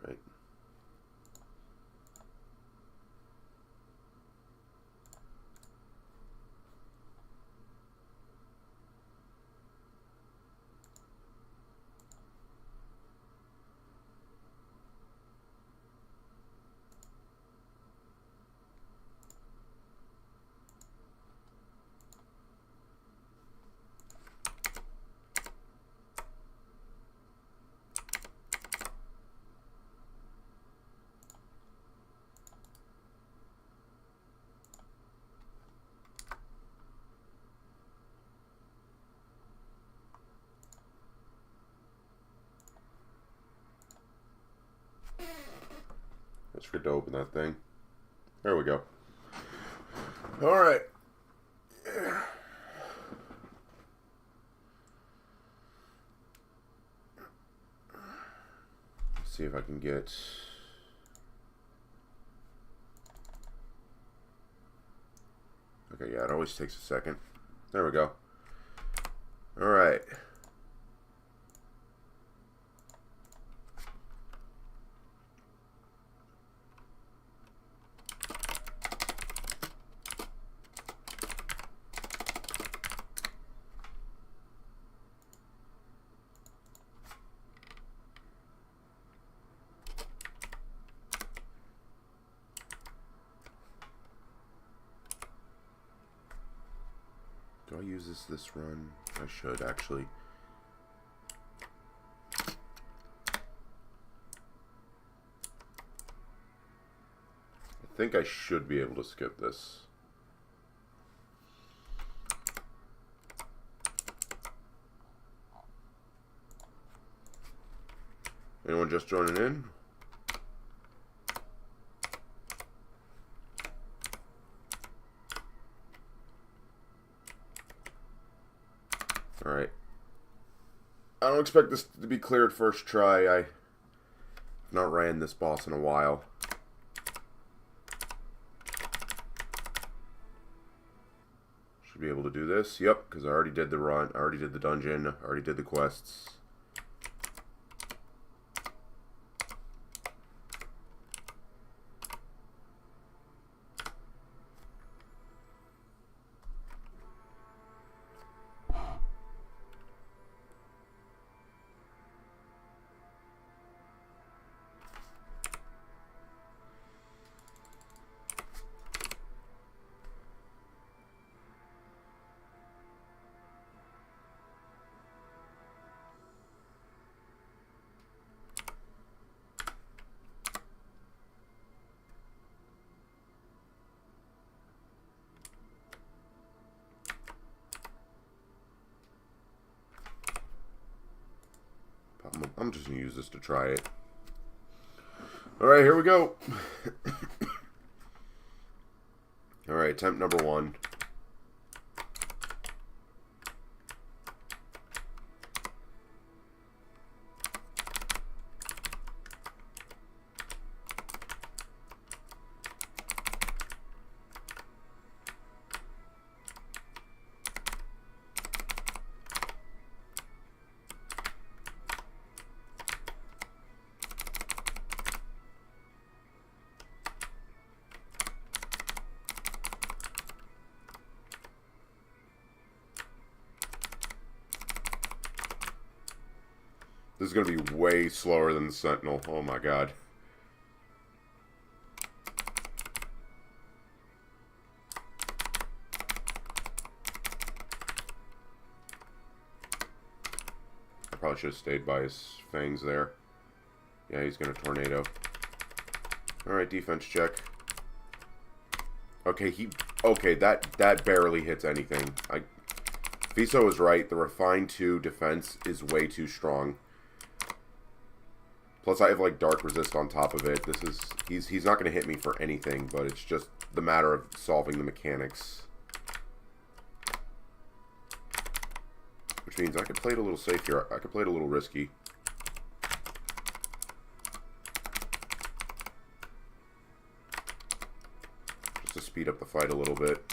Right. Let's forget to open that thing. There we go. Alright. See if I can get... Okay, yeah, it always takes a second. There we go. Alright. Do I use this run? I should, actually. I think I should be able to skip this. Anyone just joining in? Alright. I don't expect this to be cleared first try. I've not ran this boss in a while. Should be able to do this. Yep, because I already did the run. I already did the dungeon. I already did the quests. I'm just going to use this to try it. Alright, here we go. Alright, attempt number 1. This is going to be way slower than the Sentinel. Oh my god. I probably should have stayed by his fangs there. Yeah, he's going to tornado. Alright, defense check. Okay, okay, that barely hits anything. Fiso was right. The Refined 2 defense is way too strong. Plus, I have, like, Dark Resist on top of it. He's not going to hit me for anything, but it's just the matter of solving the mechanics. Which means I could play it a little safe here. I could play it a little risky. Just to speed up the fight a little bit.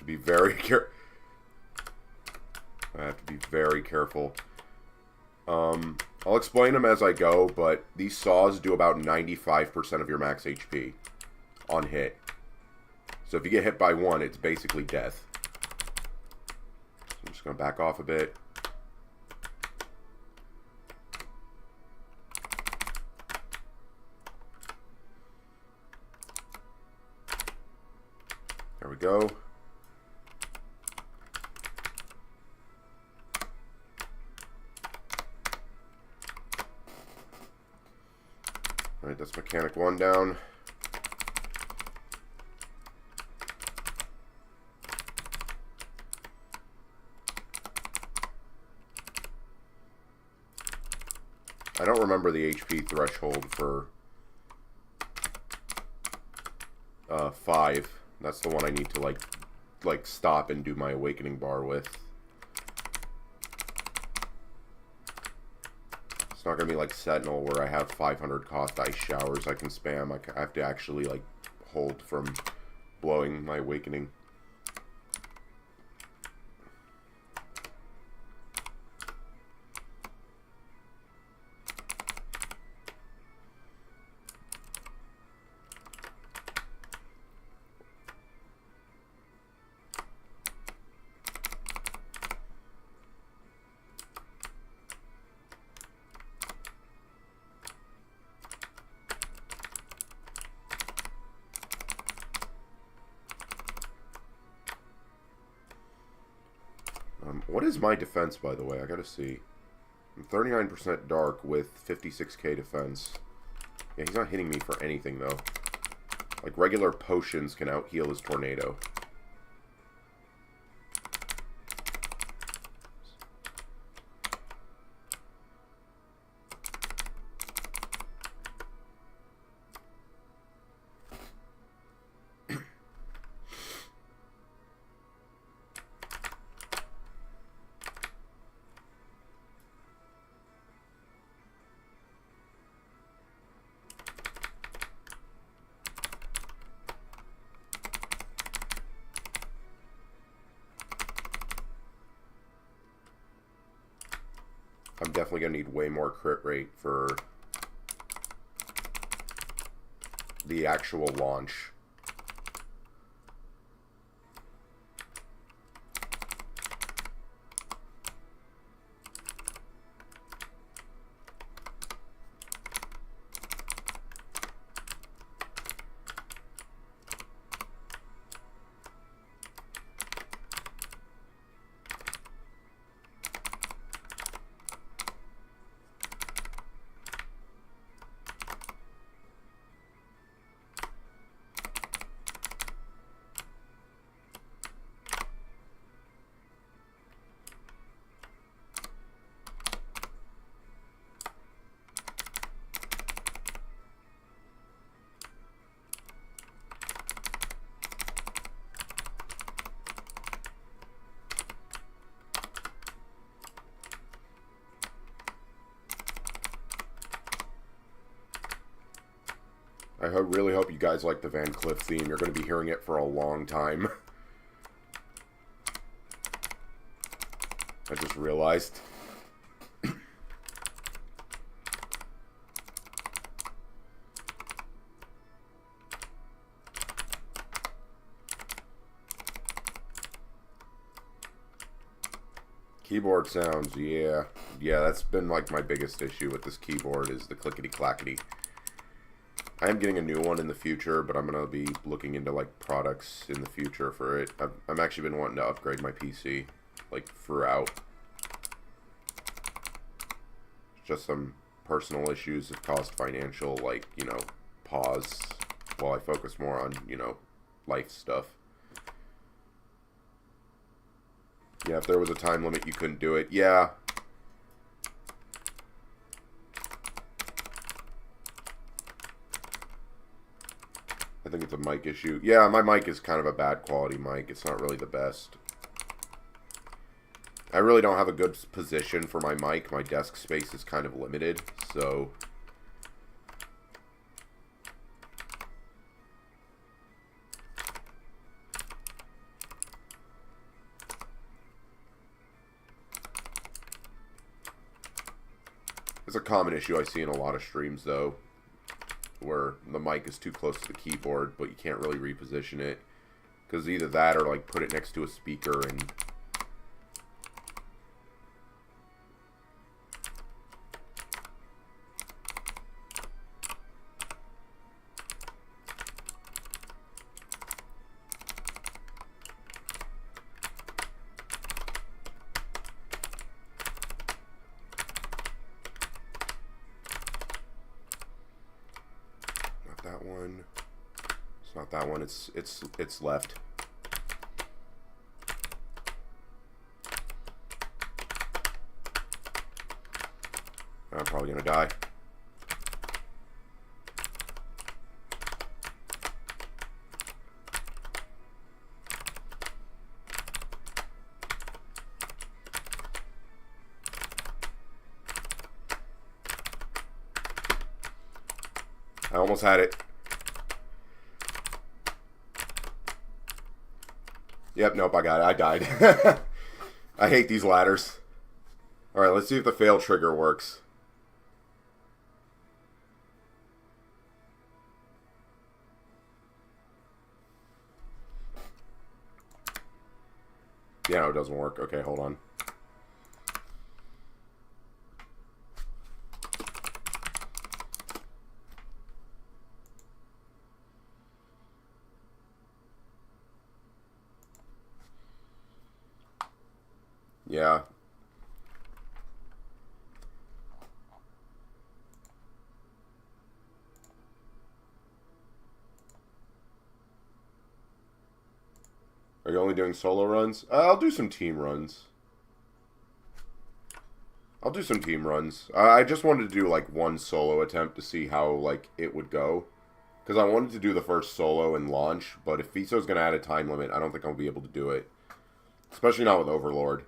to be very careful. I'll explain them as I go, but these saws do about 95% of your max HP on hit. So if you get hit by one, it's basically death. So I'm just going to back off a bit. There we go. Alright, that's mechanic 1 down. I don't remember the HP threshold for 5. That's the one I need to like stop and do my awakening bar with. It's not gonna be like Sentinel where I have 500 cost ice showers I can spam. I have to actually like hold from blowing my awakening. What is my defense, by the way? I gotta see. I'm 39% dark with 56k defense. Yeah, he's not hitting me for anything, though. Like, regular potions can out-heal his tornado. I'm definitely going to need way more crit rate for the actual launch. I really hope you guys like the Van Cliff theme. You're going to be hearing it for a long time. I just realized. Keyboard sounds, yeah. Yeah, that's been like my biggest issue with this keyboard is the clickety-clackety. I am getting a new one in the future, but I'm going to be looking into, like, products in the future for it. I've actually been wanting to upgrade my PC, like, throughout. Just some personal issues have caused financial, like, you know, pause while I focus more on, you know, life stuff. Yeah, if there was a time limit, you couldn't do it. Yeah. I think it's a mic issue. Yeah, my mic is kind of a bad quality mic. It's not really the best. I really don't have a good position for my mic. My desk space is kind of limited, so... It's a common issue I see in a lot of streams, though, where the mic is too close to the keyboard, but you can't really reposition it. Because either that or, like, put it next to a speaker and... That one. It's not that one. It's left. I'm probably gonna die. I almost had it. Yep, nope, I got it. I died. I hate these ladders. Alright, let's see if the fail trigger works. Yeah, no, it doesn't work. Okay, hold on. Yeah. Are you only doing solo runs? I'll do some team runs. I'll do some team runs. I just wanted to do, like, one solo attempt to see how, like, it would go. Because I wanted to do the first solo and launch, but if Fiso's going to add a time limit, I don't think I'll be able to do it. Especially not with Overlord.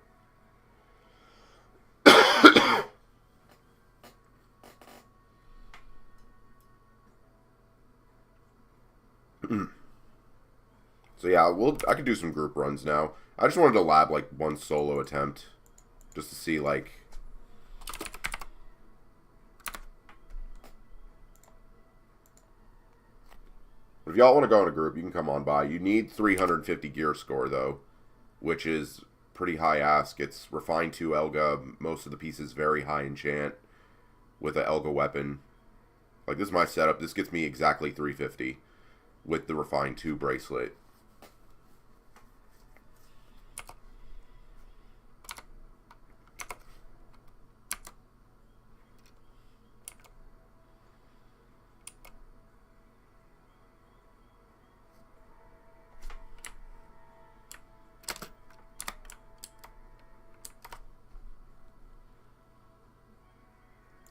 So yeah, I could do some group runs now. I just wanted to lab like one solo attempt, just to see like. But if y'all want to go in a group, you can come on by. You need 350 gear score though, which is pretty high ask. It's refined 2 Elga, most of the pieces very high enchant with an Elga weapon. Like this is my setup. This gets me exactly 350 with the refined 2 bracelet.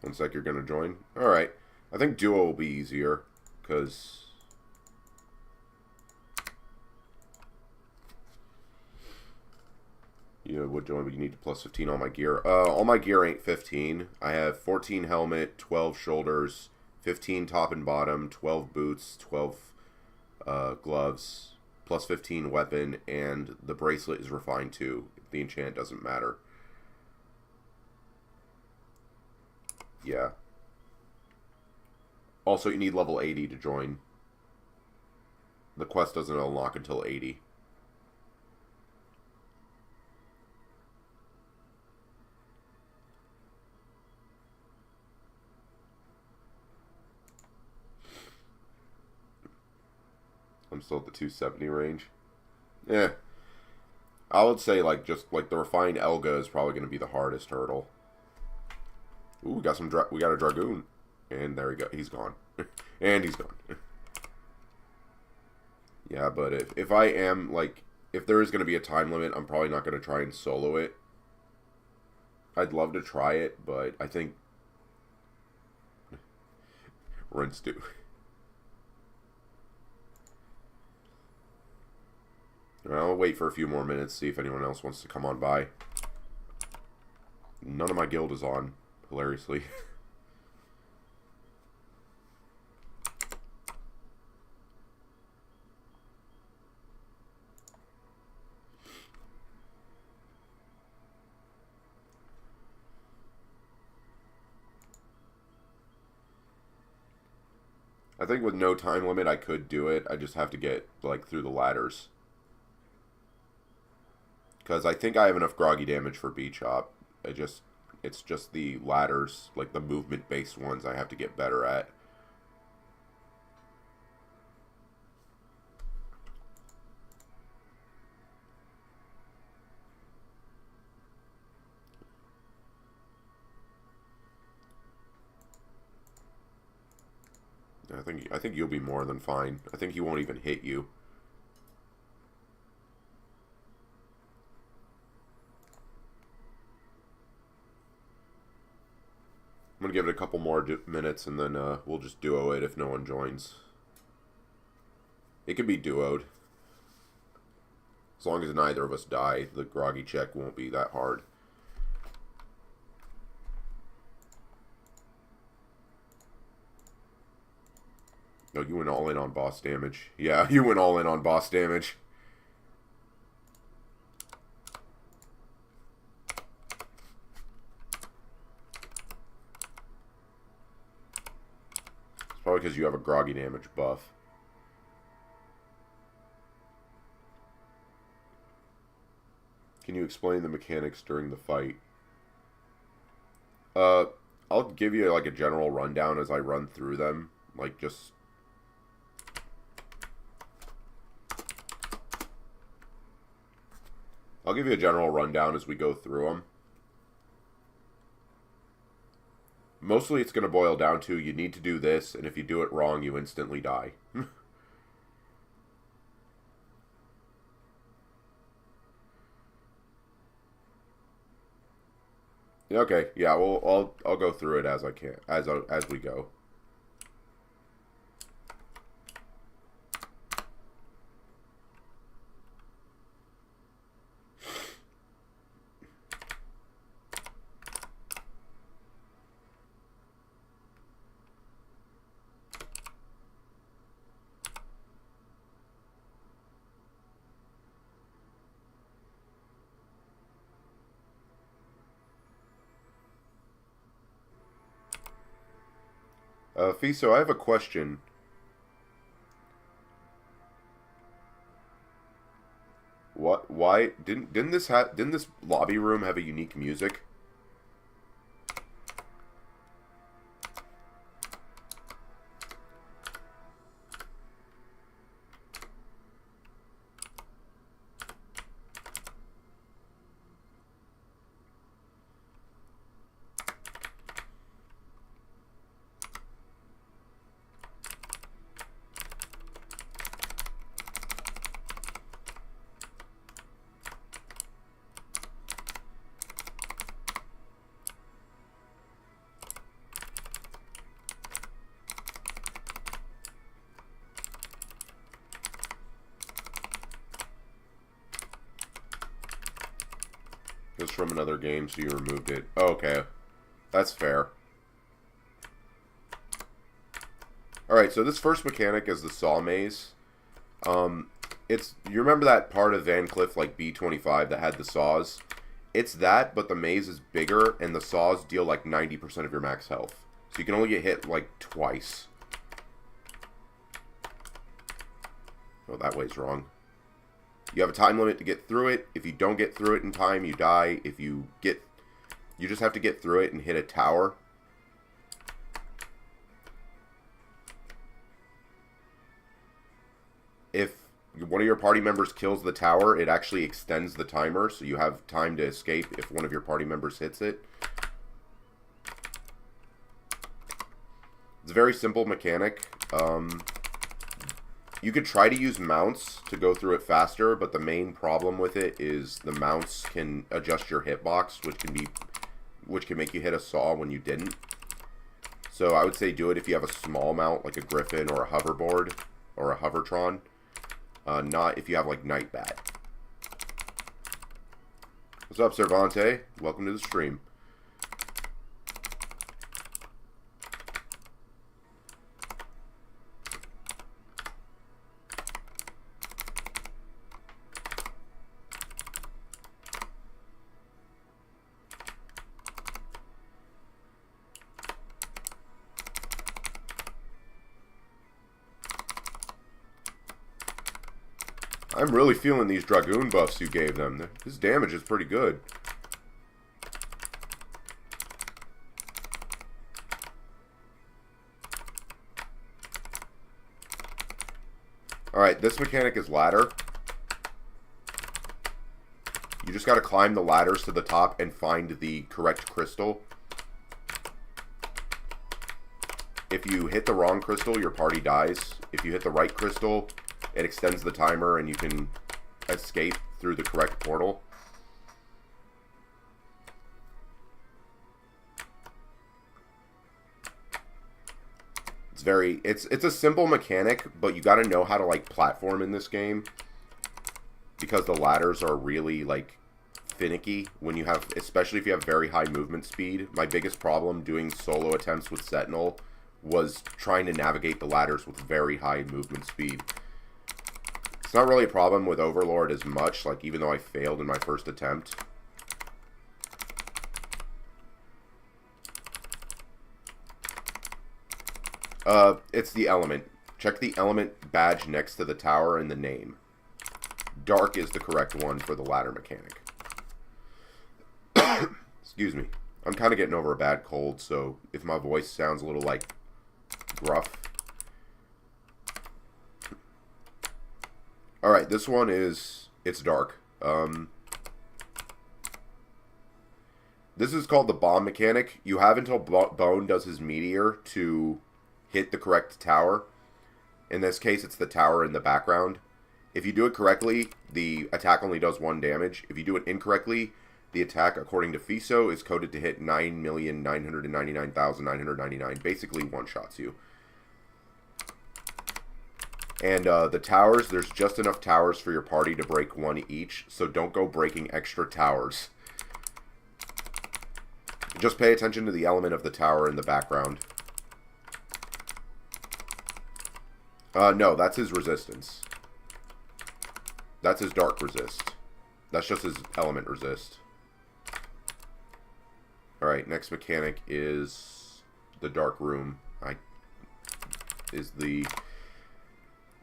Looks like you're going to join. Alright. I think duo will be easier, because... You would join, but you need to plus 15 on my gear. All my gear ain't 15. I have 14 helmet, 12 shoulders, 15 top and bottom, 12 boots, 12 gloves, plus 15 weapon, and the bracelet is refined too. The enchant doesn't matter. Yeah. Also, you need level 80 to join. The quest doesn't unlock until 80. I'm still at the 270 range. Yeah. I would say, like, just, like, the refined Elga is probably going to be the hardest hurdle. Ooh, we got a Dragoon. And there we go. He's gone. And he's gone. Yeah, but if I am, like, if there is going to be a time limit, I'm probably not going to try and solo it. I'd love to try it, but I think... Rinse do. I'll wait for a few more minutes, see if anyone else wants to come on by. None of my guild is on, hilariously. I think with no time limit, I could do it. I just have to get, like, through the ladders. Because I think I have enough groggy damage for B-Chop. It's just the ladders, like the movement-based ones, I have to get better at. I think you'll be more than fine. I think he won't even hit you. I'm going to give it a couple more minutes, and then we'll just duo it if no one joins. It can be duoed. As long as neither of us die, the groggy check won't be that hard. No, you went all in on boss damage. Yeah, you went all in on boss damage. It's probably because you have a groggy damage buff. Can you explain the mechanics during the fight? I'll give you like a general rundown as I run through them. Like just... I'll give you a general rundown as we go through them. Mostly it's going to boil down to you need to do this, and if you do it wrong, you instantly die. Okay, yeah, well, I'll go through it as I can, as we go. Fiso, I have a question. Why didn't this lobby room have a unique music? It was from another game, so you removed it. Oh, okay. That's fair. Alright, so this first mechanic is the saw maze. You remember that part of Van Cliff, like B25, that had the saws? It's that, but the maze is bigger, and the saws deal like 90% of your max health. So you can only get hit like twice. Oh, that way's wrong. You have a time limit to get through it. If you don't get through it in time, you die. If you just have to get through it and hit a tower. If one of your party members kills the tower, it actually extends the timer, so you have time to escape if one of your party members hits it. It's a very simple mechanic. You could try to use mounts to go through it faster, but the main problem with it is the mounts can adjust your hitbox, which can make you hit a saw when you didn't. So I would say do it if you have a small mount, like a Griffin or a hoverboard or a Hovertron. Not if you have like Nightbat. What's up, Cervante? Welcome to the stream. I'm really feeling these Dragoon buffs you gave them. His damage is pretty good. Alright, this mechanic is ladder. You just gotta climb the ladders to the top and find the correct crystal. If you hit the wrong crystal, your party dies. If you hit the right crystal, it extends the timer and you can escape through the correct portal. It's a simple mechanic, but you got to know how to like platform in this game because the ladders are really like finicky when you have, especially if you have very high movement speed. My biggest problem doing solo attempts with Sentinel was trying to navigate the ladders with very high movement speed. It's not really a problem with Overlord as much, like even though I failed in my first attempt. It's the element. Check the element badge next to the tower and the name. Dark is the correct one for the ladder mechanic. Excuse me. I'm kind of getting over a bad cold, so if my voice sounds a little, like, gruff. Alright, this one is... It's dark. This is called the bomb mechanic. You have until Bone does his meteor to hit the correct tower. In this case, it's the tower in the background. If you do it correctly, the attack only does 1 damage. If you do it incorrectly, the attack, according to FISO, is coded to hit 9,999,999. Basically, one-shots you. And the towers, there's just enough towers for your party to break 1 each, so don't go breaking extra towers. Just pay attention to the element of the tower in the background. No, that's his resistance. That's his dark resist. That's just his element resist. Alright, next mechanic is the dark room. The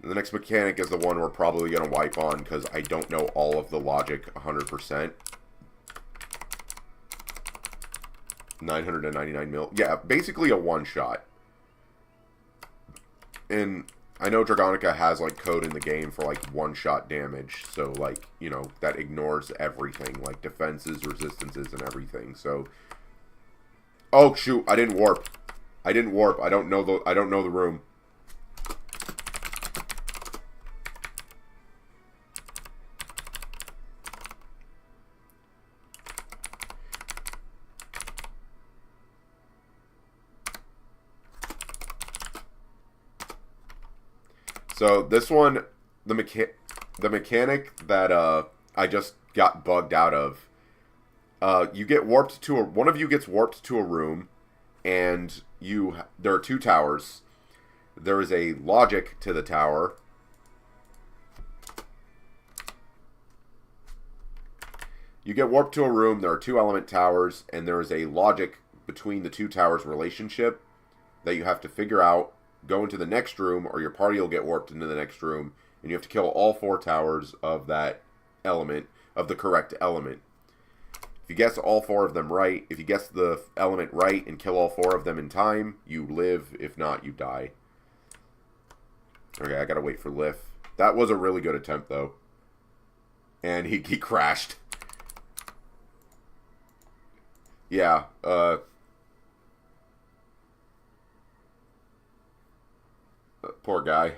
next mechanic is the one we're probably going to wipe on because I don't know all of the logic 100%. 999 mil. Yeah, basically a one-shot. And I know Dragonica has, like, code in the game for, like, one-shot damage. So, like, you know, that ignores everything. Like, defenses, resistances, and everything. So... Oh, shoot. I didn't warp. I didn't warp. I don't know the room. So this one, the mechanic that I just got bugged out of. You get warped to one of you gets warped to a room, and there are 2 towers. There is a logic to the tower. You get warped to a room. There are 2 element towers, and there is a logic between the 2 towers relationship that you have to figure out. Go into the next room, or your party will get warped into the next room, and you have to kill all 4 towers of that element, of the correct element. If you guess all 4 of them right, if you guess the element right and kill all 4 of them in time, you live. If not, you die. Okay, I gotta wait for Liff. That was a really good attempt, though. And he crashed. Yeah, poor guy.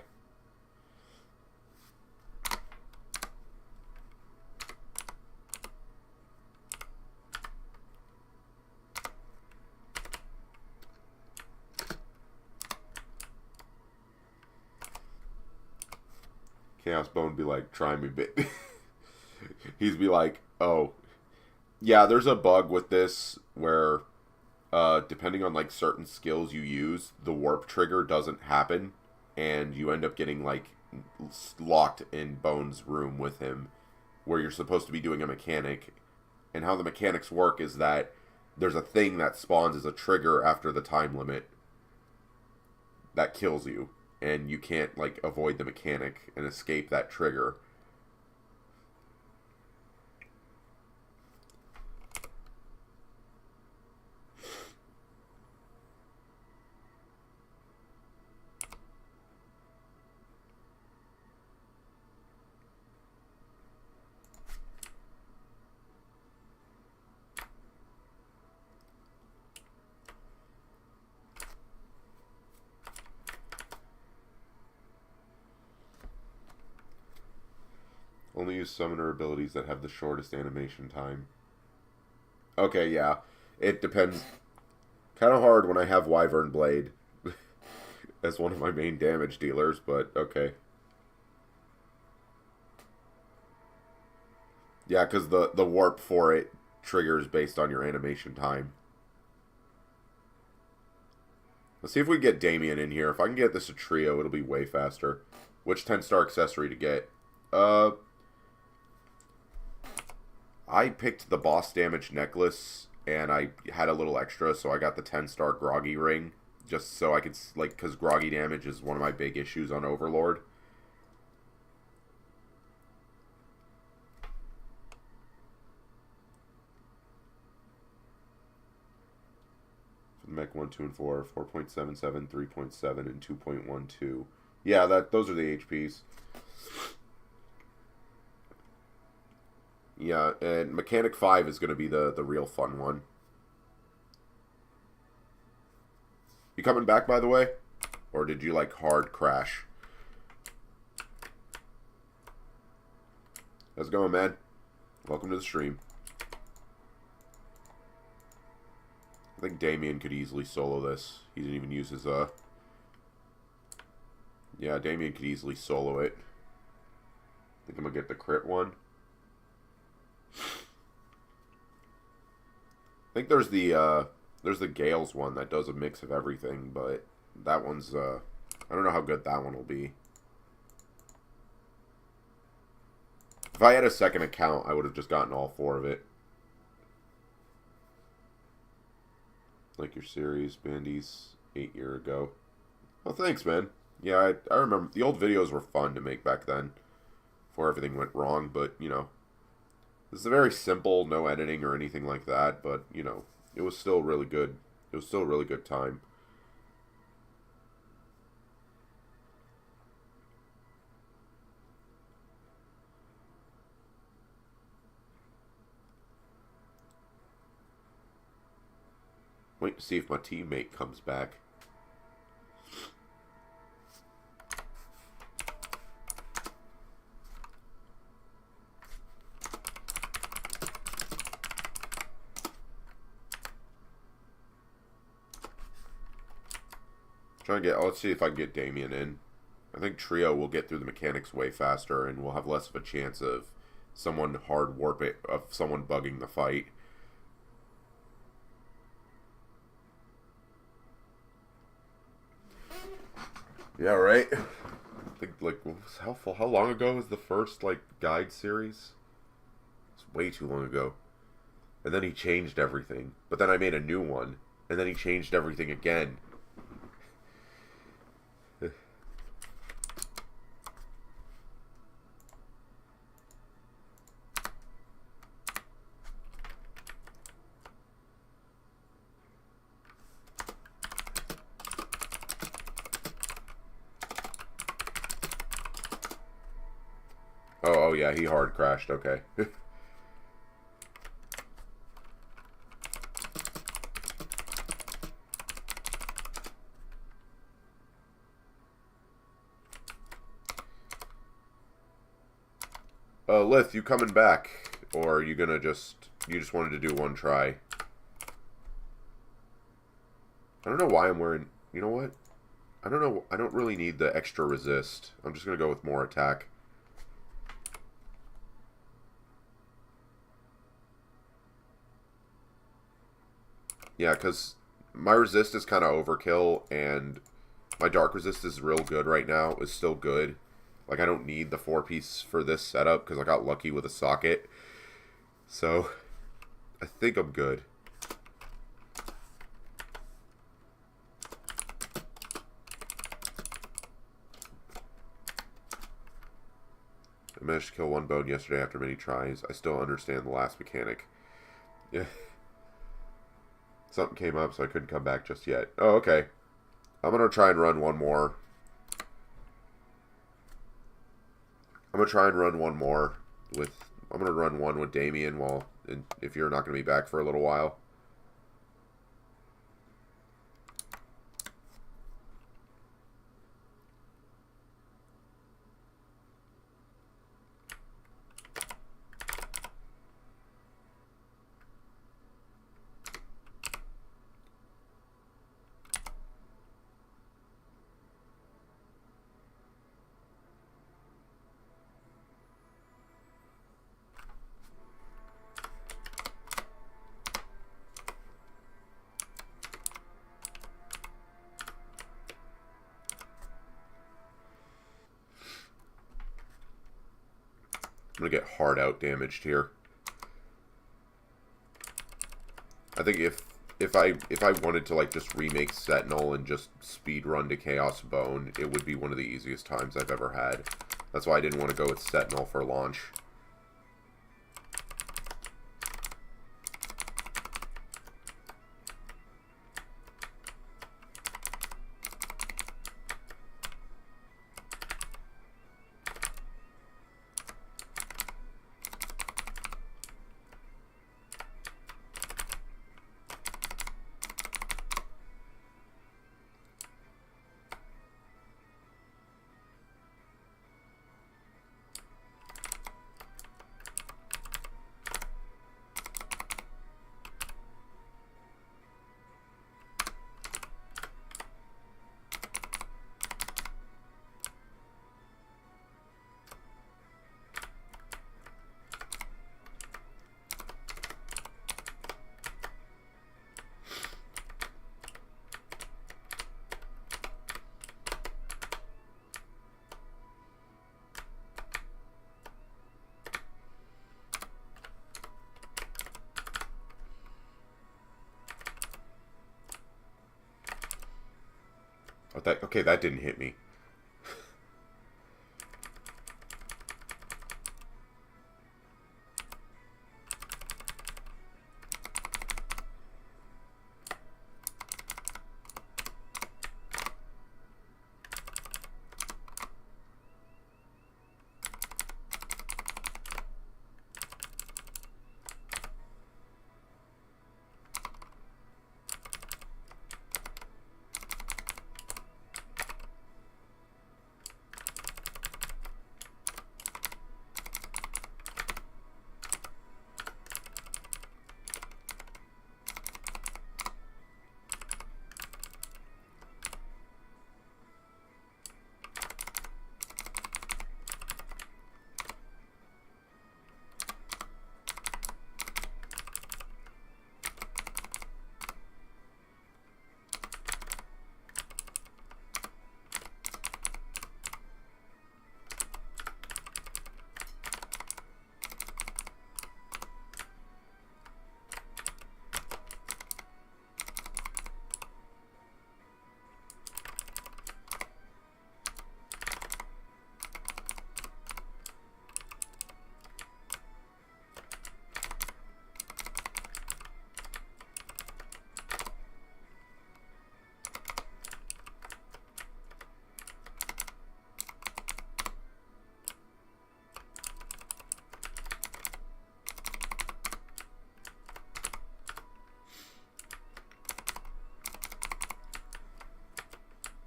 Chaos Bone be like, try me, bit. He's be like, oh. Yeah, there's a bug with this where, depending on, like, certain skills you use, the warp trigger doesn't happen. And you end up getting, like, locked in Bone's room with him, where you're supposed to be doing a mechanic. And how the mechanics work is that there's a thing that spawns as a trigger after the time limit that kills you. And you can't, like, avoid the mechanic and escape that trigger. Only use summoner abilities that have the shortest animation time. Okay, yeah. It depends. Kind of hard when I have Wyvern Blade as one of my main damage dealers, but okay. Yeah, because the warp for it triggers based on your animation time. Let's see if we can get Damien in here. If I can get this a trio, it'll be way faster. Which 10-star accessory to get? I picked the boss damage necklace, and I had a little extra, so I got the 10-star groggy ring. Just so I could, like, because groggy damage is one of my big issues on Overlord. Mech 1, 2, and 4, 4.77, 3.7, and 2.12. Yeah, those are the HPs. Yeah, and Mechanic 5 is going to be the real fun one. You coming back, by the way? Or did you, like, hard crash? How's it going, man? Welcome to the stream. I think Damien could easily solo this. He didn't even use his, Yeah, Damien could easily solo it. I think I'm gonna get the crit one. I think there's the Gales one that does a mix of everything, but that one's, I don't know how good that one will be. If I had a second account, I would have just gotten all 4 of it. Like your series, Bandies, 8 years ago. Oh, thanks, man. Yeah, I remember. The old videos were fun to make back then. Before everything went wrong, but, you know. This is a very simple, no editing or anything like that, but, you know, it was still really good. It was still a really good time. Wait to see if my teammate comes back. Let's see if I can get Damien in. I think Trio will get through the mechanics way faster, and we'll have less of a chance of someone someone bugging the fight. Yeah, right. I think, like, how long ago was the first, like, guide series? It's way too long ago. And then he changed everything. But then I made a new one, and then he changed everything again. Oh yeah, he hard crashed. Okay. Lith, you coming back, or are you gonna you just wanted to do one try? I don't know why I'm wearing. You know what? I don't know. I don't really need the extra resist. I'm just gonna go with more attack. Yeah, because my resist is kind of overkill, and my dark resist is real good right now. It's still good. Like, I don't need the 4-piece for this setup, because I got lucky with a socket. So, I think I'm good. I managed to kill one bone yesterday after many tries. I still understand the last mechanic. Yeah. Something came up, so I couldn't come back just yet. Oh, okay. I'm going to try and run one more. I'm going to try and run one more with... I'm going to run one with Damien if you're not going to be back for a little while. I'm gonna get hard out damaged here. I think if I wanted to like just remake Sentinel and just speed run to Chaos Bone, it would be one of the easiest times I've ever had. That's why I didn't want to go with Sentinel for launch. Oh, okay, that didn't hit me.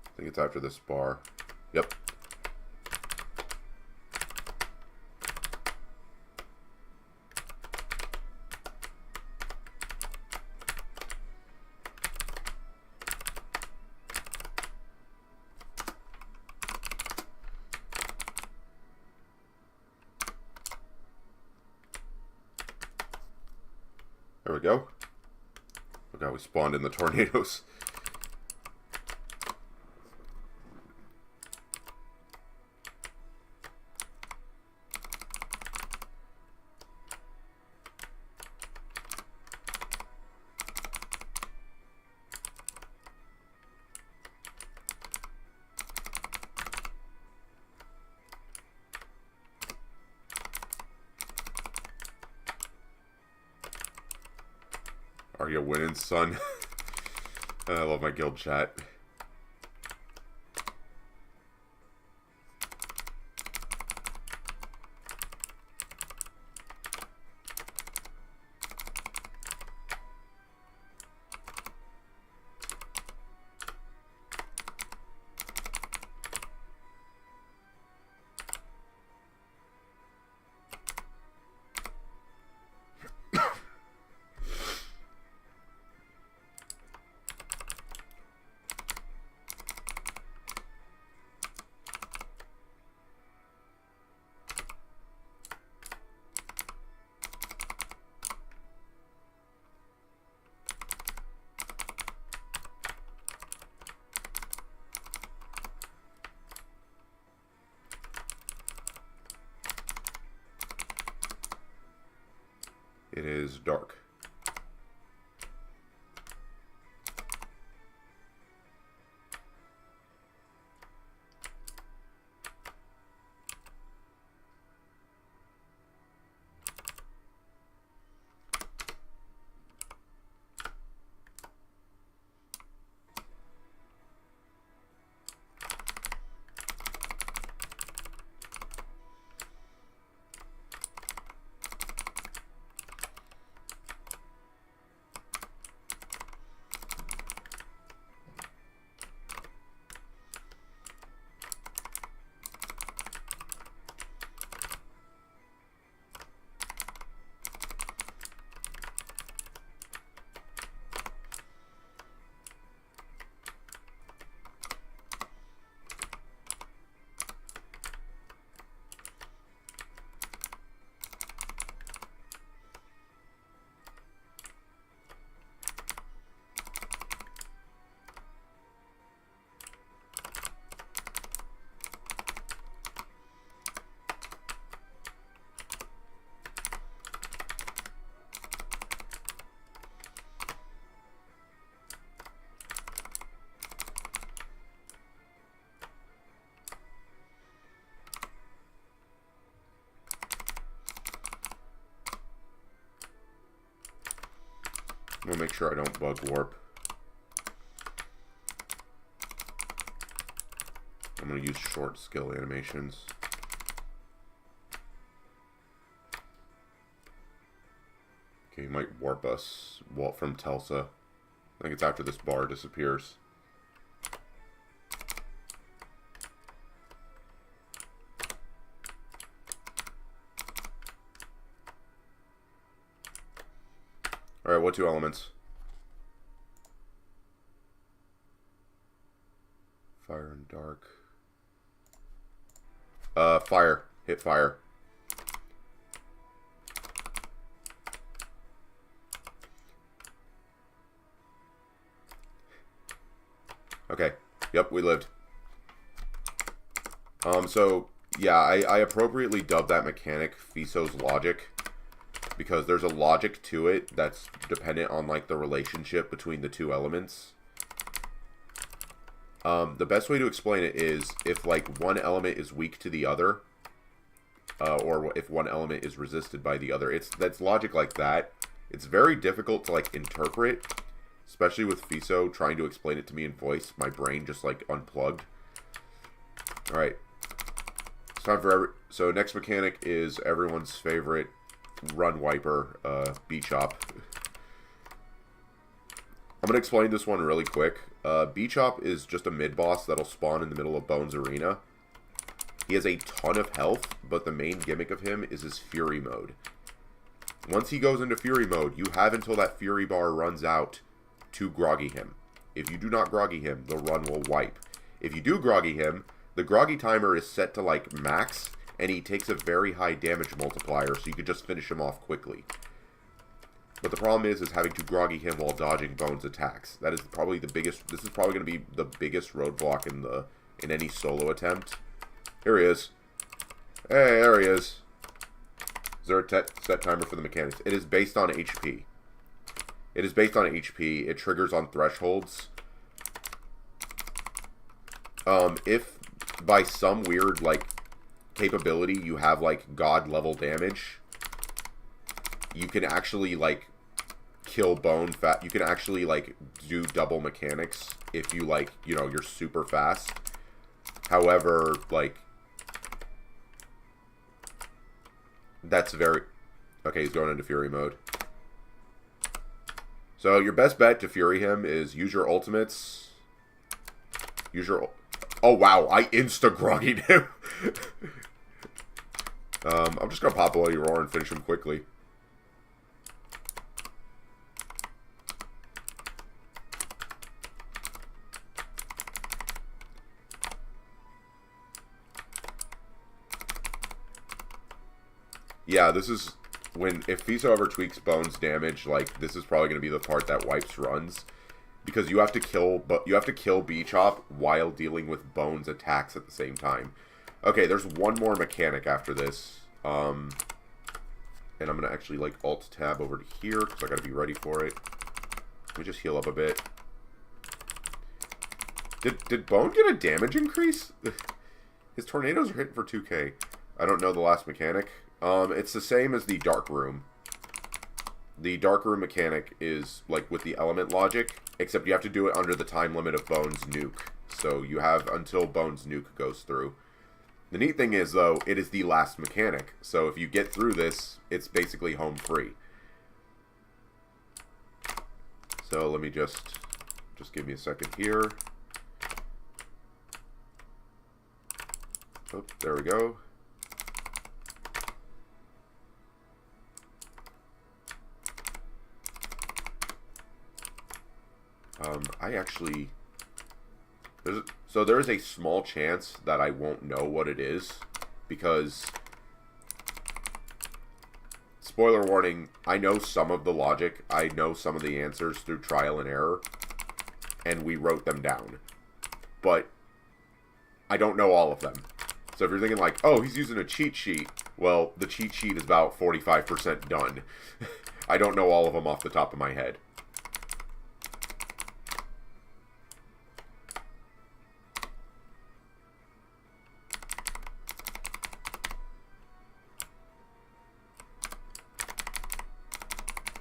I think it's after this bar. Yep. There we go. Look how we spawned in the tornadoes. Are you winning, son? I love my guild chat. It is dark. I'm gonna make sure I don't bug warp. I'm gonna use short skill animations. Okay, he might warp us from Telsa. I think it's after this bar disappears. Alright, what two elements? Fire and dark. Fire. Hit fire. Okay. Yep, we lived. So, yeah, I appropriately dubbed that mechanic Fiso's Logic, because there's a logic to it that's dependent on, like, the relationship between the two elements. The best way to explain it is if, like, one element is weak to the other, or if one element is resisted by the other. That's logic like that. It's very difficult to, like, interpret, especially with Fiso trying to explain it to me in voice. My brain just, like, unplugged. Alright. It's time for so next mechanic is everyone's favorite run wiper, B-Chop. I'm going to explain this one really quick. B-Chop is just a mid-boss that'll spawn in the middle of Bones Arena. He has a ton of health, but the main gimmick of him is his Fury mode. Once he goes into Fury mode, you have until that Fury bar runs out to groggy him. If you do not groggy him, the run will wipe. If you do groggy him, the groggy timer is set to, like, max, and he takes a very high damage multiplier, so you could just finish him off quickly. But the problem is having to groggy him while dodging Bones attacks. That is probably the biggest. This is probably going to be the biggest roadblock in any solo attempt. Here he is. Hey, there he is. Is there a set timer for the mechanics? It is based on HP. It is based on HP. It triggers on thresholds. If by some weird, like, capability you have, like, god level damage, you can actually, like, kill Bone fat. You can actually, like, do double mechanics if you, like, you know, you're super fast. However, like, that's very... Okay, he's going into Fury mode. So your best bet to Fury him is use your ultimates. Use your... Oh, wow, I insta-groggied him. I'm just going to pop Bloody Roar and finish him quickly. Yeah, this is when, if Fiso ever tweaks Bones damage, like, this is probably going to be the part that wipes runs. Because you have to kill B-Chop while dealing with Bones attacks at the same time. Okay, there's one more mechanic after this. And I'm going to actually, like, Alt-Tab over to here, because I got to be ready for it. Let me just heal up a bit. Did Bone get a damage increase? His tornadoes are hitting for 2k. I don't know the last mechanic. It's the same as the Dark Room. The Dark Room mechanic is, like, with the element logic, except you have to do it under the time limit of Bone's nuke. So you have until Bone's nuke goes through. The neat thing is, though, it is the last mechanic. So if you get through this, it's basically home free. So let me just give me a second here. Oh, there we go. I actually... There's a small chance that I won't know what it is, because... Spoiler warning, I know some of the logic, I know some of the answers through trial and error, and we wrote them down. But I don't know all of them. So if you're thinking like, oh, he's using a cheat sheet, well, the cheat sheet is about 45% done. I don't know all of them off the top of my head.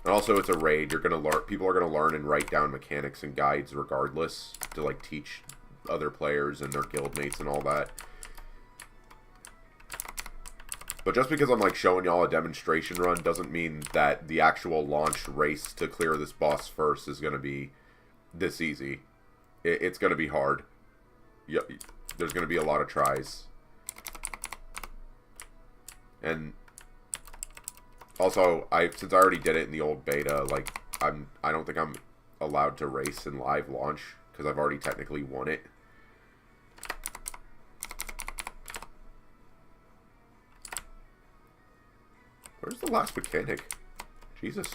And also, it's a raid. You're gonna learn. People are gonna learn and write down mechanics and guides regardless to like teach other players and their guildmates and all that. But just because I'm like showing y'all a demonstration run doesn't mean that the actual launch race to clear this boss first is gonna be this easy. It's gonna be hard. Yeah, there's gonna be a lot of tries. And also, since I already did it in the old beta, like I don't think I'm allowed to race in live launch because I've already technically won it. Where's the last mechanic? Jesus.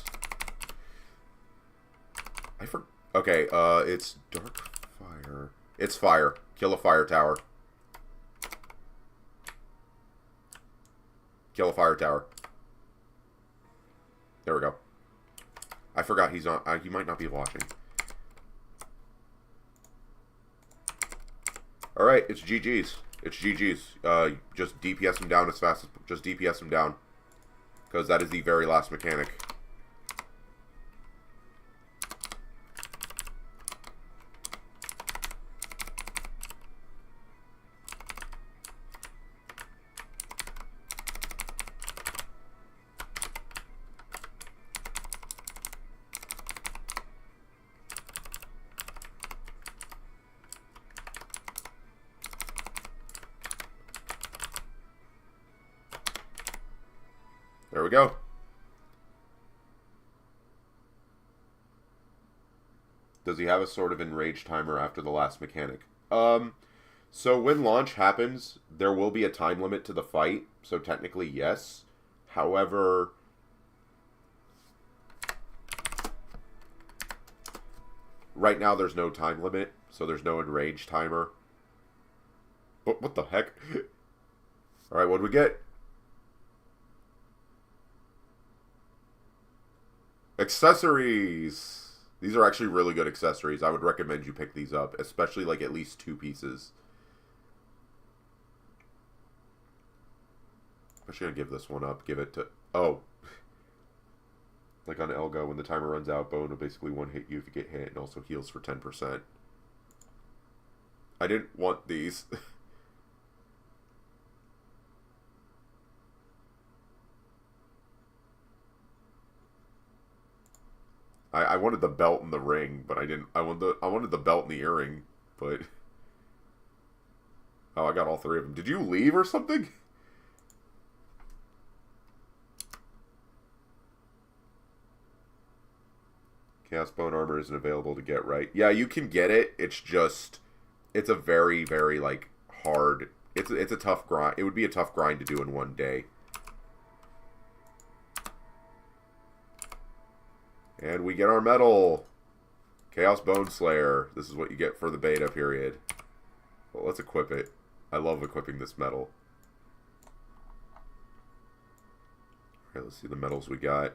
Okay, it's dark fire. It's fire. Kill a fire tower. Kill a fire tower. There we go. I forgot he's on. He might not be watching. Alright, it's GG's. It's GG's. Just DPS him down as fast as... Just DPS him down. Because that is the very last mechanic. There we go. Does he have a sort of enraged timer after the last mechanic? So when launch happens, there will be a time limit to the fight. So technically, yes. However, right now there's no time limit, so there's no enraged timer. What the heck? Alright, what do we get? Accessories! These are actually really good accessories. I would recommend you pick these up, especially like at least 2 pieces. I'm actually gonna give this one up. Give it to... Oh. Like on Elga, when the timer runs out, Bone will basically one-hit you if you get hit, and also heals for 10%. I didn't want these. I wanted the belt and the ring, but I didn't. I wanted the belt and the earring, but oh, I got all 3 of them. Did you leave or something? Chaos Bone Armor isn't available to get, right? Yeah, you can get it. It's just, it's a very, very like hard. It's a tough grind. It would be a tough grind to do in one day. And we get our medal. Chaos Bone Slayer. This is what you get for the beta period. Well, let's equip it. I love equipping this medal. Alright, let's see the medals we got.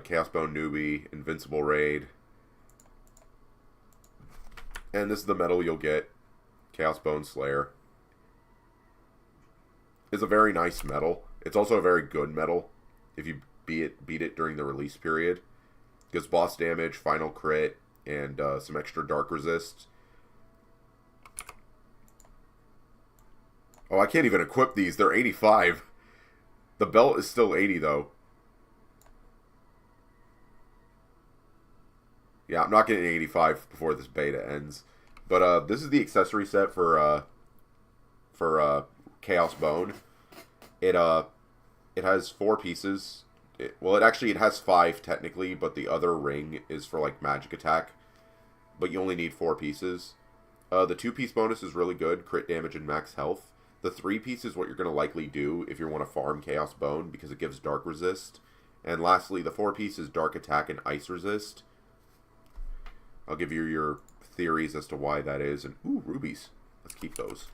Chaos Bone Newbie, Invincible Raid. And this is the medal you'll get. Chaos Bone Slayer. It's a very nice medal. It's also a very good medal if you beat it during the release period. Gives boss damage, final crit, and some extra dark resist. Oh, I can't even equip these. They're 85. The belt is still 80, though. Yeah, I'm not getting 85 before this beta ends. But this is the accessory set for Chaos Bone. It has 4 pieces. It has 5 technically, but the other ring is for like magic attack. But you only need 4 pieces. The 2-piece bonus is really good, crit damage and max health. The 3-piece is what you're going to likely do if you want to farm Chaos Bone because it gives dark resist. And lastly, the 4-piece is dark attack and ice resist. I'll give you your theories as to why that is. And ooh, rubies. Let's keep those.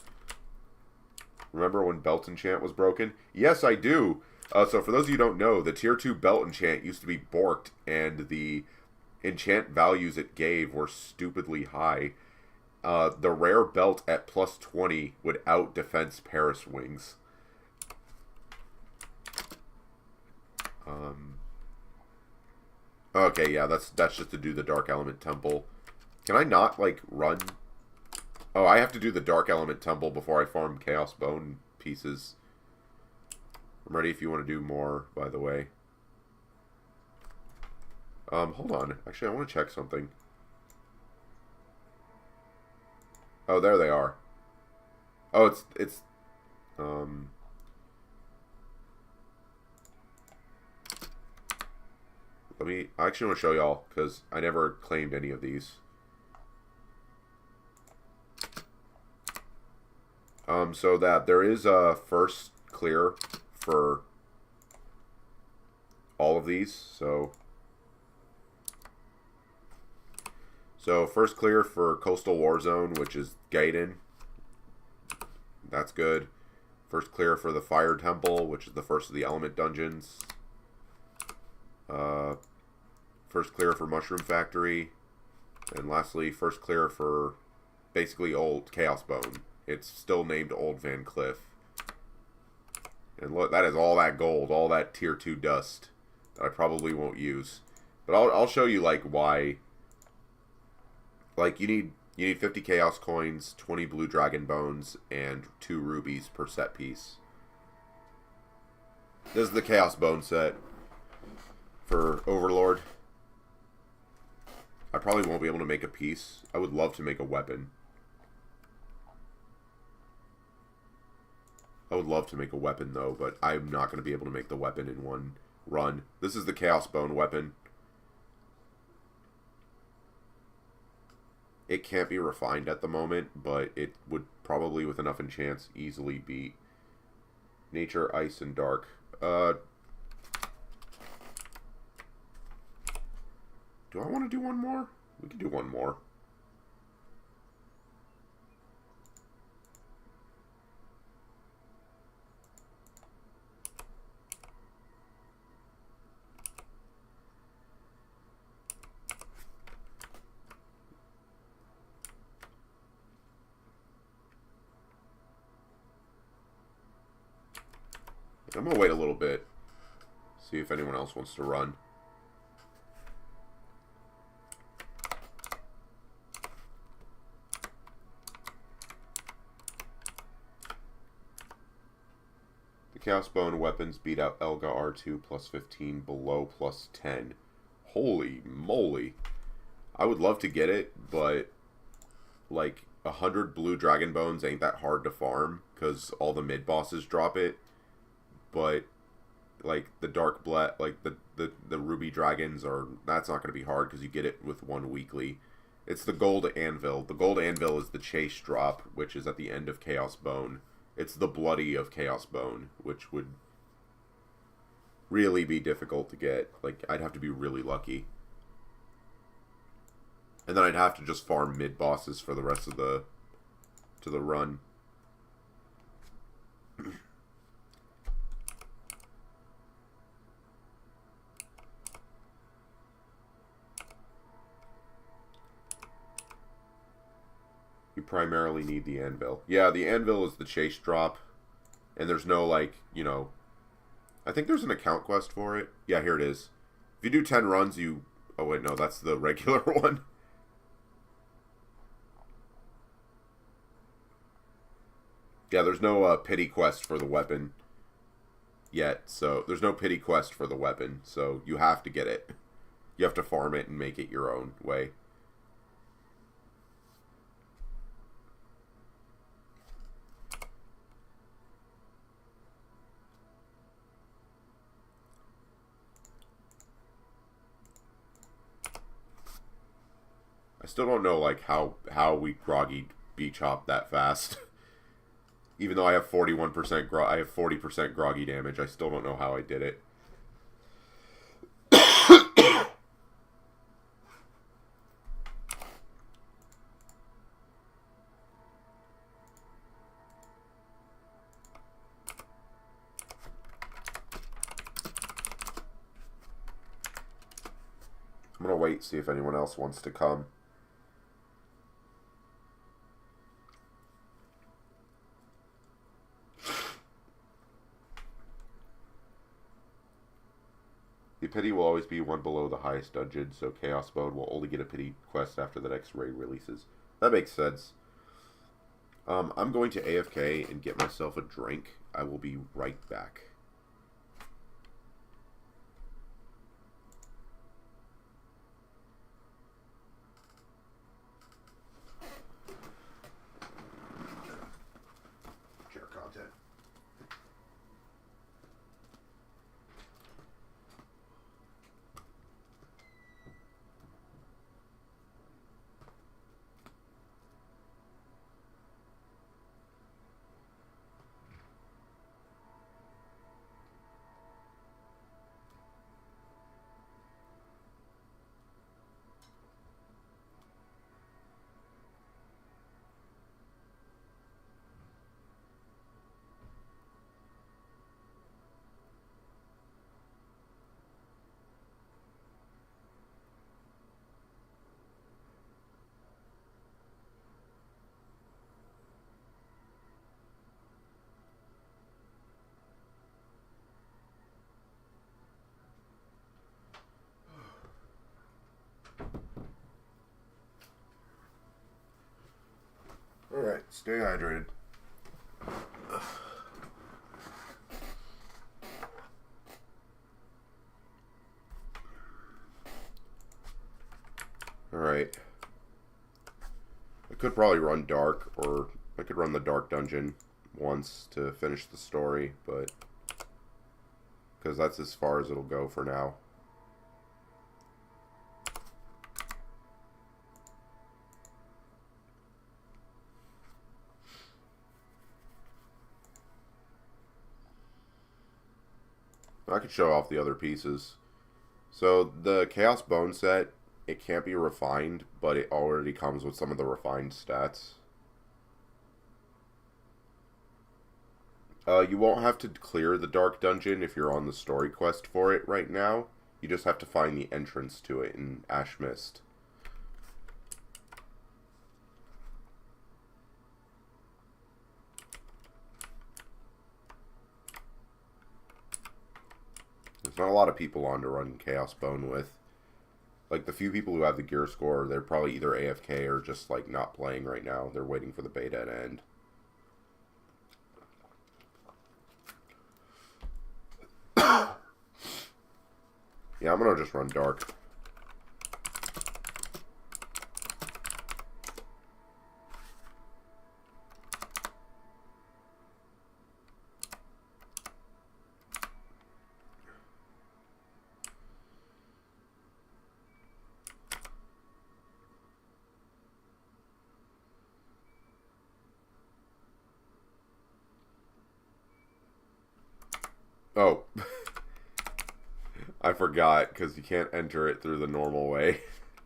Remember when belt enchant was broken? Yes, I do. So for those of you who don't know, the tier 2 belt enchant used to be borked, and the enchant values it gave were stupidly high. The rare belt at plus 20 would out defense Paris Wings. Okay, yeah, that's just to do the Dark Element Temple. Can I not, like, run? Oh, I have to do the Dark Element Temple before I farm Chaos Bone pieces. I'm ready if you want to do more, by the way. Hold on. Actually, I want to check something. Oh, there they are. Oh, it's I actually want to show y'all, because I never claimed any of these. So that there is a first clear for all of these, so first clear for Coastal Warzone, which is Gaiden. That's good. First clear for the Fire Temple, which is the first of the Element Dungeons. First clear for Mushroom Factory. And lastly, first clear for basically Old Chaos Bone. It's still named Old Van Cliff. And look, that is all that gold, all that tier 2 dust that I probably won't use. But I'll show you like why. Like you need 50 chaos coins, 20 blue dragon bones, and 2 rubies per set piece. This is the Chaos Bone set for Overlord. I probably won't be able to make a piece. I would love to make a weapon. I would love to make a weapon, though, but I'm not going to be able to make the weapon in one run. This is the Chaos Bone weapon. It can't be refined at the moment, but it would probably, with enough enchants, easily beat Nature, Ice, and Dark. Do I want to do one more? We can do one more. I'm going to wait a little bit. See if anyone else wants to run. The Chaos Bone weapons beat out Elga R2 plus 15 below plus 10. Holy moly. I would love to get it, but like 100 blue dragon bones ain't that hard to farm because all the mid bosses drop it. But like the dark like the ruby dragons that's not going to be hard because you get it with one weekly. It's the gold anvil. The gold anvil is the chase drop, which is at the end of Chaos Bone. It's the bloody of Chaos Bone, which would really be difficult to get. Like I'd have to be really lucky. And then I'd have to just farm mid bosses for the rest of the run. primarily need the anvil. Yeah, the anvil is the chase drop. And there's no, like, you know... I think there's an account quest for it. Yeah, here it is. If you do 10 runs, you... Oh, wait, no, that's the regular one. Yeah, there's no pity quest for the weapon yet. So, there's no pity quest for the weapon. So, you have to get it. You have to farm it and make it your own way. I still don't know, like, how we groggy beach hop that fast. Even though I have 41% I have 40% groggy damage, I still don't know how I did it. I'm gonna wait, see if anyone else wants to come. The pity will always be one below the highest dungeon, so Chaos Mode will only get a pity quest after the next raid releases. That makes sense. I'm going to AFK and get myself a drink. I will be right back. Share content. Alright, stay hydrated. Alright. I could probably run dark, or I could run the dark dungeon once to finish the story, but... because that's as far as it'll go for now. I could show off the other pieces. So the Chaos Bone set, it can't be refined, but it already comes with some of the refined stats. You won't have to clear the Dark Dungeon if you're on the story quest for it right now. You just have to find the entrance to it in Ash Mist. There's not a lot of people on to run Chaos Bone with. Like, the few people who have the gear score, they're probably either AFK or just, like, not playing right now. They're waiting for the beta to end. Yeah, I'm gonna just run dark. Oh. I forgot, because you can't enter it through the normal way.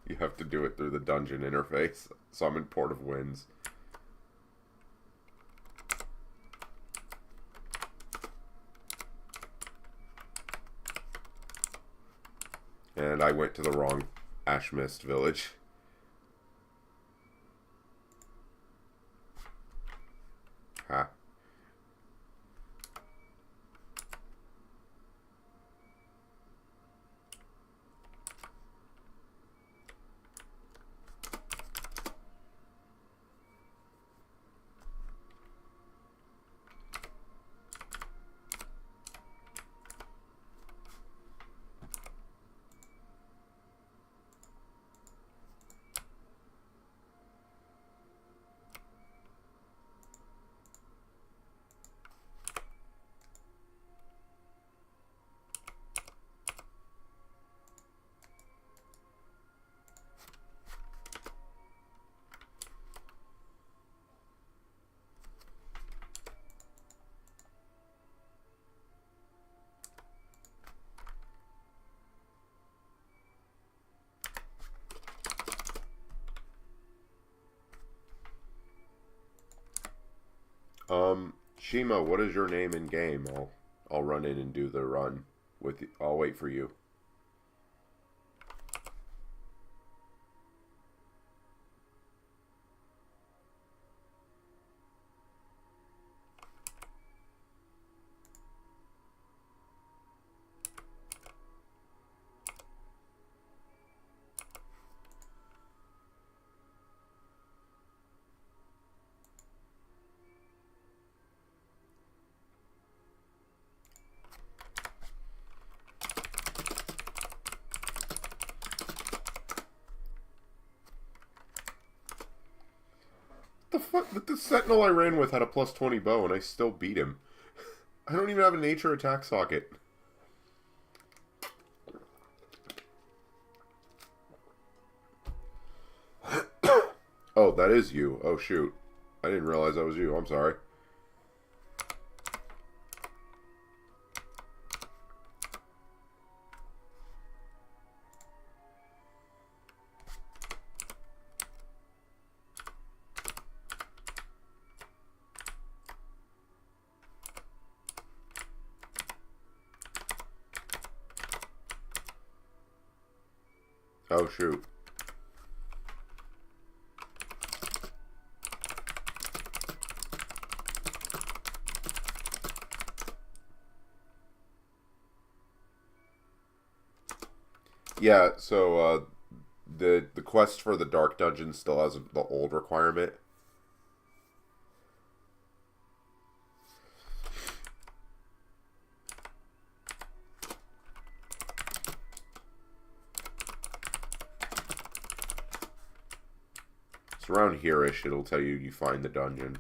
You have to do it through the dungeon interface. So I'm in Port of Winds. And I went to the wrong Ash Mist village. Shima, what is your name in game? I'll run in and do the run with. I'll wait for you. The fuck? But the Sentinel I ran with had a plus 20 bow and I still beat him. I don't even have a nature attack socket. Oh, that is you. Oh, shoot. I didn't realize that was you. I'm sorry. Oh, shoot. Yeah, so, the quest for the Dark Dungeon still has the old requirement. It's around here-ish, it'll tell you find the dungeon.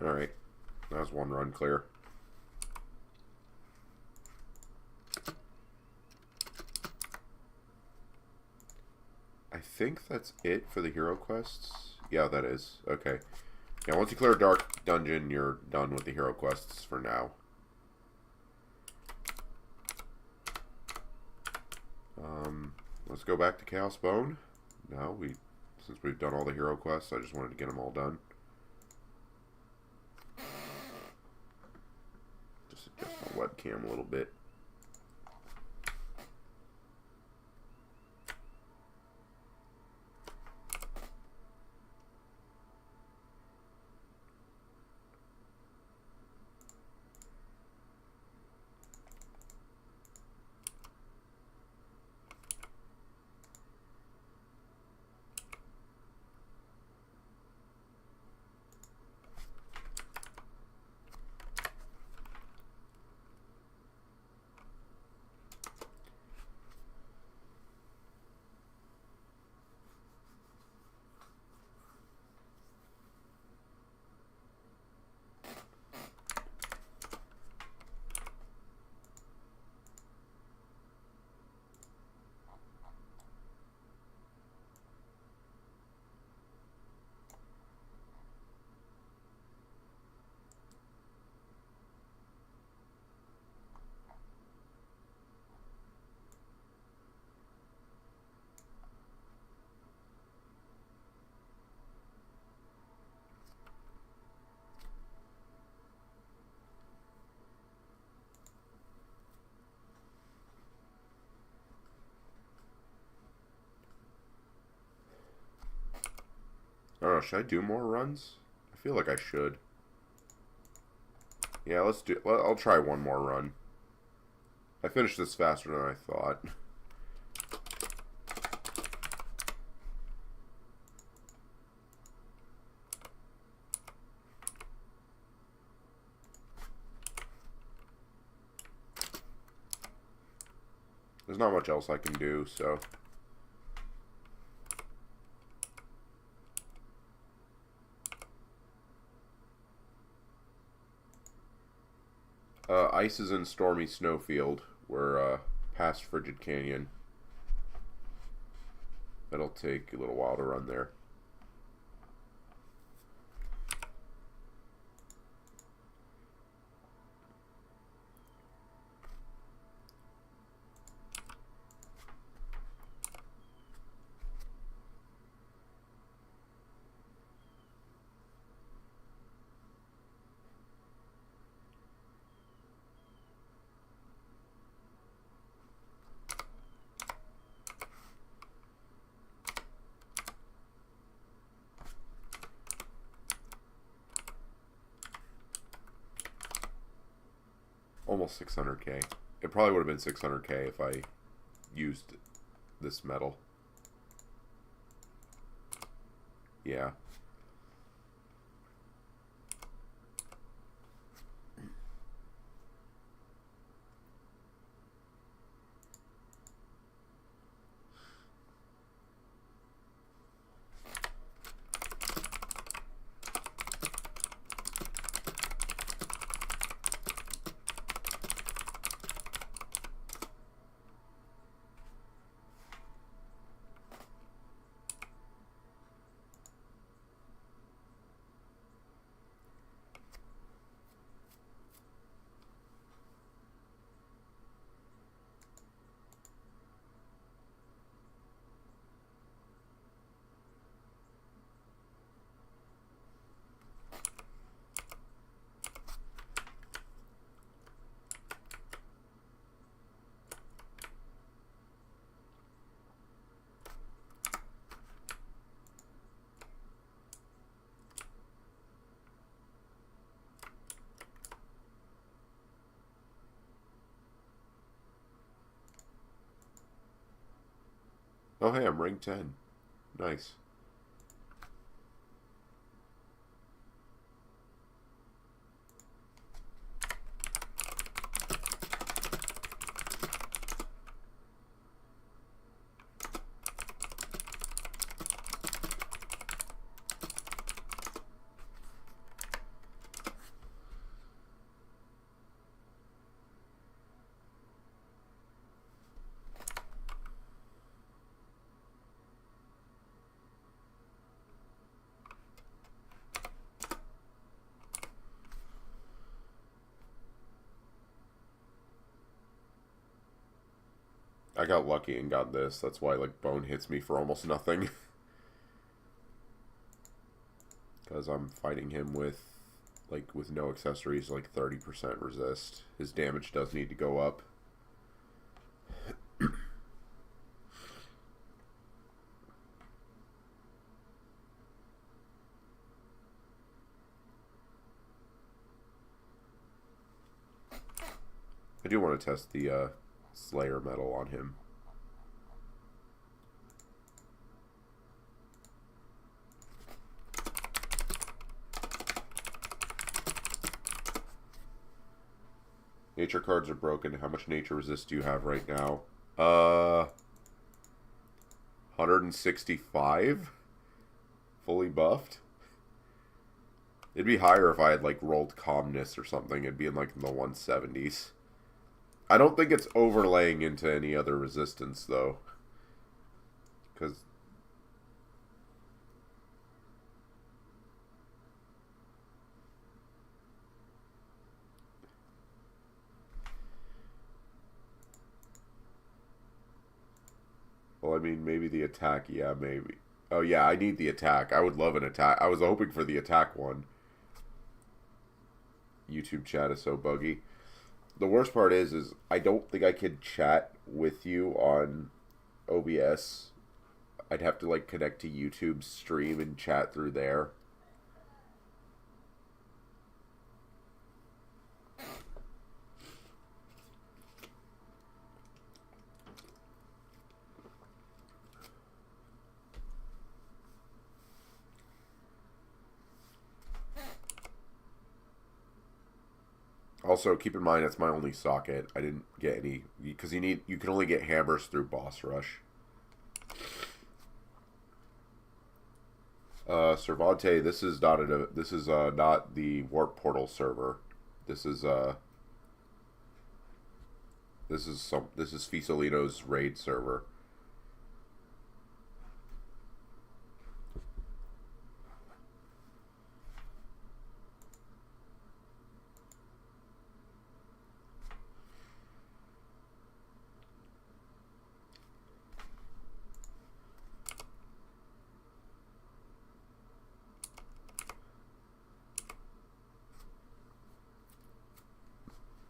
Alright. That was one run clear. I think that's it for the hero quests. Yeah, that is. Okay. Yeah, once you clear a dark dungeon, you're done with the hero quests for now. Let's go back to Chaos Bone. Now, since we've done all the hero quests, I just wanted to get them all done. webcam a little bit. I don't know, should I do more runs? I feel like I should. Yeah, I'll try one more run. I finished this faster than I thought. There's not much else I can do, so... Ice is in Stormy Snowfield. We're past Frigid Canyon. It'll take a little while to run there. Almost 600k. It probably would have been 600k if I used this metal. Yeah. Oh, hey, I'm rank 10. Nice. I got lucky and got this. That's why, like, bone hits me for almost nothing. Because I'm fighting him with like with no accessories, like 30% resist. His damage does need to go up. I do want to test the Slayer metal on him. Nature cards are broken. How much nature resist do you have right now? 165? Fully buffed? It'd be higher if I had, like, rolled calmness or something. It'd be in, like, the 170s. I don't think it's overlaying into any other resistance, though. Because... well, I mean, maybe the attack, yeah, maybe. Oh, yeah, I need the attack. I would love an attack. I was hoping for the attack one. YouTube chat is so buggy. The worst part is I don't think I could chat with you on OBS. I'd have to, like, connect to YouTube's stream and chat through there. Also, keep in mind it's my only socket. I didn't get any because you can only get hammers through boss rush. Cervante, this is not not the warp portal server. This is Fisolino's raid server.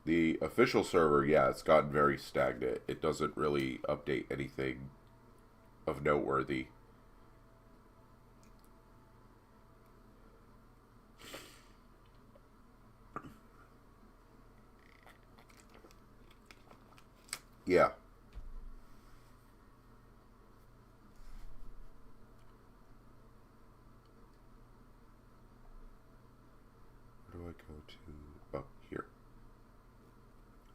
The official server, yeah, it's gotten very stagnant. It doesn't really update anything of noteworthy. Yeah. Where do I go to? Oh, here.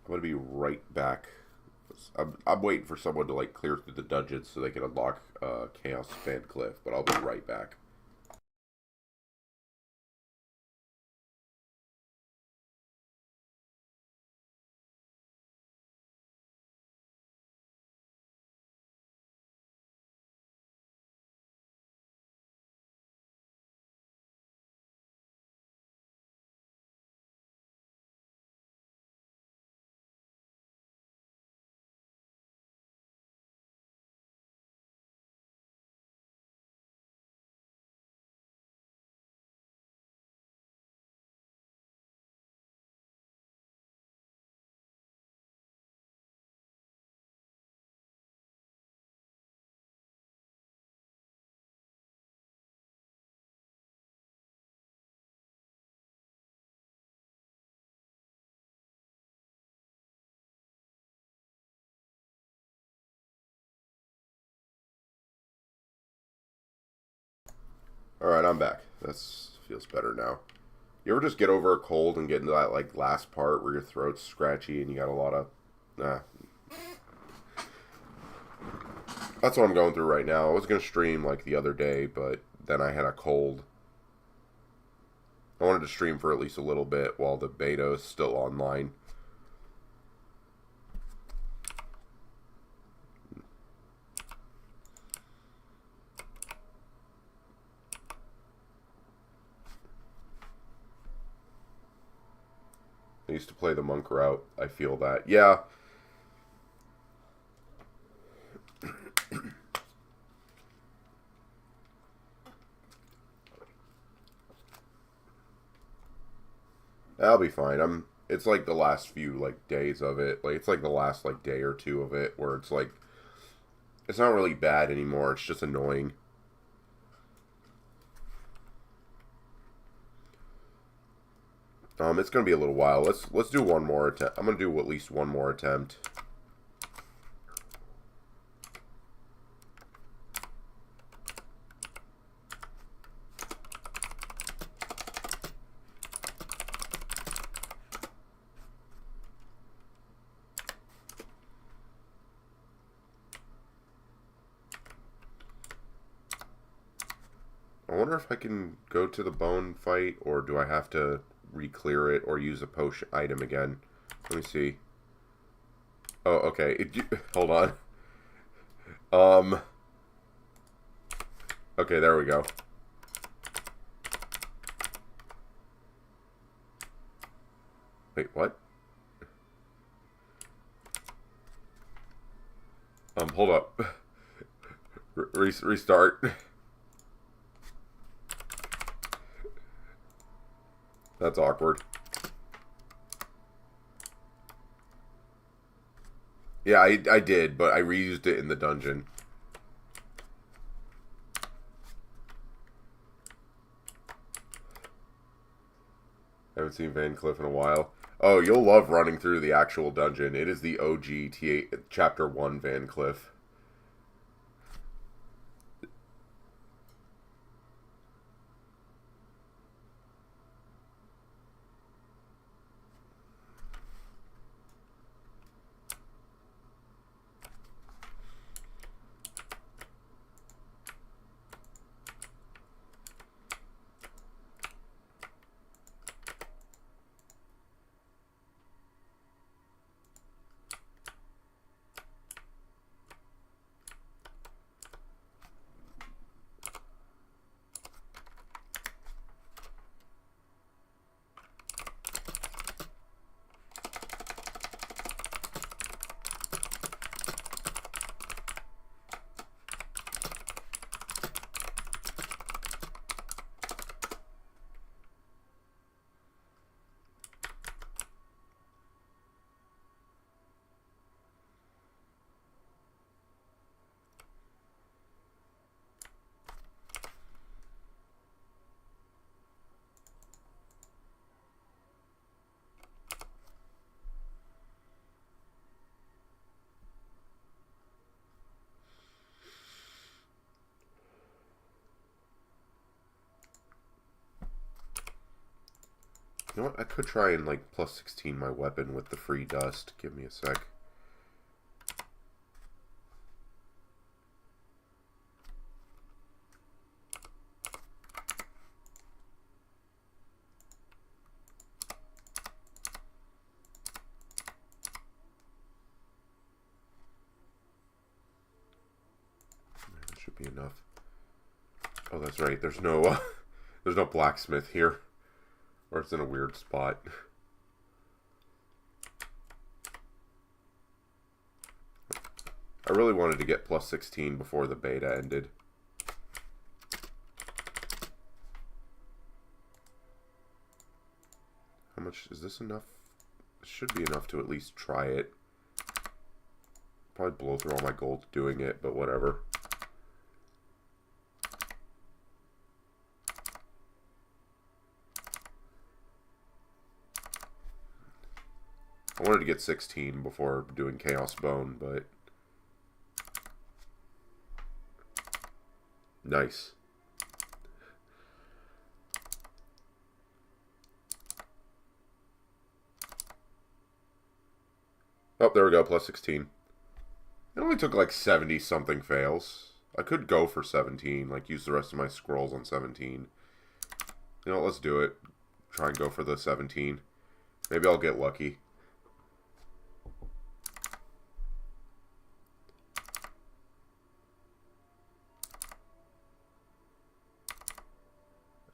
I'm going to be right back. I'm waiting for someone to, like, clear through the dungeons so they can unlock Chaos Fan Cliff, but I'll be right back. Alright, I'm back. That feels better now. You ever just get over a cold and get into that, like, last part where your throat's scratchy and you got a lot of... That's what I'm going through right now. I was going to stream, like, the other day, but then I had a cold. I wanted to stream for at least a little bit while the beta is still online. I used to play the monk route. I feel that. Yeah. I'll be fine. It's like the last few like days of it. Like it's like the last like day or two of it where it's like it's not really bad anymore. It's just annoying. It's gonna be a little while. Let's do one more attempt. I'm gonna do at least one more attempt. I wonder if I can go to the bone fight, or do I have to re-clear it, or use a potion item again? Let me see. Oh, okay. Hold on. Okay, there we go. Wait, what? Hold up. Restart. That's awkward. Yeah, I did, but I reused it in the dungeon. I haven't seen Van Cliff in a while. Oh, you'll love running through the actual dungeon. It is the OG Chapter 1 Van Cliff. You know what? I could try and, like, plus 16 my weapon with the free dust. Give me a sec. That should be enough. Oh, that's right. There's no blacksmith here. Or it's in a weird spot. I really wanted to get plus 16 before the beta ended. How much is this enough? It should be enough to at least try it. Probably blow through all my gold doing it, but whatever. I wanted to get 16 before doing Chaos Bone, but... Nice. Oh, there we go, plus 16. It only took like 70-something fails. I could go for 17, like use the rest of my scrolls on 17. You know, let's do it. Try and go for the 17. Maybe I'll get lucky.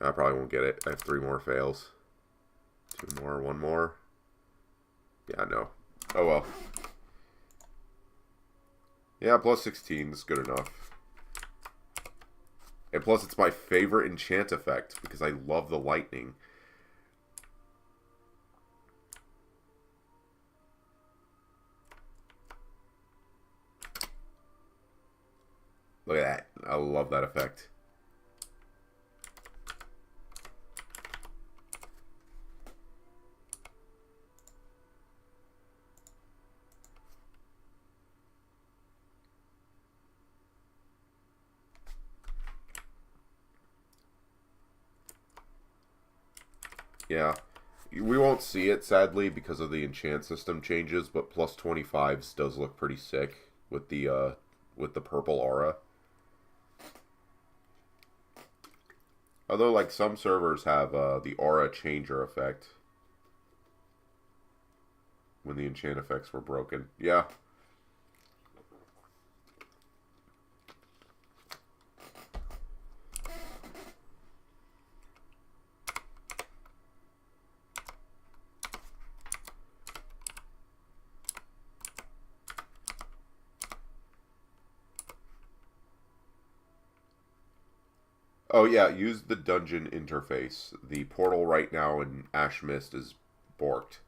I probably won't get it. I have 3 more fails. 2 more, 1 more. Yeah, no. Oh well. Yeah, plus 16 is good enough. And plus, it's my favorite enchant effect because I love the lightning. Look at that. I love that effect. Yeah. We won't see it, sadly, because of the enchant system changes, but plus 25s does look pretty sick with the purple aura. Although, like, some servers have the aura changer effect when the enchant effects were broken. Yeah. Oh yeah, use the dungeon interface. The portal right now in Ash Mist is borked.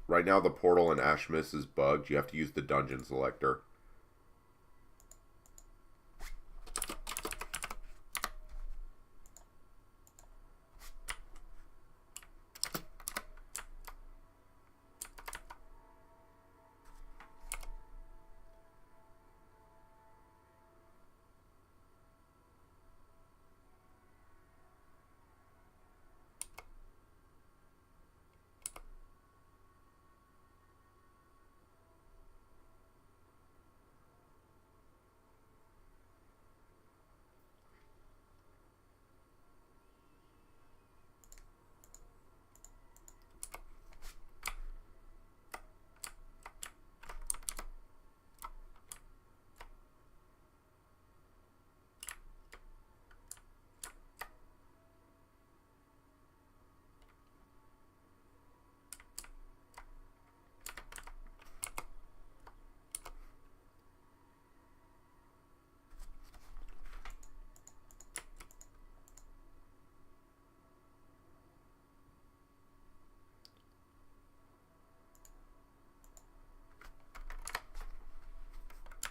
Right now the portal in Ash Mist is bugged. You have to use the dungeon selector.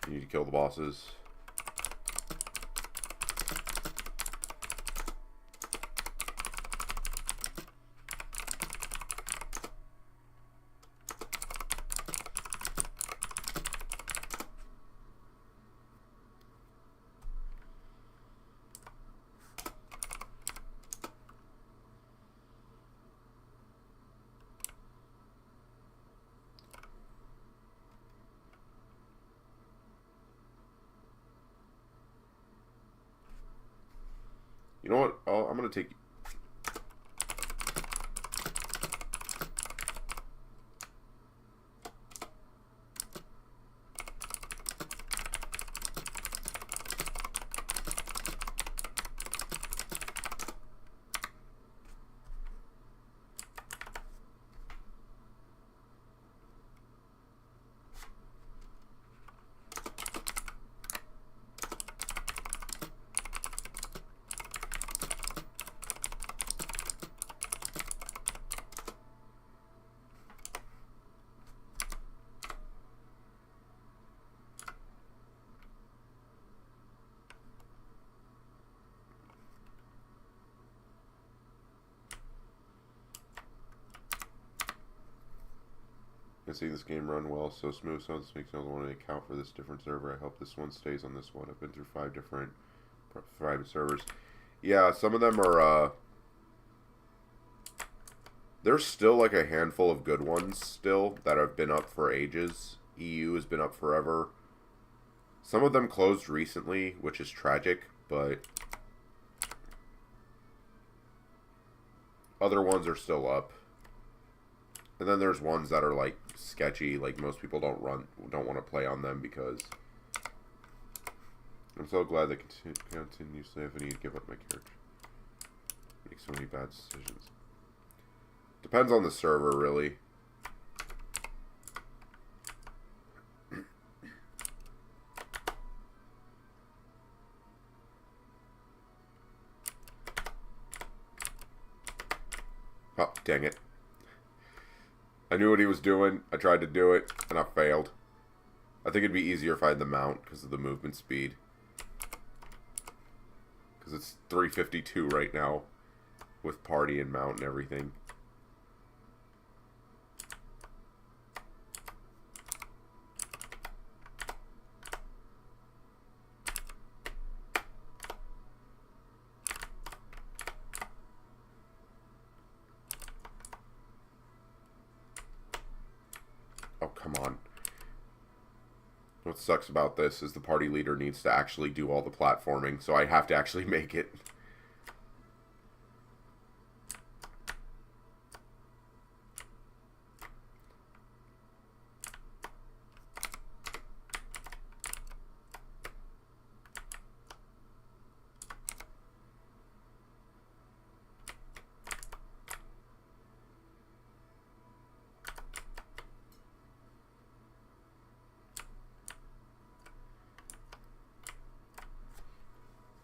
You need to kill the bosses. You know what? I'm going to take... I see this game run well, so smooth, so this makes another one to account for this different server. I hope this one stays on this one. I've been through 5 different private servers. Yeah, some of them are, there's still like a handful of good ones still that have been up for ages. EU has been up forever. Some of them closed recently, which is tragic, but other ones are still up. And then there's ones that are like sketchy, like most people don't want to play on them because I'm so glad that continuously have a need to give up my character. Make so many bad decisions. Depends on the server, really. Oh, dang it. I knew what he was doing. I tried to do it, and I failed. I think it'd be easier if I had the mount because of the movement speed. Because it's 352 right now with party and mount and everything. Oh, come on. What sucks about this is the party leader needs to actually do all the platforming, so I have to actually make it.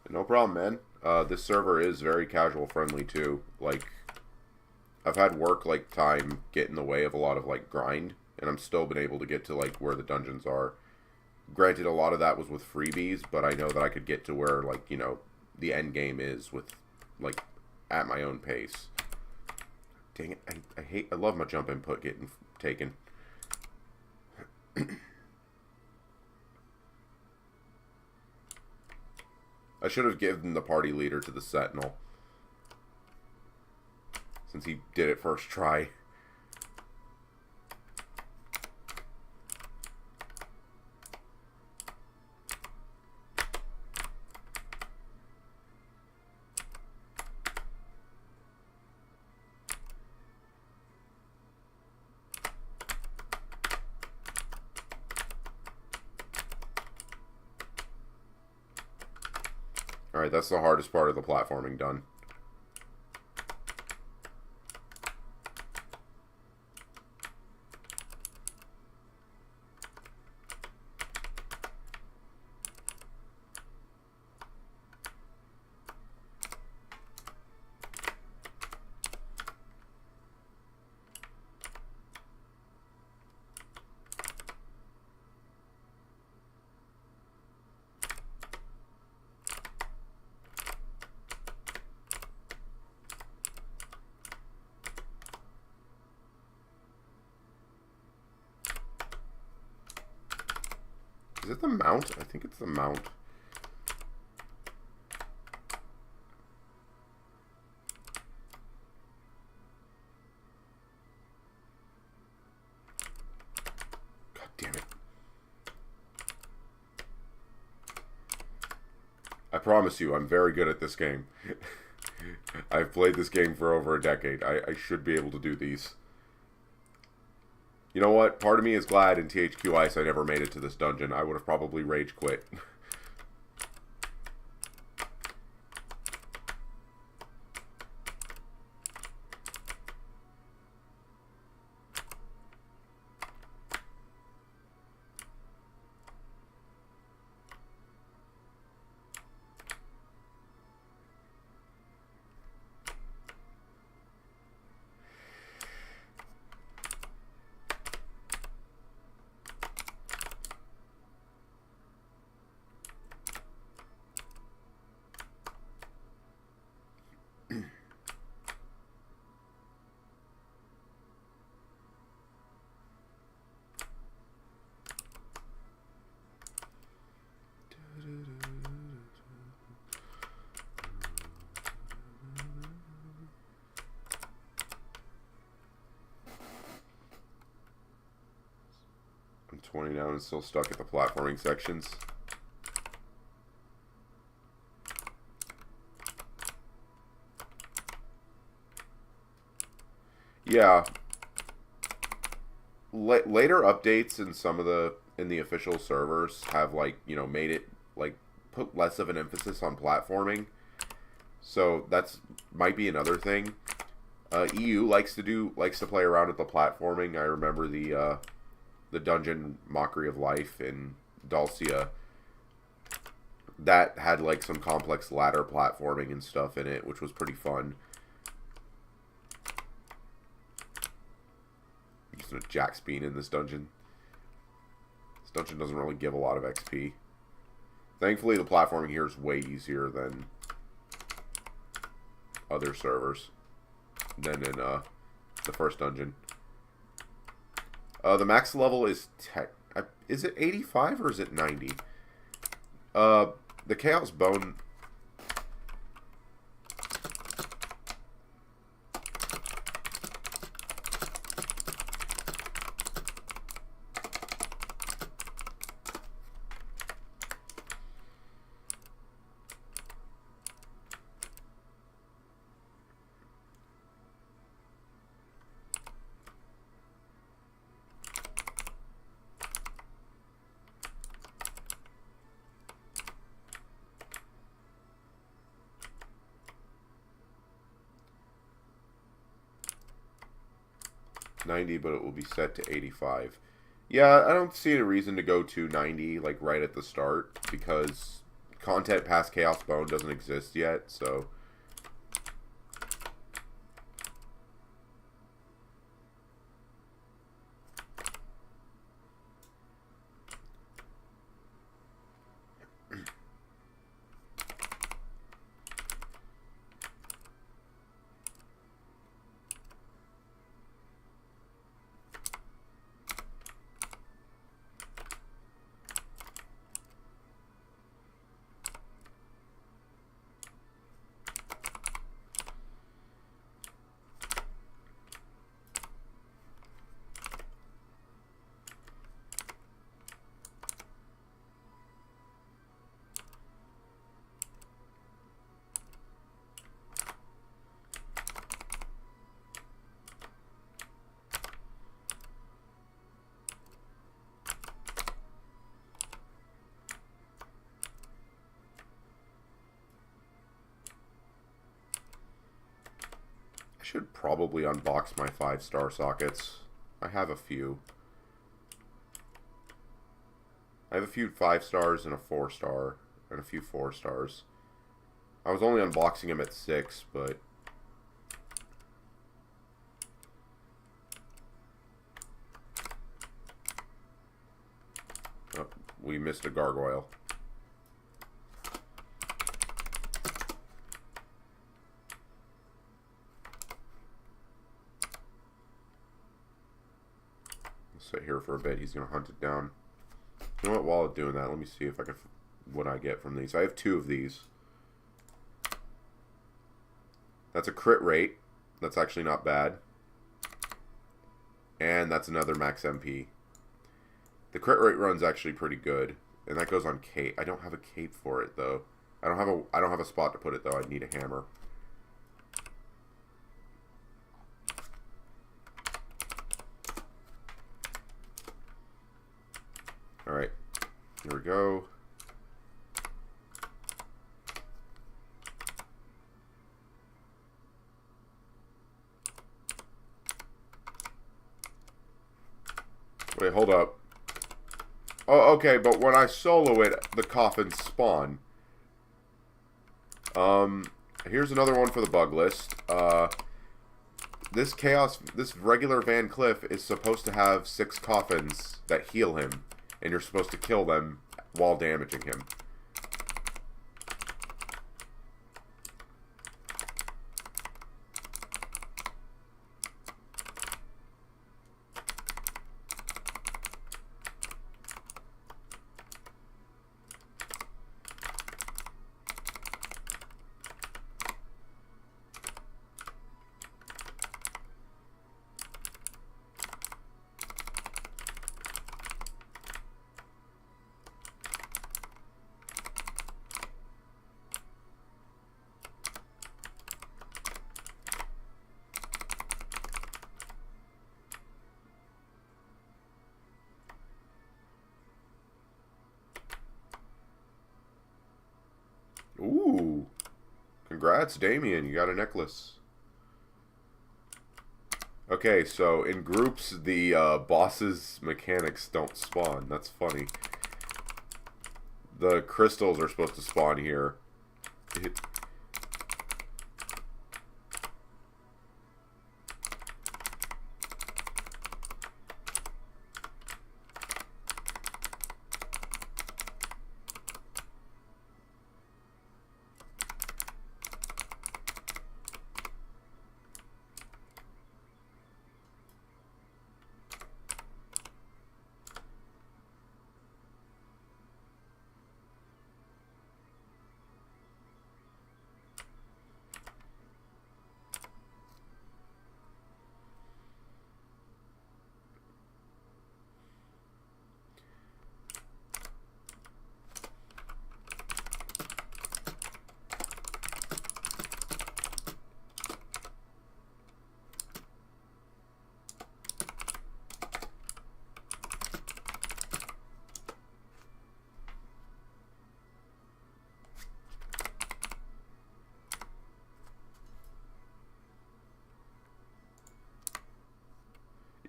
No problem, man. This server is very casual friendly too. Like, I've had work like time get in the way of a lot of like grind, and I'm still been able to get to like where the dungeons are. Granted, a lot of that was with freebies, but I know that I could get to where like, you know, the end game is with like at my own pace. Dang it! I love my jump input getting taken. I should have given the party leader to the Sentinel, since he did it first try. Alright, that's the hardest part of the platforming done. Is it the mount? I think it's the mount. God damn it. I promise you, I'm very good at this game. I've played this game for over a decade. I should be able to do these. You know what? Part of me is glad in THQ Ice I never made it to this dungeon. I would have probably rage quit. I'm 20 now and still stuck at the platforming sections. Yeah. Later updates in some of the official servers have, like, you know, made it, like, put less of an emphasis on platforming. So that's might be another thing. EU likes to play around with the platforming. I remember the dungeon Mockery of Life in Dulcia. That had like some complex ladder platforming and stuff in it, which was pretty fun. I'm just gonna jack Speen in this dungeon. This dungeon doesn't really give a lot of XP. Thankfully, the platforming here is way easier than other servers. Than in the first dungeon. The max level is is it 85 or is it 90? The Chaos Bone. $90, but it will be set to 85. Yeah, I don't see a reason to go to 90 like right at the start because content past Chaos Bone doesn't exist yet, so I should probably unbox my 5-star sockets. I have a few. I have a few 5 stars and a 4-star, and a few 4 stars. I was only unboxing them at 6, but oh, we missed a gargoyle. Sit here for a bit. He's gonna hunt it down. You know what? While I'm doing that, let me see if I can what I get from these. I have 2 of these. That's a crit rate. That's actually not bad. And that's another max MP. The crit rate run's actually pretty good, and that goes on cape. I don't have a cape for it though. I don't have a spot to put it though. I need a hammer. Alright, here we go. Wait, hold up. Oh, okay, but when I solo it, the coffins spawn. Here's another one for the bug list. This regular Van Cliff is supposed to have 6 coffins that heal him. And you're supposed to kill them while damaging him. Ooh. Congrats, Damien. You got a necklace. Okay, so in groups, the boss's mechanics don't spawn. That's funny. The crystals are supposed to spawn here.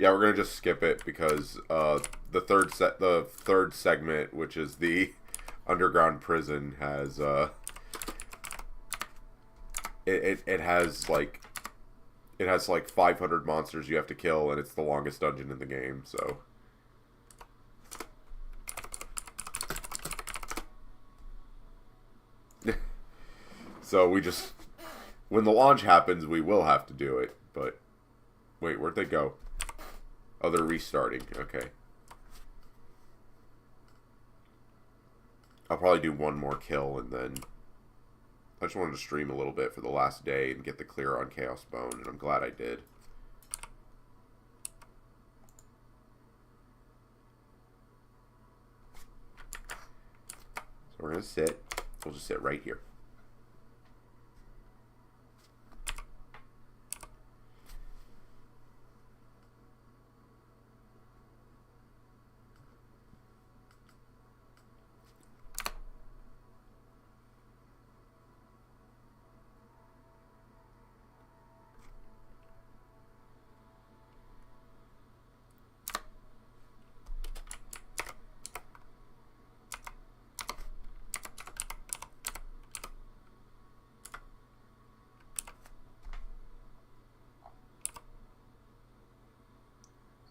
Yeah, we're gonna just skip it because the third segment, which is the underground prison, has it has like 500 monsters you have to kill, and it's the longest dungeon in the game. So so we just, when the launch happens, we will have to do it. But wait, where'd they go? Oh, they're restarting. Okay. I'll probably do one more kill, and then I just wanted to stream a little bit for the last day and get the clear on Chaos Bone, and I'm glad I did. So we're going to sit. We'll just sit right here.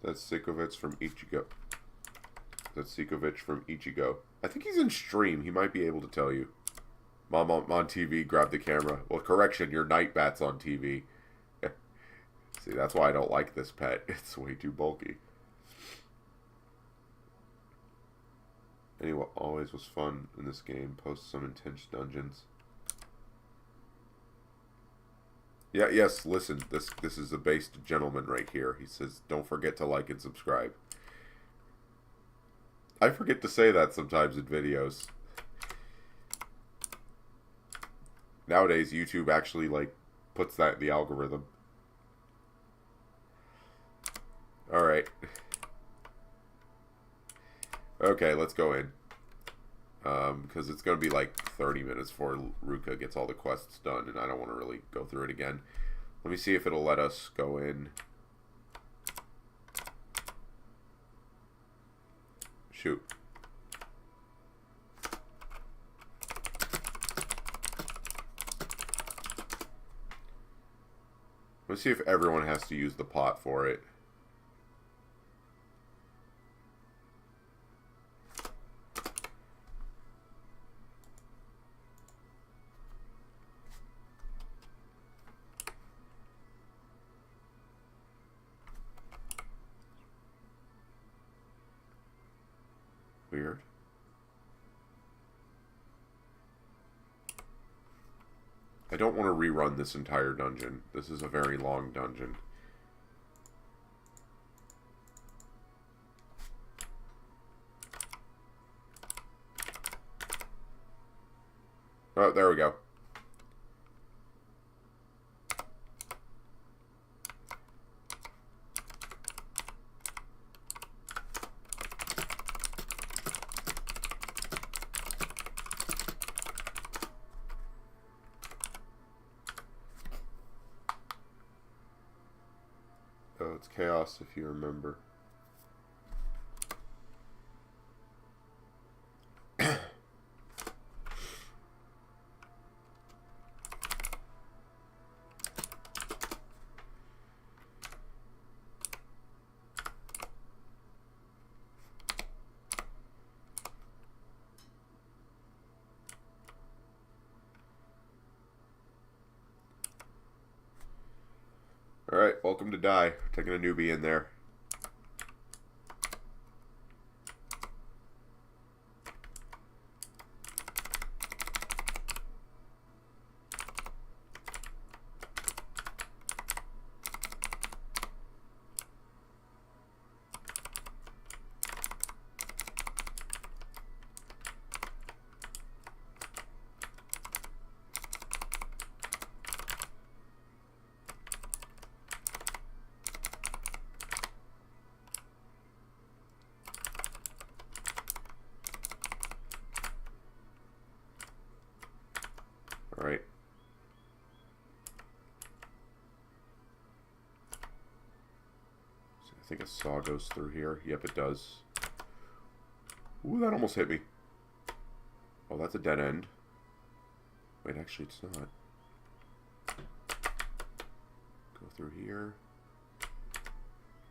That's Sikovich from Ichigo. That's Sikovich from Ichigo. I think he's in stream. He might be able to tell you. Mom on TV, grab the camera. Well, correction, your night bat's on TV. See, that's why I don't like this pet. It's way too bulky. Anyway, always was fun in this game. Post some intense dungeons. Yeah, yes, listen, this is a based gentleman right here. He says, don't forget to like and subscribe. I forget to say that sometimes in videos. Nowadays, YouTube actually, like, puts that in the algorithm. Alright. Okay, let's go in. Because it's going to be like 30 minutes before Ruka gets all the quests done, and I don't want to really go through it again. Let me see if it'll let us go in. Shoot. Let's see if everyone has to use the pot for it. Weird. I don't want to rerun this entire dungeon. This is a very long dungeon. Oh, there we go. Oh, it's chaos if you remember. Alright, welcome to Die. Taking a newbie in there. think a saw goes through here. Yep, it does. Ooh, that almost hit me. Oh, that's a dead end. Wait, actually, it's not. Go through here.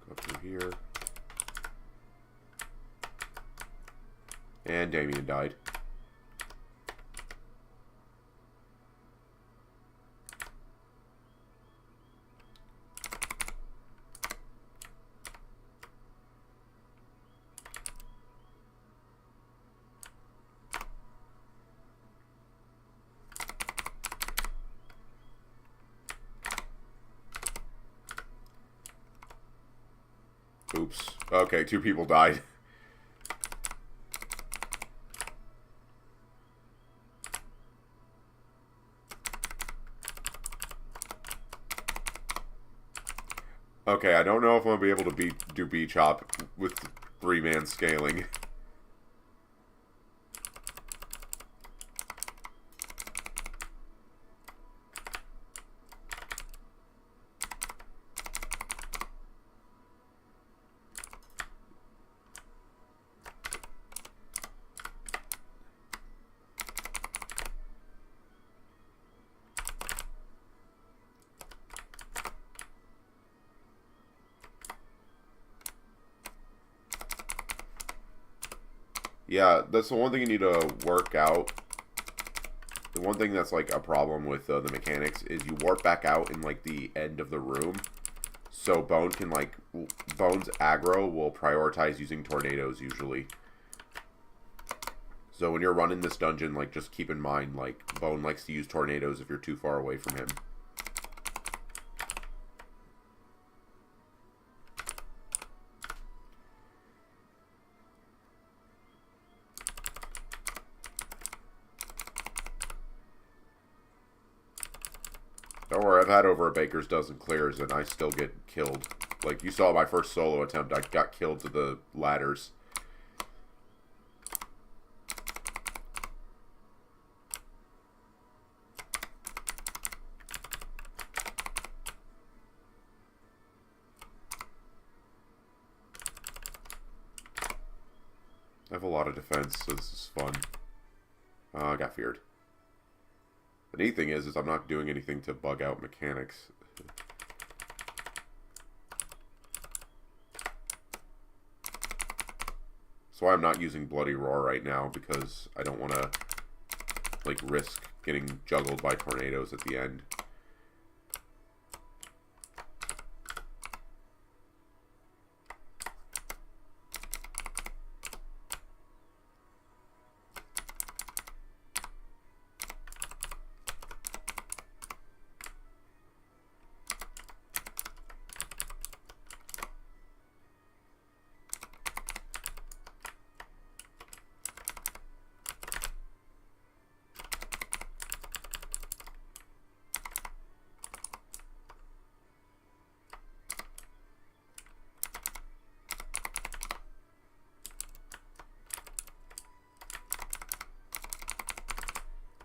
Go through here. And Damien died. Oops. Okay, 2 people died. Okay, I don't know if I'm going to be able to do beach hop with 3-man scaling. Yeah, that's the one thing you need to work out. The one thing that's like a problem with the mechanics is you warp back out in like the end of the room. So Bone can like, Bone's aggro will prioritize using tornadoes usually. So when you're running this dungeon, like just keep in mind like Bone likes to use tornadoes if you're too far away from him. Don't worry, I've had over a baker's dozen clears and I still get killed. Like, you saw my first solo attempt, I got killed to the ladders. I have a lot of defense, so this is fun. I got feared. The neat thing is I'm not doing anything to bug out mechanics. That's why I'm not using Bloody Roar right now, because I don't want to like risk getting juggled by tornadoes at the end.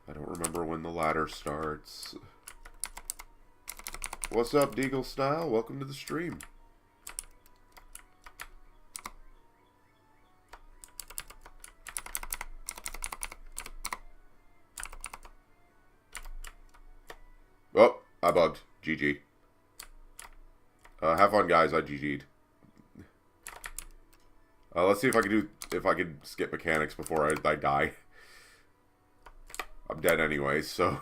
I don't remember when the ladder starts. What's up, Deagle Style? Welcome to the stream. Oh, I bugged. GG. Have fun, guys. I GG'd. Let's see if I can skip mechanics before I die. I'm dead anyway, so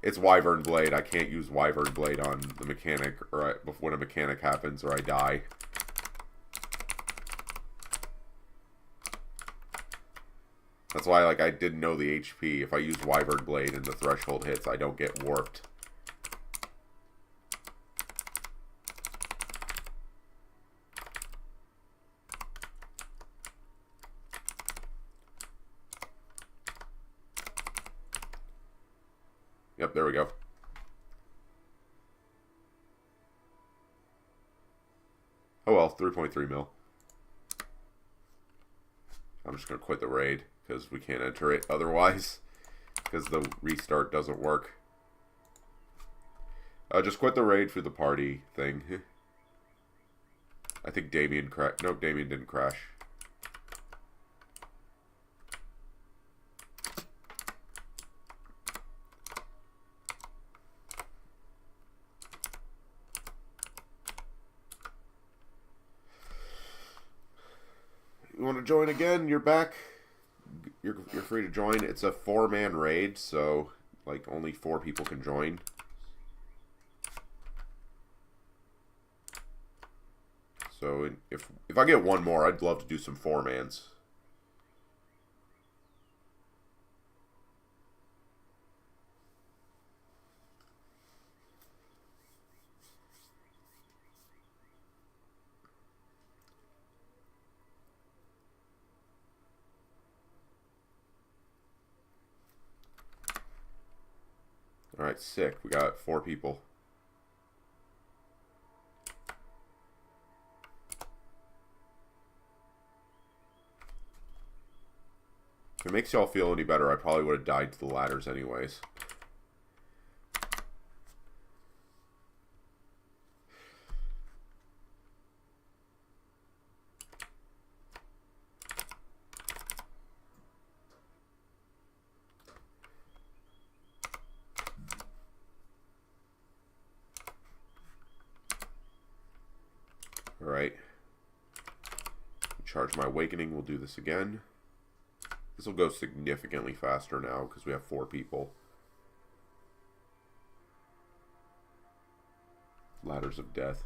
it's Wyvern Blade. I can't use Wyvern Blade on the mechanic or when a mechanic happens or I die. That's why like I didn't know the HP. If I use Wyvern Blade and the threshold hits, I don't get warped. Yep, there we go. Oh well, 3.3 mil. I'm just going to quit the raid because we can't enter it otherwise because the restart doesn't work. Just quit the raid for the party thing. I think Damien crashed. Nope, Damien didn't crash. You want to join again? You're back. You're free to join. It's a 4-man raid, so like only 4 people can join. So if I get one more, I'd love to do some 4-mans. Alright, sick. We got 4 people. If it makes y'all feel any better, I probably would have died to the ladders anyways. Alright. Charge my awakening. We'll do this again. This will go significantly faster now because we have 4 people. Ladders of Death.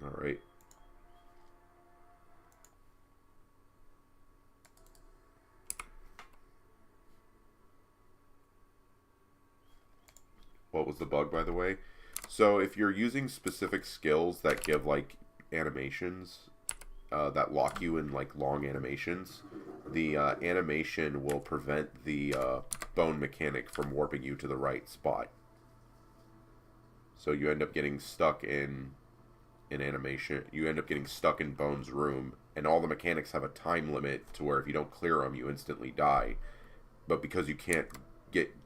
Alright. What was the bug, by the way? So if you're using specific skills that give like animations that lock you in like long animations, the animation will prevent the bone mechanic from warping you to the right spot. So you end up getting stuck in animation. You end up getting stuck in Bone's room, and all the mechanics have a time limit to where if you don't clear them, you instantly die. But because you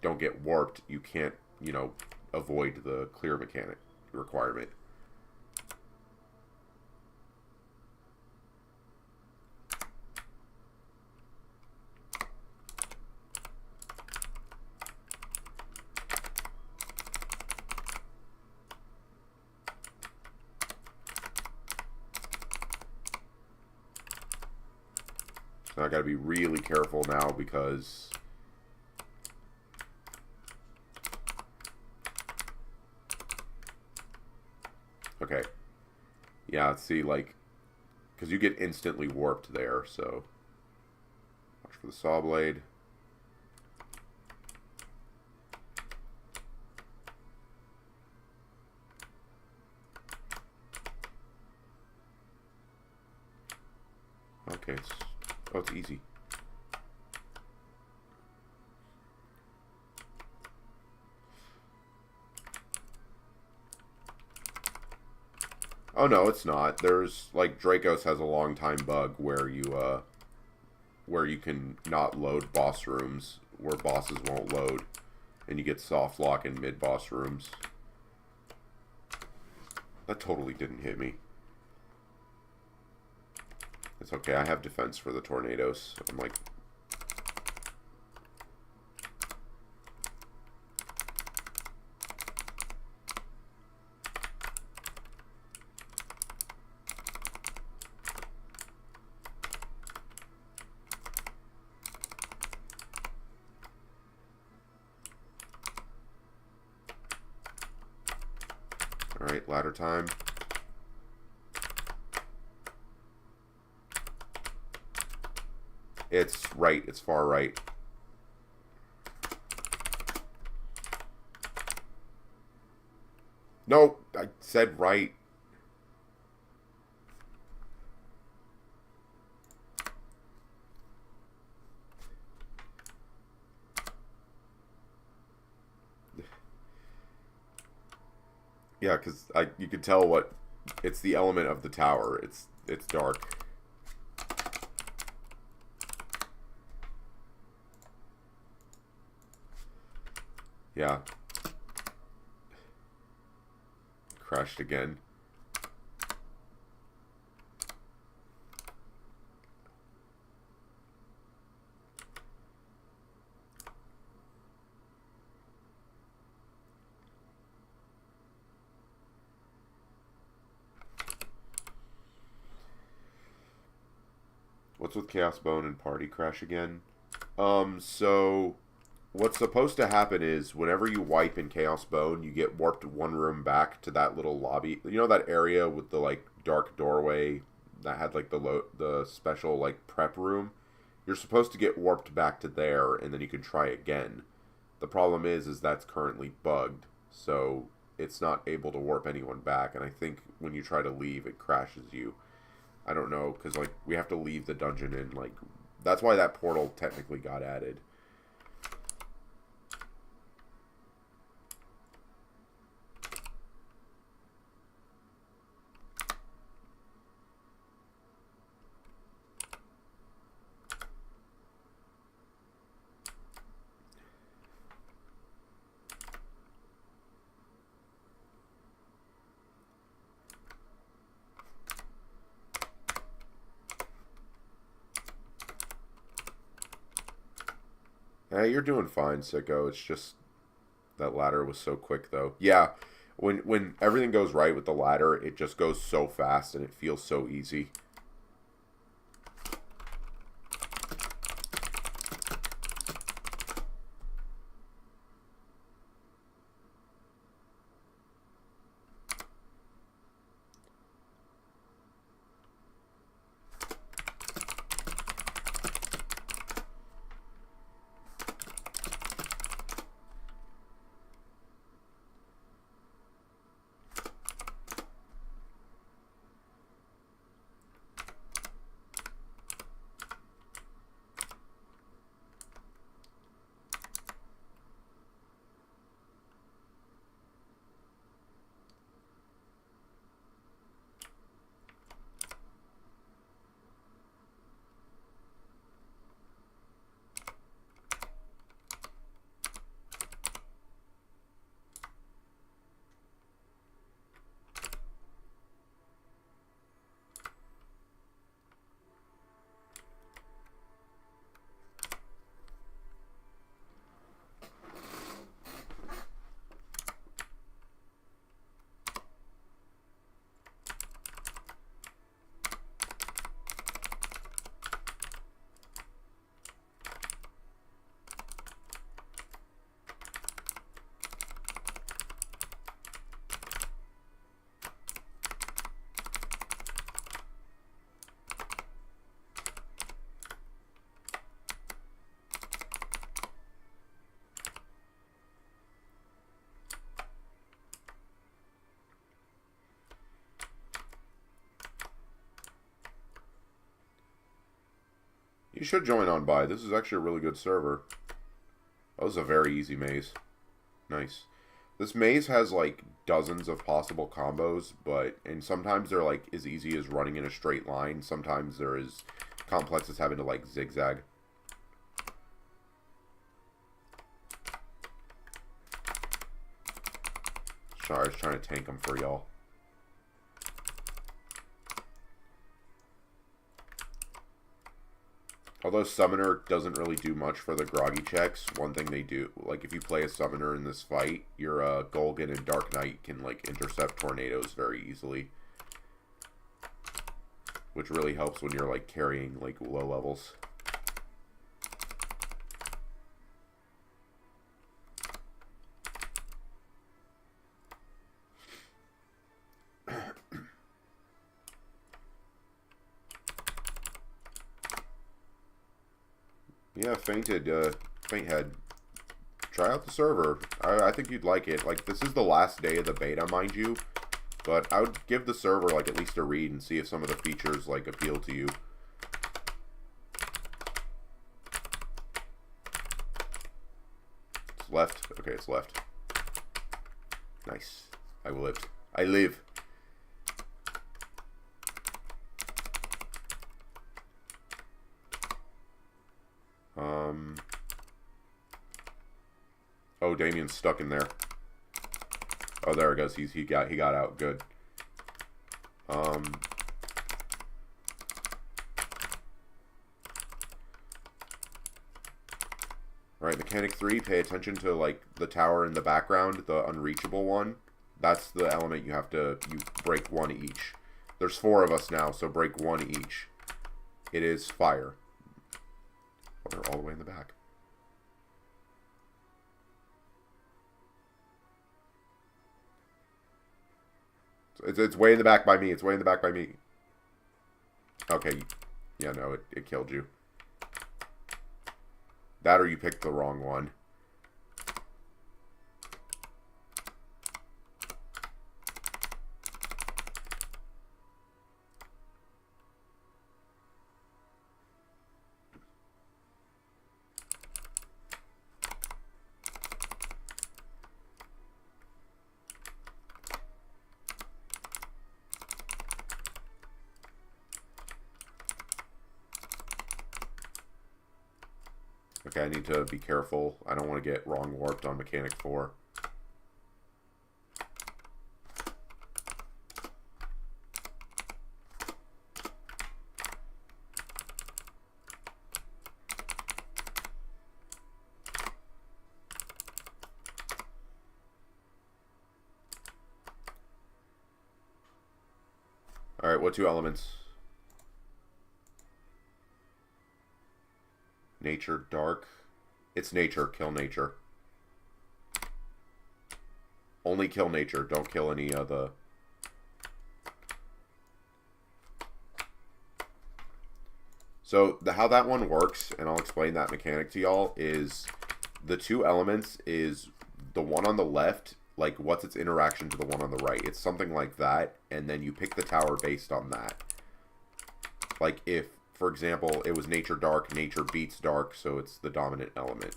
don't get warped, you can't, you know, avoid the clear mechanic requirement. So I gotta be really careful now because okay. Yeah, see, like, because you get instantly warped there, so watch for the saw blade. Okay, it's easy. Oh no, it's not. There's like Dracos has a long time bug where you can not load boss rooms where bosses won't load, and you get soft lock in mid boss rooms. That totally didn't hit me. It's okay. I have defense for the tornadoes. I'm like. Alright, ladder time. It's right. It's far right. No, I said right. Yeah, because you can tell what it's the element of the tower. It's dark. Yeah. crashed again. What's with Chaos Bone and Party crash again? So what's supposed to happen is whenever you wipe in Chaos Bone, you get warped one room back to that little lobby. You know that area with the like dark doorway that had like the special like prep room? You're supposed to get warped back to there, and then you can try again. The problem is that's currently bugged, so it's not able to warp anyone back. And I think when you try to leave, it crashes you. I don't know, because, like, we have to leave the dungeon and, like, that's why that portal technically got added. Hey, you're doing fine, Sicko. It's just that ladder was so quick, though. Yeah, when everything goes right with the ladder, it just goes so fast and it feels so easy. You should join on by. This is actually a really good server. That was a very easy maze. Nice. This maze has like dozens of possible combos, and sometimes they're like as easy as running in a straight line. Sometimes they're as complex as having to like zigzag. Sorry, I was trying to tank them for y'all. Although Summoner doesn't really do much for the groggy checks, one thing they do, like if you play a Summoner in this fight, your Golgan and Dark Knight can like intercept tornadoes very easily. Which really helps when you're like carrying like low levels. Yeah, Fainthead. Try out the server. I think you'd like it. Like, this is the last day of the beta, mind you. But I would give the server, like, at least a read and see if some of the features, like, appeal to you. It's left? Okay, it's left. Nice. I lived. I live. Oh, Damien's stuck in there. Oh, there it goes. He got out. Good. Alright, mechanic 3, pay attention to, like, the tower in the background, the unreachable one. That's the element you break one each. There's 4 of us now, so break one each. It is fire. Oh, they're all the way in the back. It's way in the back by me. It's way in the back by me. Okay. Yeah, no, it killed you. That or you picked the wrong one. Okay, I need to be careful. I don't want to get wrong warped on mechanic 4. Alright, what 2 elements? Nature, dark. It's nature. Kill nature. Only kill nature. Don't kill any of the... So, how that one works, and I'll explain that mechanic to y'all, is the 2 elements is the one on the left, like, what's its interaction to the one on the right. It's something like that, and then you pick the tower based on that. Like, if... For example, it was nature dark, nature beats dark, so it's the dominant element.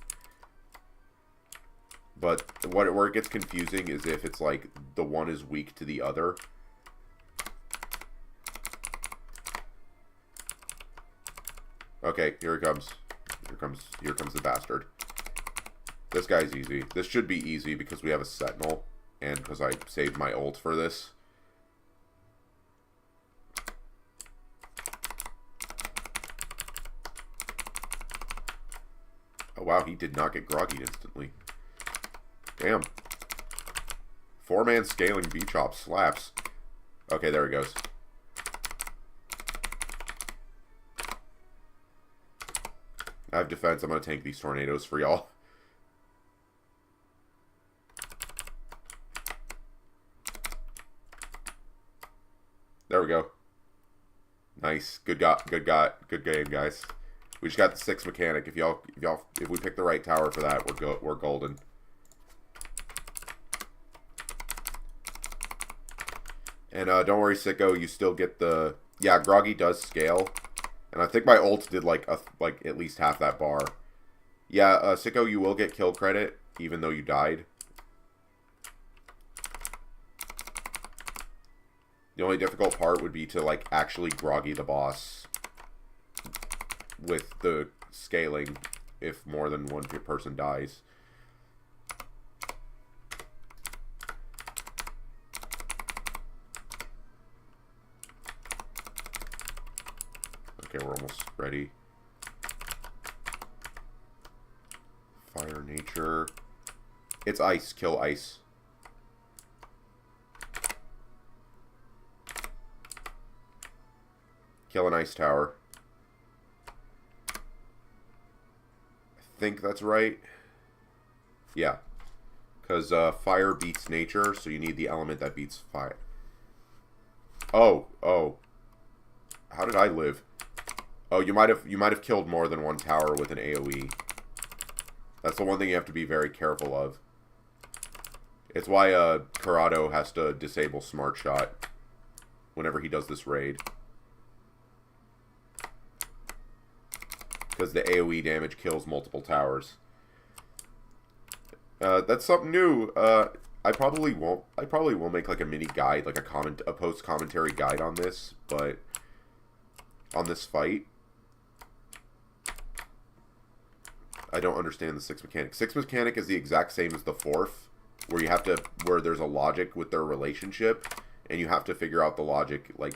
But where it gets confusing is if it's like the one is weak to the other. Okay, here it comes. Here comes the bastard. This guy's easy. This should be easy because we have a sentinel and because I saved my ult for this. Oh, wow, he did not get groggy instantly. Damn. 4-man scaling V-chop slaps. Okay, there he goes. I have defense. I'm going to tank these tornadoes for y'all. There we go. Nice. Good game, guys. We just got the 6 mechanic. If we pick the right tower for that, we're golden. And don't worry, Sicko, you still get the... Yeah, Groggy does scale. And I think my ult did like at least half that bar. Yeah, Sicko, you will get kill credit, even though you died. The only difficult part would be to like actually Groggy the boss with the scaling if more than one person dies. Okay, we're almost ready. Fire nature. It's ice. Kill ice. Kill an ice tower. I think that's right. Yeah. Because fire beats nature, so you need the element that beats fire. Oh. How did I live? Oh, you might have killed more than one tower with an AoE. That's the one thing you have to be very careful of. It's why Corrado has to disable Smart Shot whenever he does this raid. Because the AoE damage kills multiple towers. That's something new. I probably will make like a mini guide, like a post commentary guide on this, but on this fight. I don't understand the 6 mechanic. 6 mechanic is the exact same as the 4th, where you have to, where there's a logic with their relationship, and you have to figure out the logic. Like,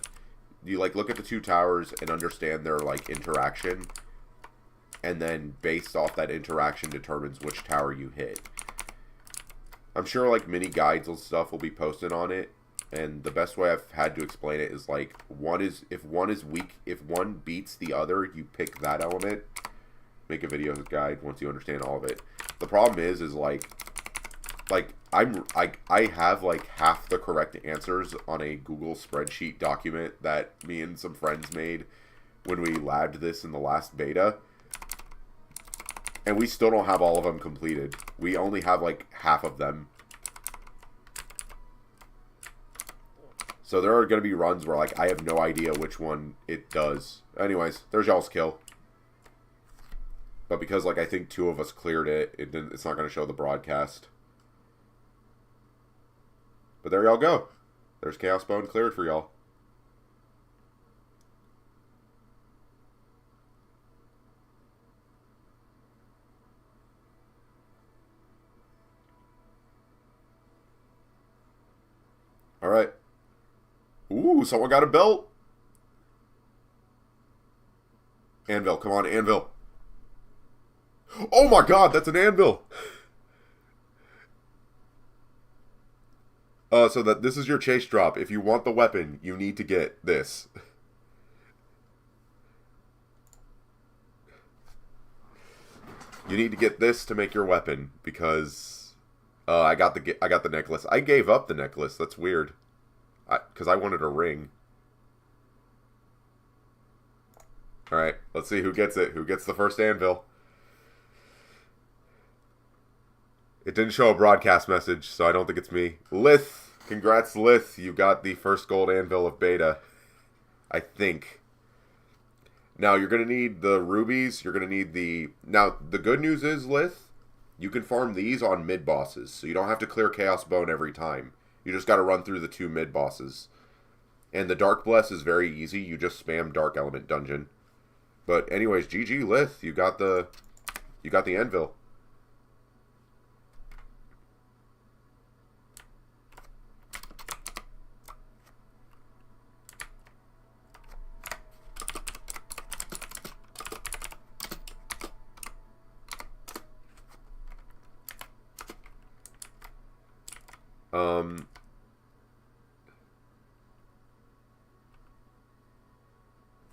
you like look at the two towers and understand their like interaction, and then based off that interaction determines which tower you hit. I'm sure like mini guides and stuff will be posted on it, and the best way I've had to explain it is like if one is weak, if one beats the other, you pick that element. Make a video guide once you understand all of it. The problem is like I have like half the correct answers on a Google spreadsheet document that me and some friends made when we labbed this in the last beta. And we still don't have all of them completed. We only have like half of them. So there are going to be runs where like I have no idea which one it does. Anyways, there's y'all's kill. But because like I think 2 of us cleared it, it's not going to show the broadcast. But there y'all go. There's Chaos Bone cleared for y'all. Alright. Ooh, someone got a belt. Anvil, come on, anvil. Oh my god, that's an anvil. So that this is your chase drop. If you want the weapon, you need to get this. You need to get this to make your weapon because I got the necklace. I gave up the necklace. That's weird. Because I wanted a ring. Alright, let's see who gets it. Who gets the first anvil? It didn't show a broadcast message, so I don't think it's me. Lith! Congrats, Lith. You got the first gold anvil of beta. I think. Now, you're going to need the rubies. You're going to need the... Now, the good news is, Lith, you can farm these on mid-bosses, so you don't have to clear Chaos Bone every time. You just got to run through the 2 mid-bosses. And the Dark Bless is very easy. You just spam Dark Element Dungeon. But anyways, GG, Lith. You got the anvil.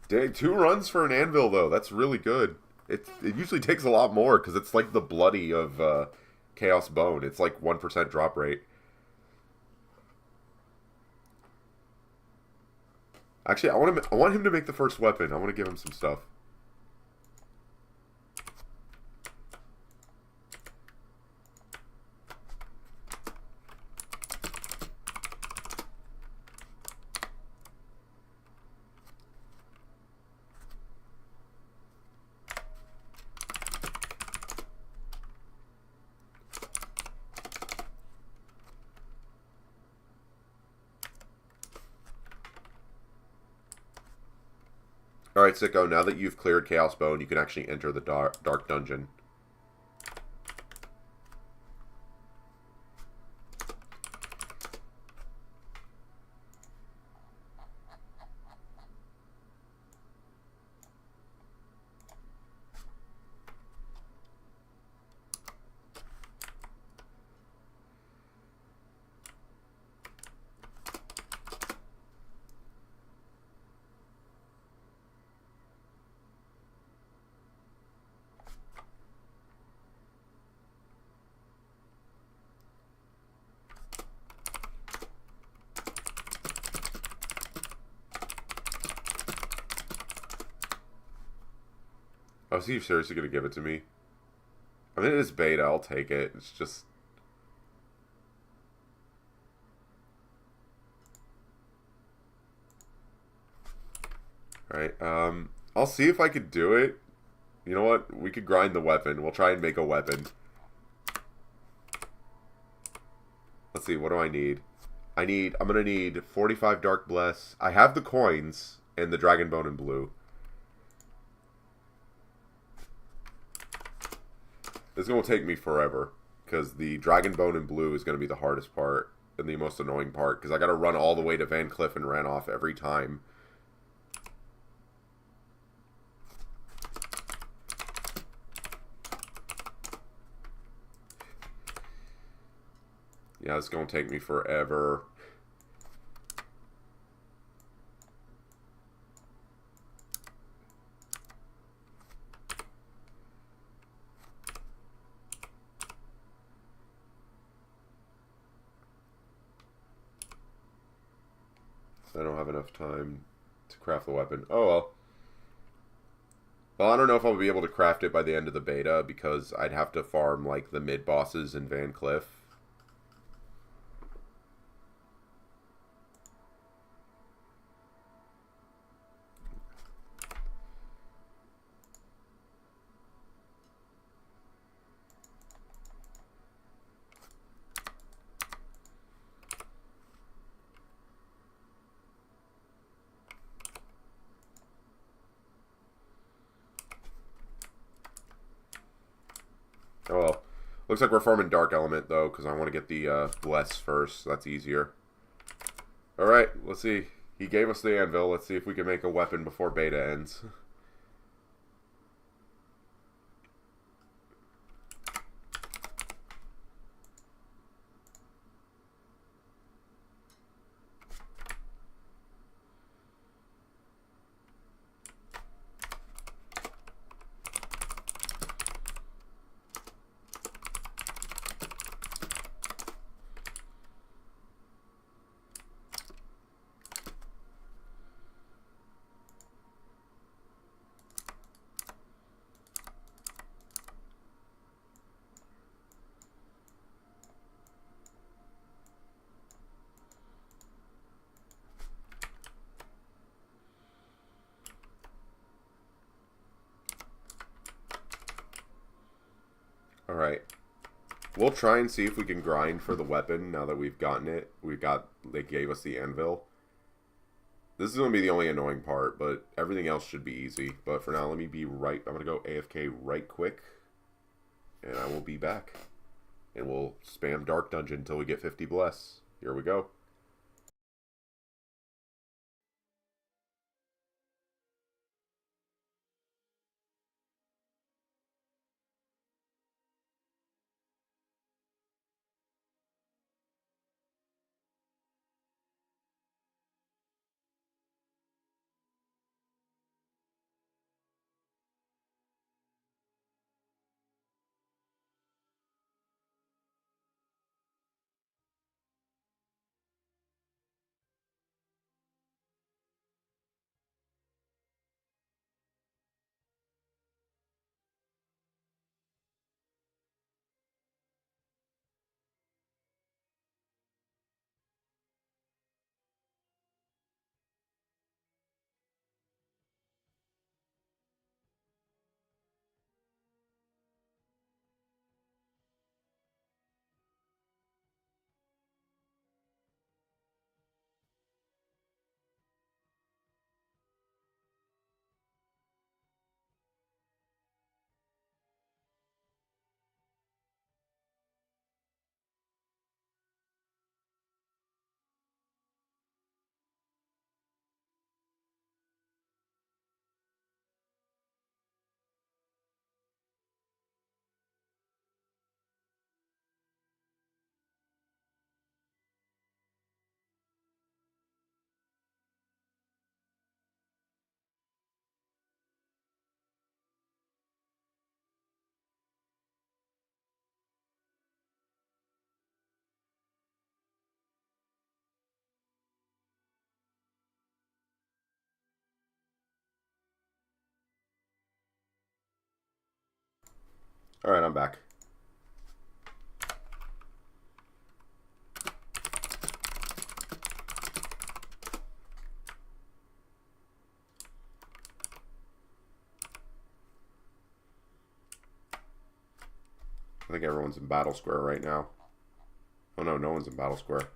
Dang, 2 runs for an anvil though. That's really good. It usually takes a lot more because it's like the bloody of Chaos Bone. It's like 1% drop rate. Actually, I want him to make the first weapon. I want to give him some stuff. Alright, Sicko, now that you've cleared Chaos Bone, you can actually enter the dark dungeon. Oh, so you're seriously going to give it to me? I mean, it is beta. I'll take it. It's just... Alright, I'll see if I could do it. You know what? We could grind the weapon. We'll try and make a weapon. Let's see, what do I need? I'm going to need 45 Dark Bless. I have the coins and the Dragon Bone in blue. This is going to take me forever, because the Dragon Bone in blue is going to be the hardest part and the most annoying part, because I got to run all the way to Van Cliff and ran off every time. Yeah, it's going to take me forever. I don't have enough time to craft the weapon. Oh, well. Well, I don't know if I'll be able to craft it by the end of the beta, because I'd have to farm, like, the mid-bosses in Van Cliff. Oh well. Looks like we're farming Dark Element, though, because I want to get the Bless first. That's easier. Alright, let's see. He gave us the anvil. Let's see if we can make a weapon before beta ends. Alright. We'll try and see if we can grind for the weapon now that we've gotten it. They gave us the anvil. This is going to be the only annoying part, but everything else should be easy. But for now, let me be right. I'm going to go AFK right quick. And I will be back. And we'll spam Dark Dungeon until we get 50 Bless. Here we go. Alright, I'm back. I think everyone's in Battle Square right now. Oh no, no one's in Battle Square.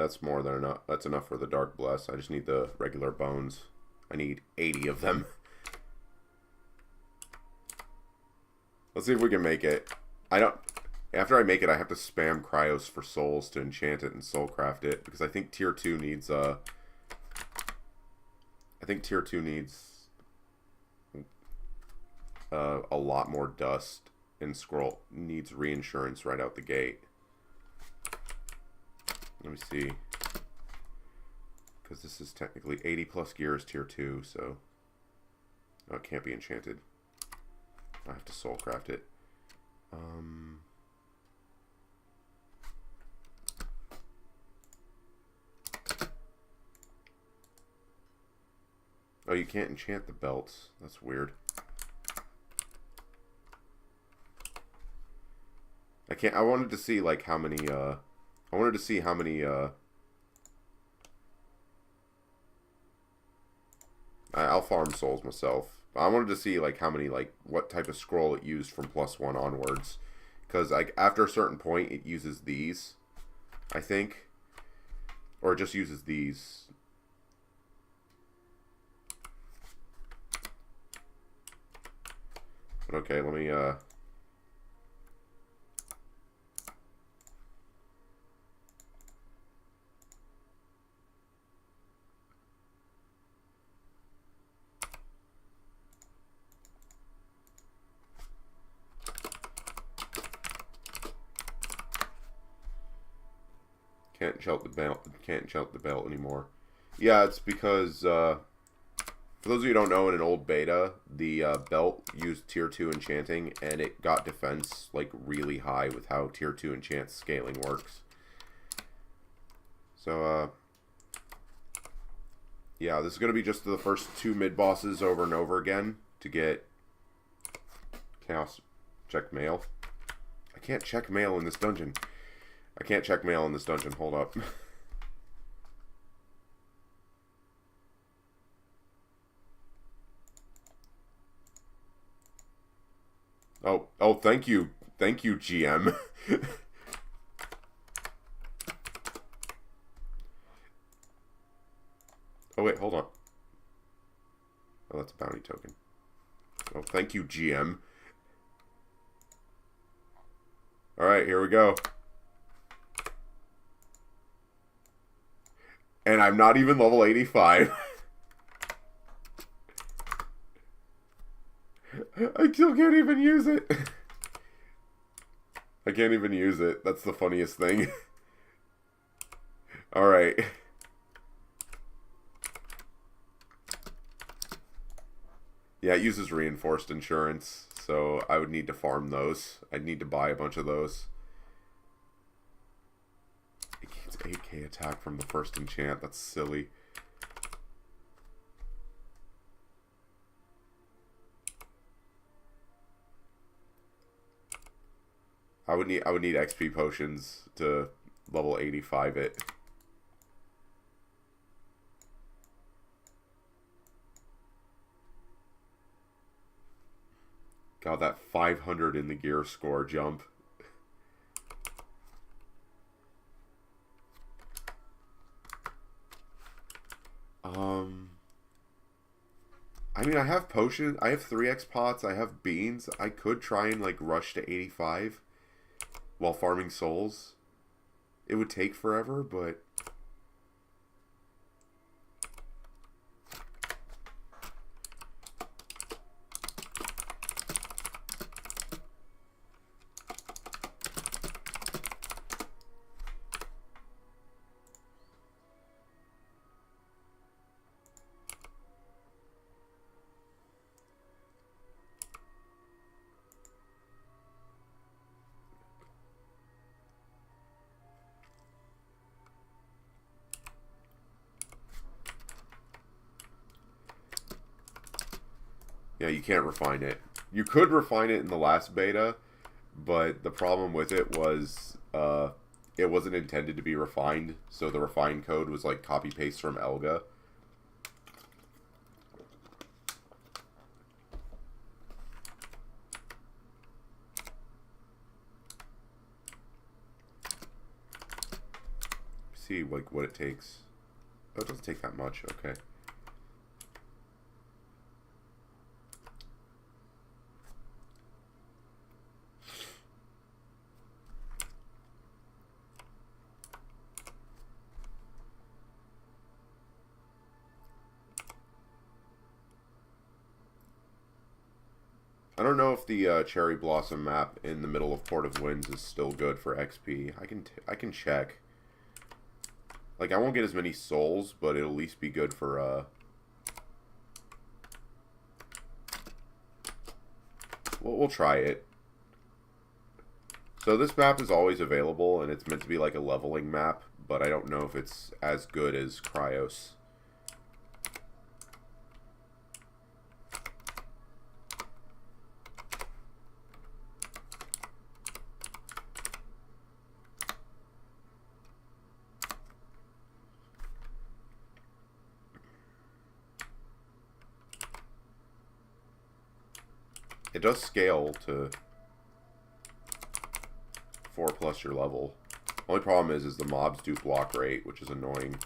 that's more than enough. That's enough for the Dark Bless. I just need the regular bones. I need 80 of them. Let's see if we can make it. After I make it, I have to spam Cryos for souls to enchant it and soulcraft it, because I think tier 2 needs a lot more dust, and scroll needs reinsurance right out the gate. Let me see, because this is technically 80 plus gears tier 2, so it can't be enchanted. I have to soulcraft it. Oh, you can't enchant the belts. That's weird. I wanted to see like how many I'll farm souls myself. I wanted to see like how many, like what type of scroll it used from +1 onwards, because like after a certain point it uses these, I think, or it just uses these. But okay, let me can't chelt the belt anymore. Yeah, it's because for those of you who don't know, in an old beta, the belt used tier 2 enchanting, and it got defense like really high with how tier 2 enchant scaling works. So yeah, this is going to be just the first 2 mid-bosses over and over again to get Chaos check mail. I can't check mail in this dungeon. Hold up. Oh, thank you, GM. Oh wait, hold on. Oh, that's a bounty token. Oh, thank you, GM. All right, here we go. And I'm not even level 85. I still can't even use it. I can't even use it. That's the funniest thing. Alright. Yeah, it uses reinforced insurance, so I would need to farm those. I'd need to buy a bunch of those. It gains 8k attack from the first enchant. That's silly. I would need XP potions to level 85 it. God, that 500 in the gear score jump. I mean, I have potions. I have 3x pots. I have beans. I could try and like rush to 85 while farming souls. It would take forever, but yeah, you can't refine it. You could refine it in the last beta, but the problem with it was it wasn't intended to be refined, so the refined code was like copy paste from Elga. see like what it takes. Oh, it doesn't take that much. Okay. I don't know if the Cherry Blossom map in the middle of Port of Winds is still good for XP. I can check. Like, I won't get as many souls, but it'll at least be good for, we'll try it. So this map is always available, and it's meant to be like a leveling map, but I don't know if it's as good as Cryos. It does scale to 4+ your level. Only problem is the mobs do block rate, which is annoying.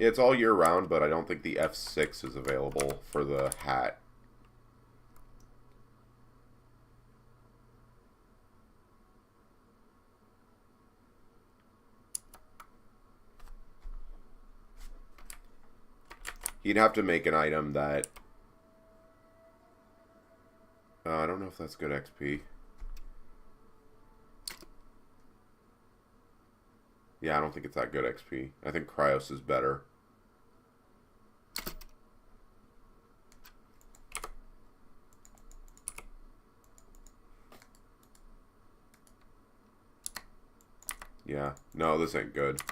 Yeah, it's all year round, but I don't think the F6 is available for the hat. You'd have to make an item that... I don't know if that's good XP. Yeah, I don't think it's that good XP. I think Cryos is better. Yeah, no, this ain't good.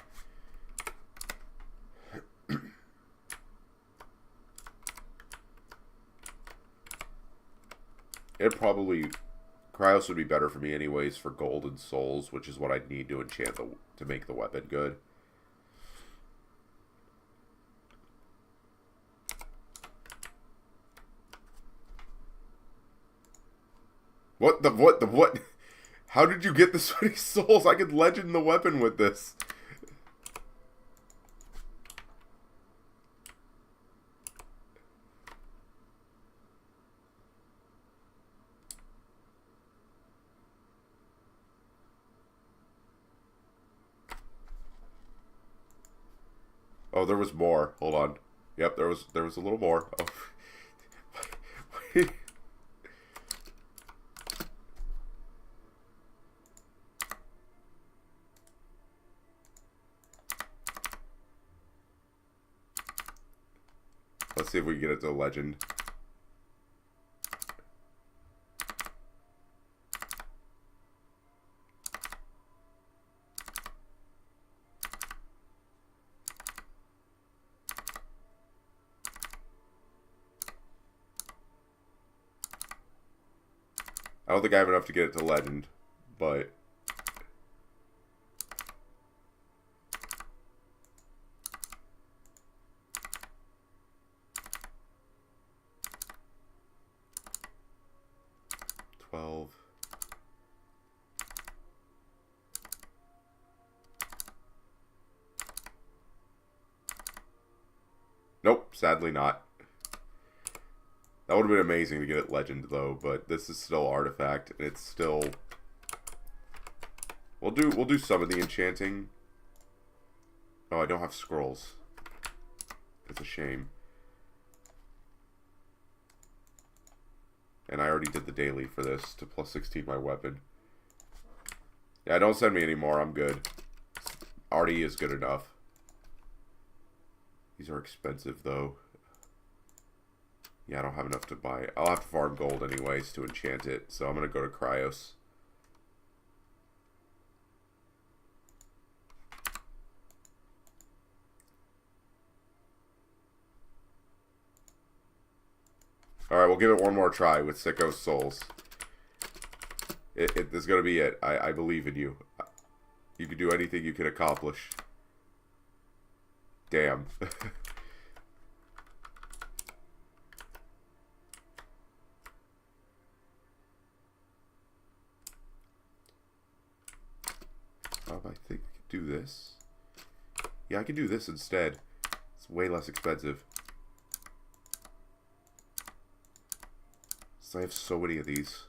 Cryos would be better for me anyways for gold and souls, which is what I'd need to enchant to make the weapon good. What? How did you get this many souls? I could legend the weapon with this. Oh, there was more. Hold on. Yep, there was a little more. Oh. Wait. Let's see if we can get it to legend. I don't think I have enough to get it to legend, but... Nope, sadly not. That would have been amazing to get it legend though, but this is still artifact, and it's still... We'll do some of the enchanting. Oh, I don't have scrolls. It's a shame. And I already did the daily for this to plus 16 my weapon. Yeah, don't send me any more. I'm good. Already is good enough. These are expensive, though. Yeah, I don't have enough to buy it. I'll have to farm gold anyways to enchant it, so I'm going to go to Cryos. Alright, we'll give it one more try with Sicko's Souls. This is going to be it. I believe in you. You can do anything you can accomplish. Damn. I think I could do this. Yeah, I can do this instead. It's way less expensive. So I have so many of these.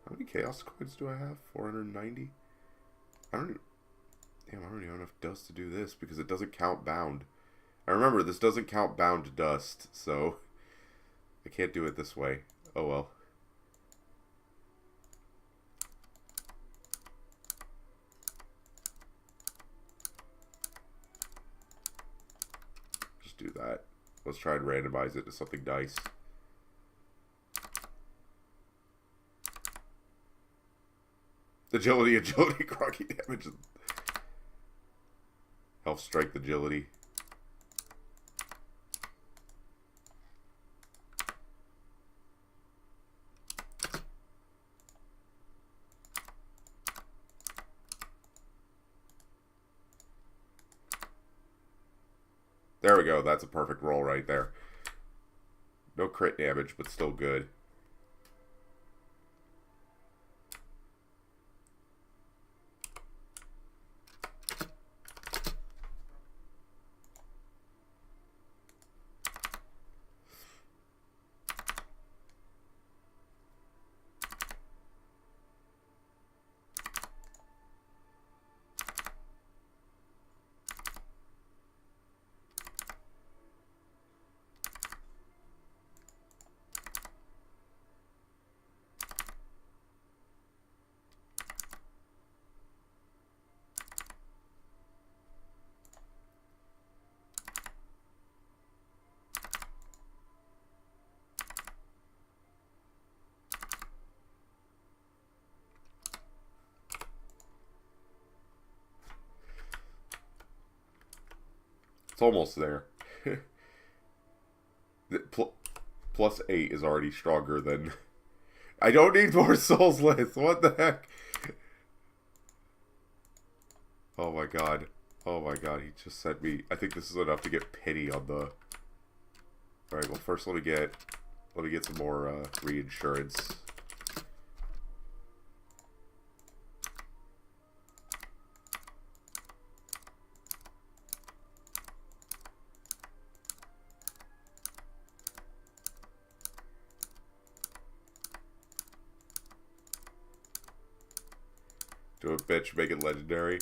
How many Chaos Coins do I have? 490? I don't even have enough dust to do this because it doesn't count bound. I remember, this doesn't count bound dust, so I can't do it this way. Oh well. Just do that. Let's try and randomize it to something nice. Agility, groggy damage. Health, strength, agility. There we go. That's a perfect roll right there. No crit damage, but still good. It's almost there. Plus 8 is already stronger than... I don't need more souls list. What the heck? Oh my god. Oh my god, he just sent me... I think this is enough to get pity on the... Alright, well first let me get some more reinsurance. Do a bitch, make it legendary.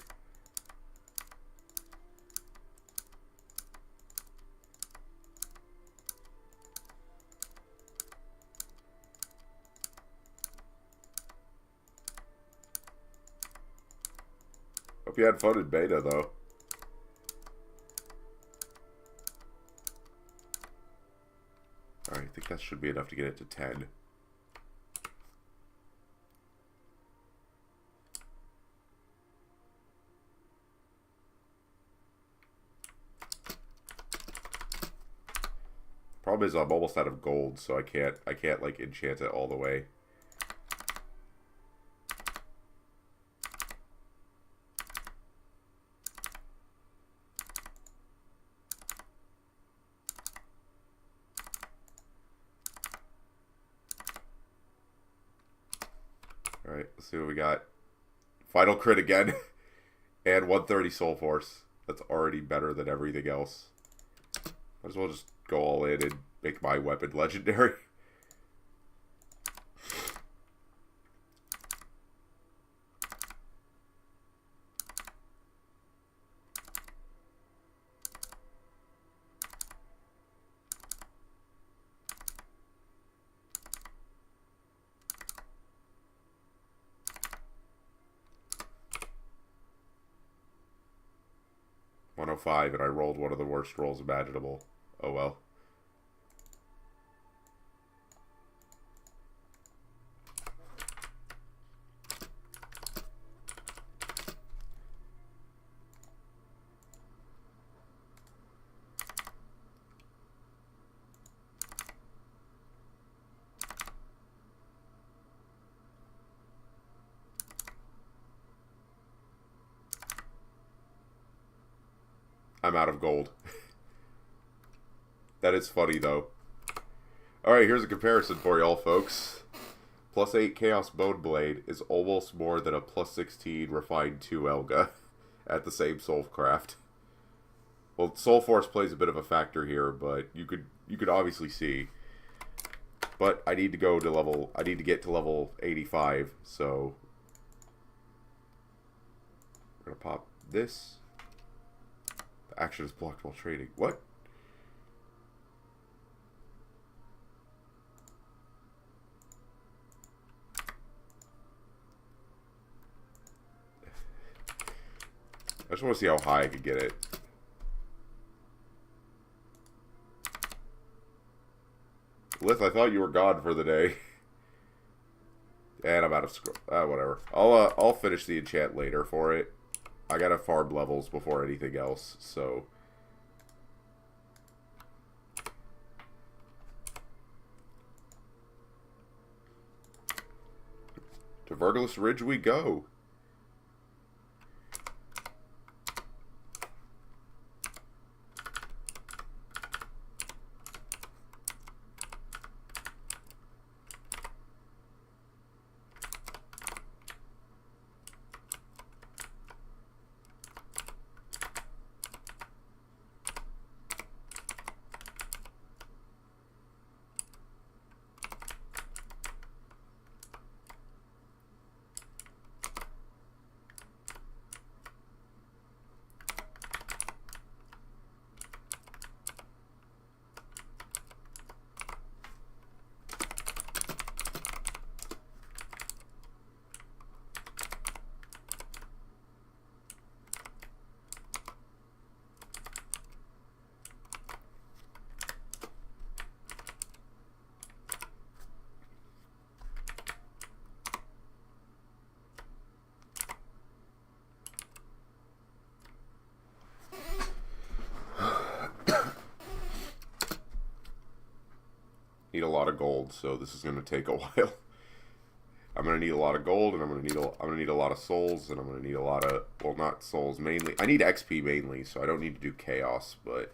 Hope you had fun in beta, though. Alright, I think that should be enough to get it to 10. Problem is I'm almost out of gold, so I can't like enchant it all the way. Alright, let's see what we got. Final crit again. And 130 Soul Force. That's already better than everything else. Might as well just go all in and make my weapon legendary. .105, and I rolled one of the worst rolls imaginable. Oh well. I'm out of gold. That is funny, though. Alright, here's a comparison for y'all, folks. +8 Chaos Bone Blade is almost more than a +16 Refined 2 Elga at the same soul craft. Well, Soul Force plays a bit of a factor here, but you could obviously see. But I need to go to level... I need to get to level 85, so... We're gonna pop this. Action is blocked while trading. What? I just want to see how high I could get it. Lith, I thought you were gone for the day. And I'm out of scroll. Whatever. I'll finish the enchant later for it. I gotta farm levels before anything else, so... To Vergalus Ridge we go! Need a lot of gold, so this is going to take a while. I'm going to need a lot of gold, and I'm going to need a lot of souls, and I'm going to need a lot of, well, not souls mainly. I need XP mainly, so I don't need to do chaos, but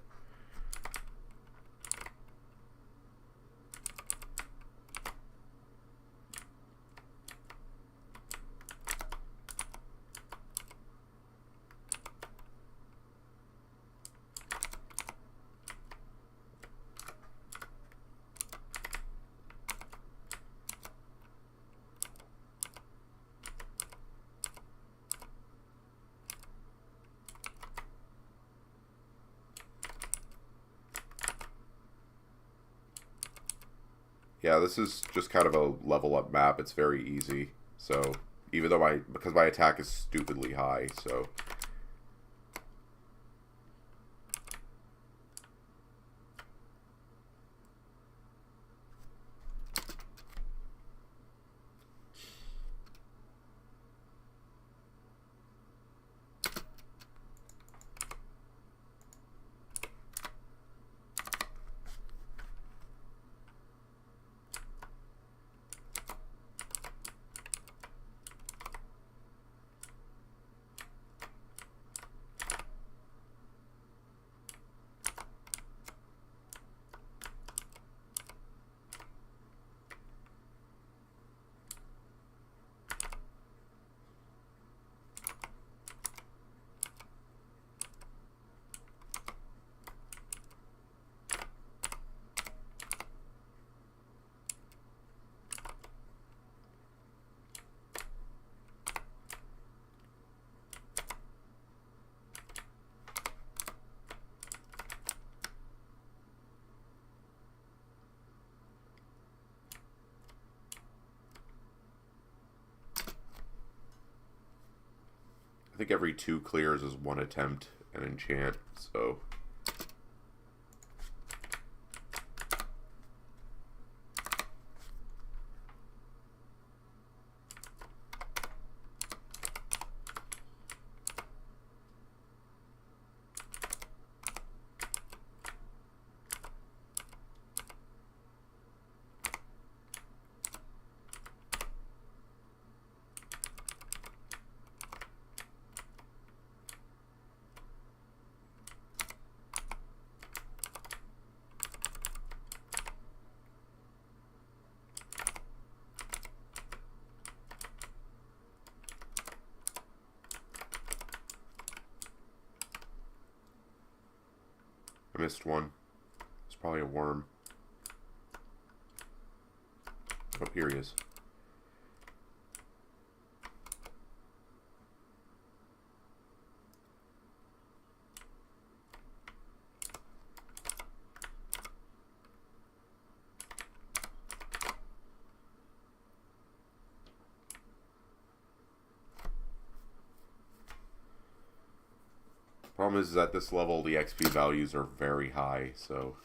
yeah, this is just kind of a level up map. It's very easy. So, even though because my attack is stupidly high, so... think every 2 clears is 1 attempt and enchant, so... I missed one. It's probably a worm. Oh, here he is. Problem is at this level the XP values are very high, so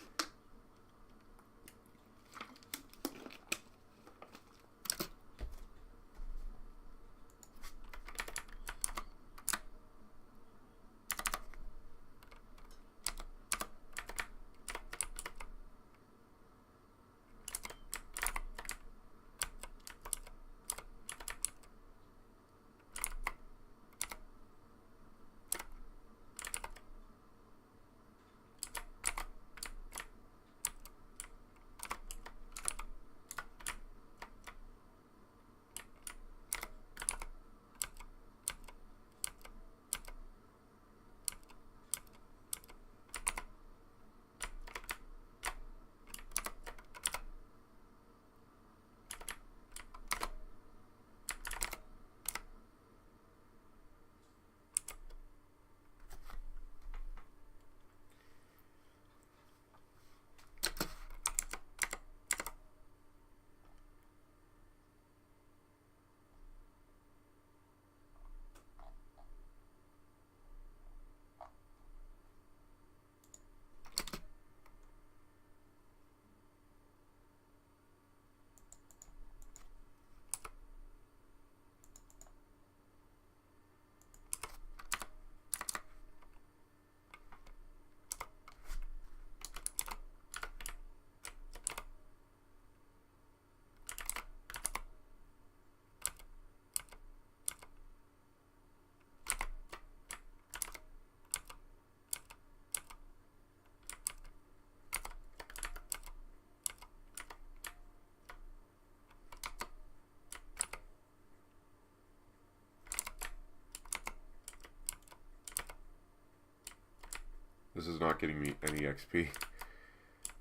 this is not getting me any XP.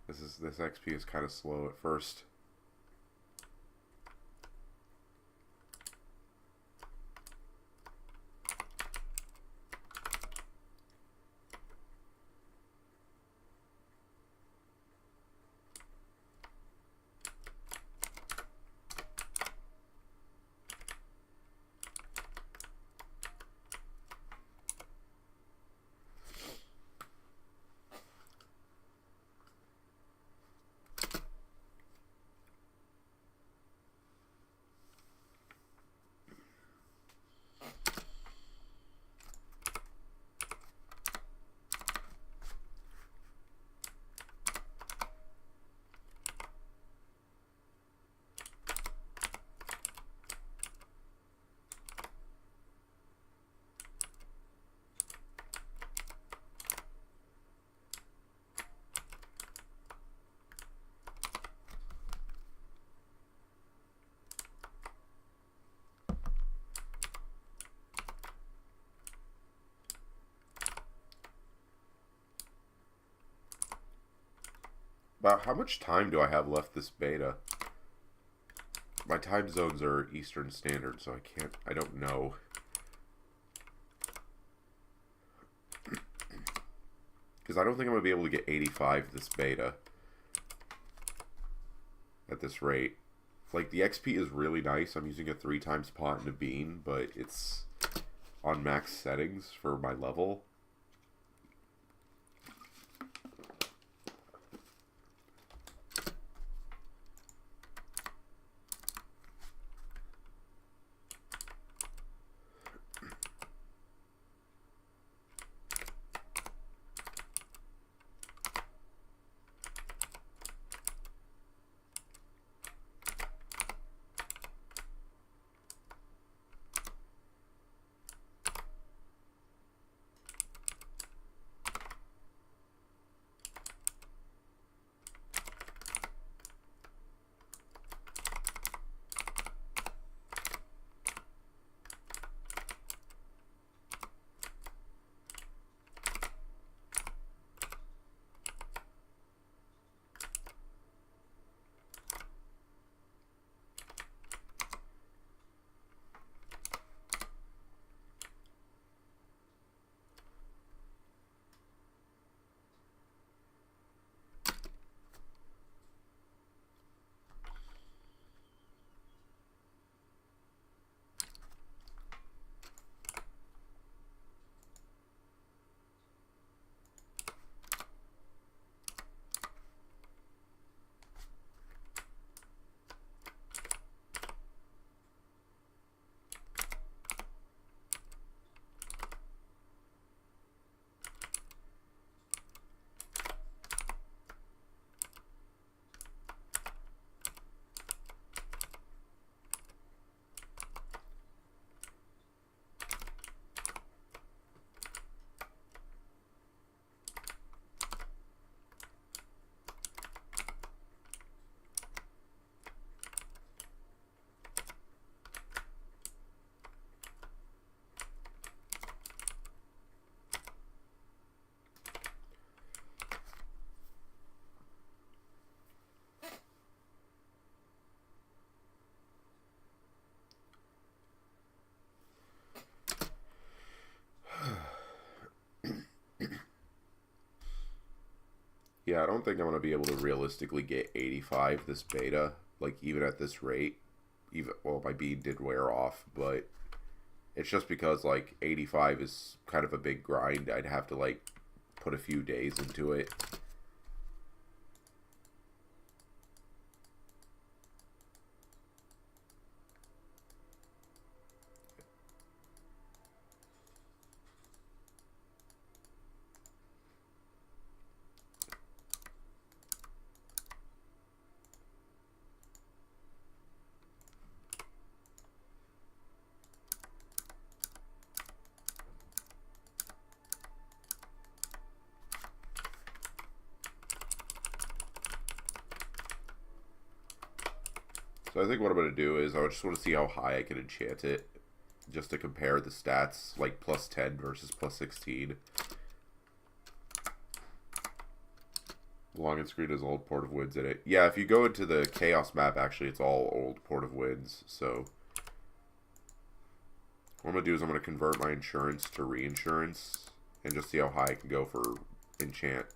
This XP is kind of slow at first. About how much time do I have left this beta? My time zones are Eastern Standard, so I don't know. Because I don't think I'm going to be able to get 85 this beta. At this rate. Like, the XP is really nice. I'm using a 3 times pot and a bean, but it's on max settings for my level. Yeah, I don't think I'm going to be able to realistically get 85 this beta, like, even at this rate. Even, well, my bead did wear off, but it's just because, like, 85 is kind of a big grind. I'd have to, like, put a few days into it. So I think what I'm going to do is I just want to see how high I can enchant it, just to compare the stats, like plus 10 versus plus 16. Login screen has old Port of Winds in it. Yeah, if you go into the Chaos map, actually, it's all old Port of Winds. So what I'm going to do is I'm going to convert my insurance to reinsurance and just see how high I can go for enchant.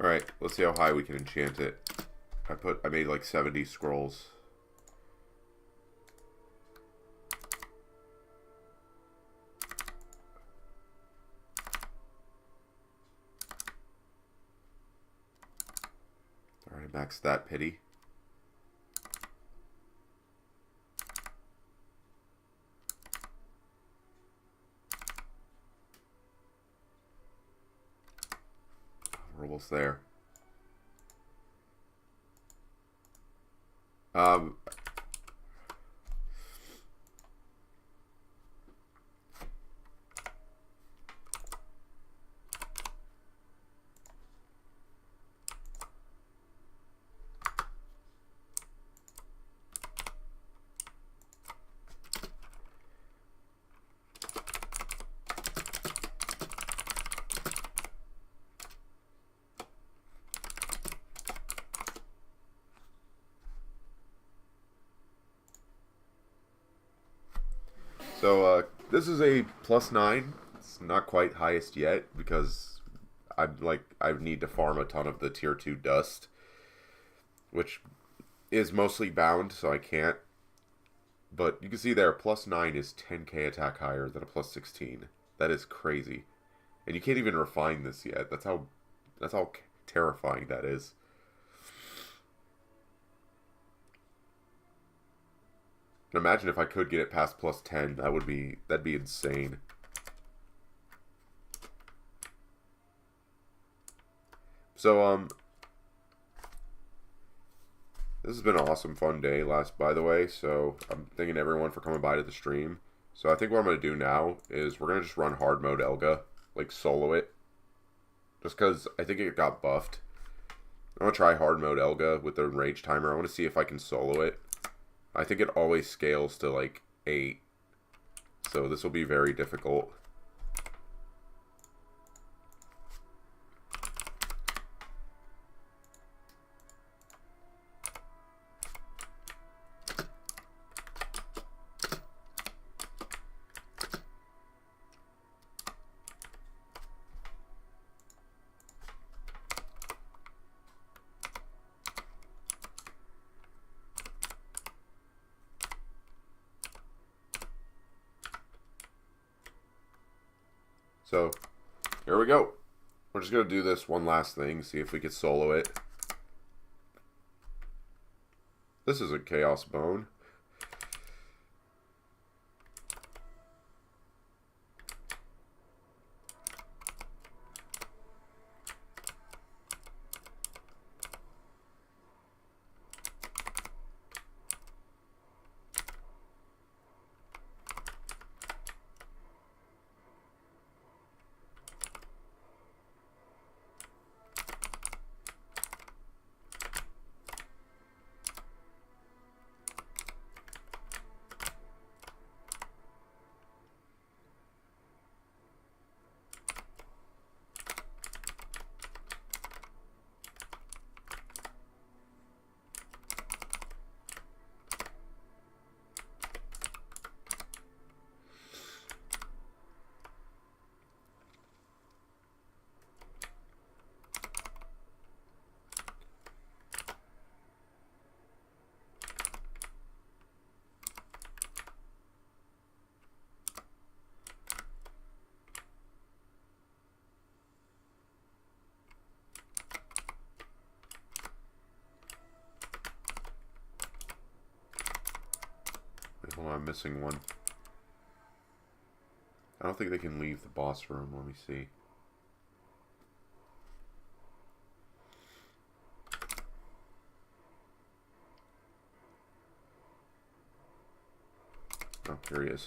Alright, let's see how high we can enchant it. I made like 70 scrolls. Alright, max that pity. We're almost there. Um, this is a +9. It's not quite highest yet because I need to farm a ton of the tier 2 dust, which is mostly bound, so I can't. But you can see there, +9 is 10k attack higher than a +16. That is crazy, and you can't even refine this yet. That's how terrifying that is. And imagine if I could get it past +10. That'd be insane. So this has been an awesome, fun day by the way. So I'm thanking everyone for coming by to the stream. So I think what I'm going to do now is we're going to just run hard mode Elga, like solo it. Just because I think it got buffed. I'm going to try hard mode Elga with the rage timer. I want to see if I can solo it. I think it always scales to like 8. So this will be very difficult. So, here we go. We're just going to do this one last thing, see if we can solo it. This is a Chaos Bone. Oh, I'm missing one. I don't think they can leave the boss room. Let me see. Oh, here he is.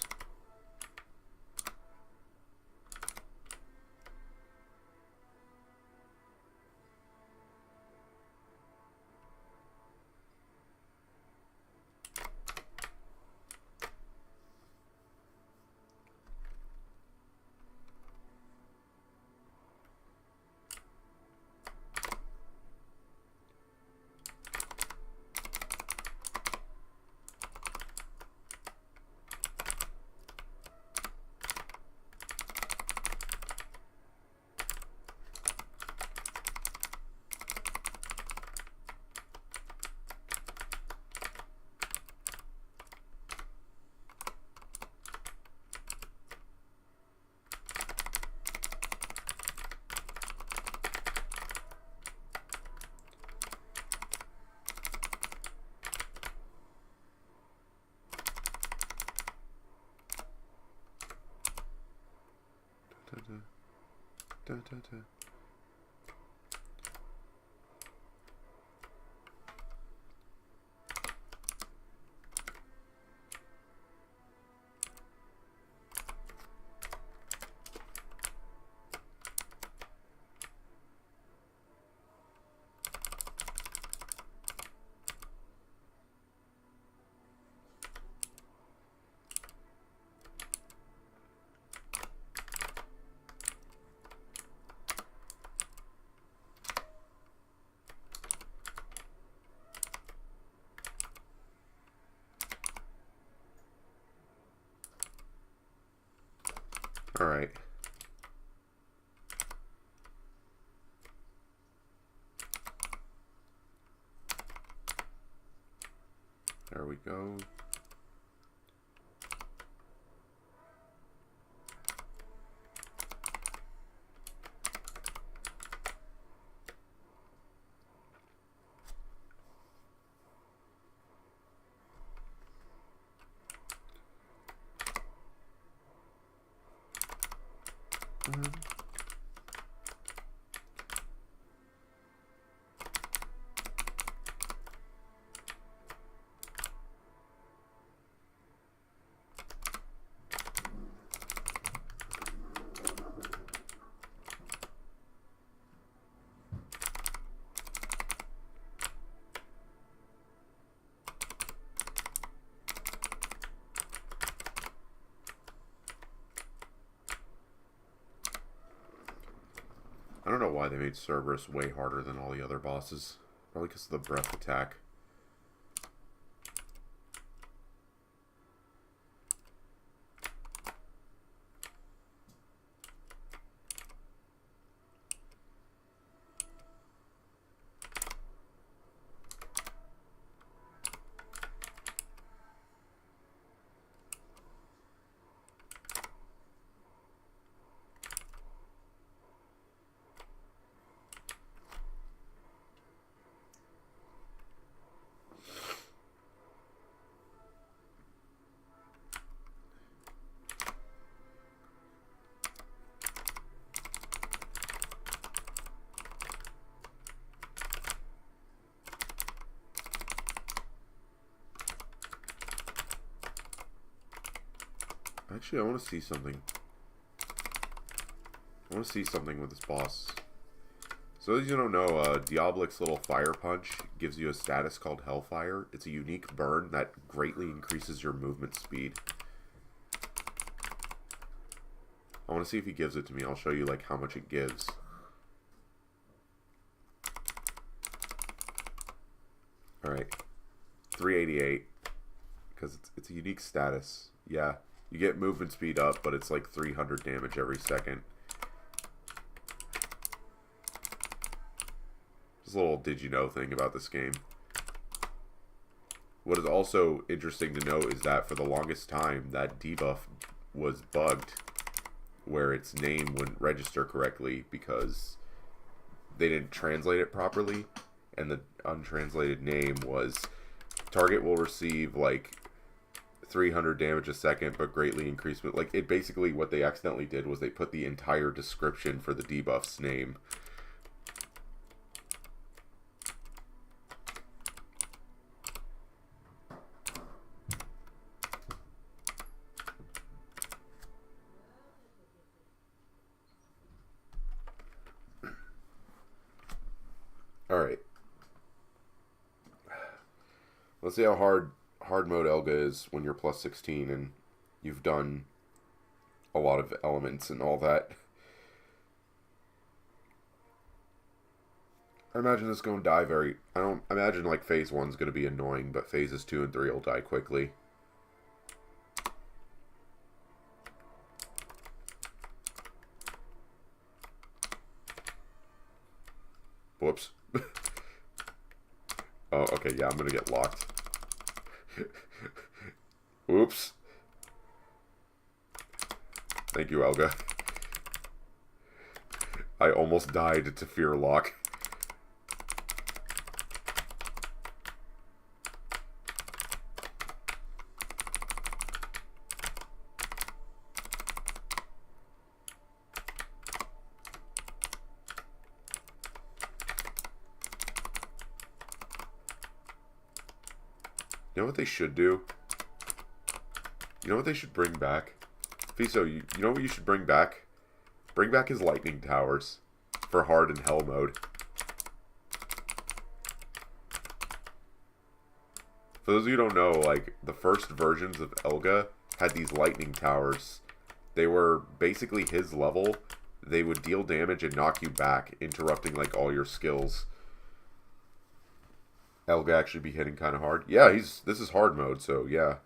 Da, da, da. Alright. There we go. I don't know why they made Cerberus way harder than all the other bosses. Probably because of the breath attack. Actually, I want to see something. I want to see something with this boss. So as you don't know, Diabolic's little fire punch gives you a status called Hellfire. It's a unique burn that greatly increases your movement speed. I want to see if he gives it to me. I'll show you like how much it gives. Alright. 388. Because it's a unique status. Yeah. You get movement speed up, but it's like 300 damage every second. Just a little did you know thing about this game. What is also interesting to note is that for the longest time, that debuff was bugged, where its name wouldn't register correctly because they didn't translate it properly, and the untranslated name was target will receive like 300 damage a second, but greatly increased. Like, it basically, what they accidentally did was they put the entire description for the debuff's name. Alright. Let's see how hard mode Elga is when you're plus 16 and you've done a lot of elements and all that. I imagine this is going to die very... I don't imagine like phase 1's going to be annoying, but phases 2 and 3 will die quickly. Whoops. Oh, okay, yeah, I'm going to get locked. Oops. Thank you, Elga. I almost died to fear lock. You know what they should do? You know what they should bring back? Fiso, you know what you should bring back? Bring back his lightning towers for hard and hell mode. For those of you who don't know, like, the first versions of Elga had these lightning towers. They were basically his level. They would deal damage and knock you back, interrupting, like, all your skills. Elga actually be hitting kind of hard. Yeah, this is hard mode, so yeah.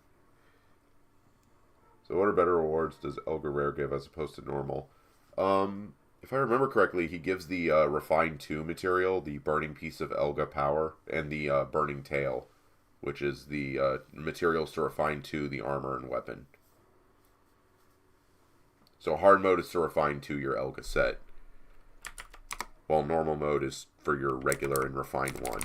So what are better rewards does Elga Rare give as opposed to normal? If I remember correctly, he gives the Refined 2 material, the Burning Piece of Elga Power, and the Burning Tail, which is the materials to refine 2, the armor and weapon. So hard mode is to refine 2 your Elga set, while normal mode is for your regular and refined 1.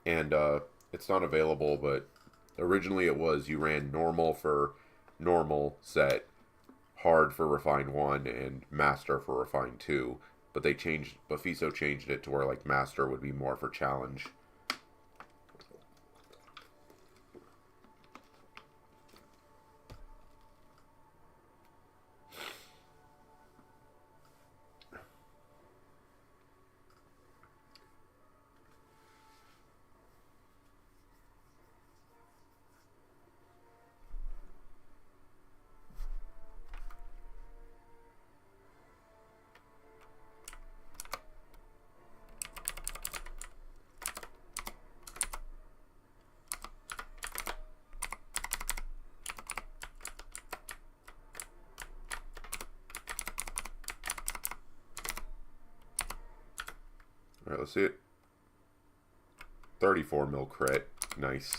And it's not available, but originally it was. You ran normal for normal set, hard for refined 1, and master for refined 2. But they changed, Bafiso changed it to where like master would be more for challenge. Alright, let's see it. 34 mil crit. Nice.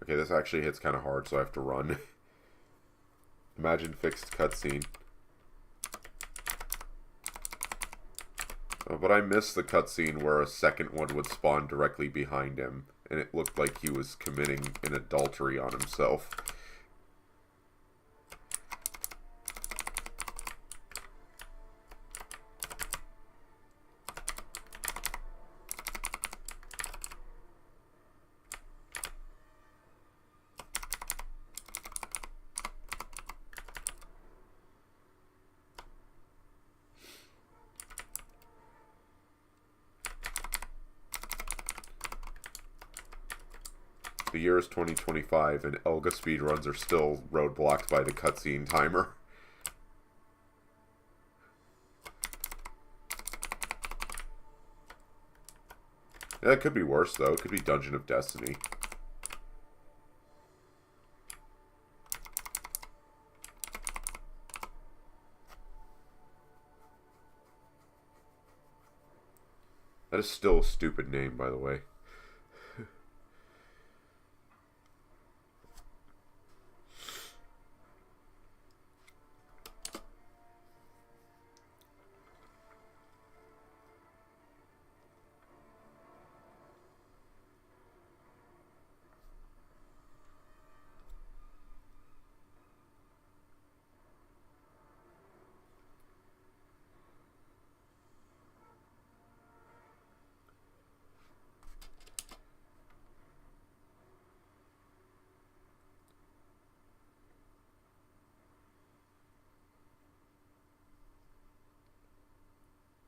Okay, this actually hits kind of hard, so I have to run. Imagine fixed cutscene. But I missed the cutscene where a second one would spawn directly behind him, and it looked like he was committing an adultery on himself. The year is 2025, and Elga speedruns are still roadblocked by the cutscene timer. Yeah, it could be worse, though. It could be Dungeon of Destiny. That is still a stupid name, by the way.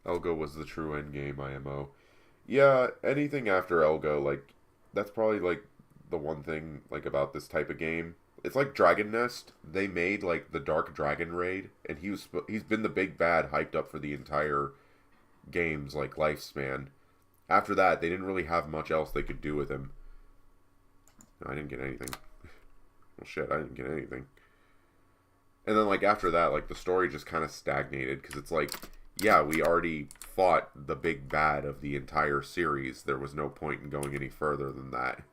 Elga was the true endgame IMO. Yeah, anything after Elga, like, that's probably, like, the one thing, like, about this type of game. It's like Dragon Nest. They made, like, the Dark Dragon raid, and he's been the big bad hyped up for the entire game's, like, lifespan. After that, they didn't really have much else they could do with him. No, I didn't get anything. Well, shit, I didn't get anything. And then, like, after that, like, the story just kind of stagnated, because it's like, yeah, we already fought the big bad of the entire series. There was no point in going any further than that.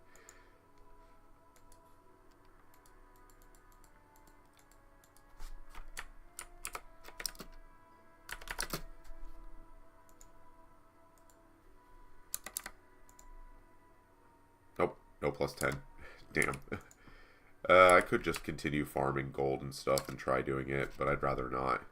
Nope, no plus 10. Damn. I could just continue farming gold and stuff and try doing it, but I'd rather not.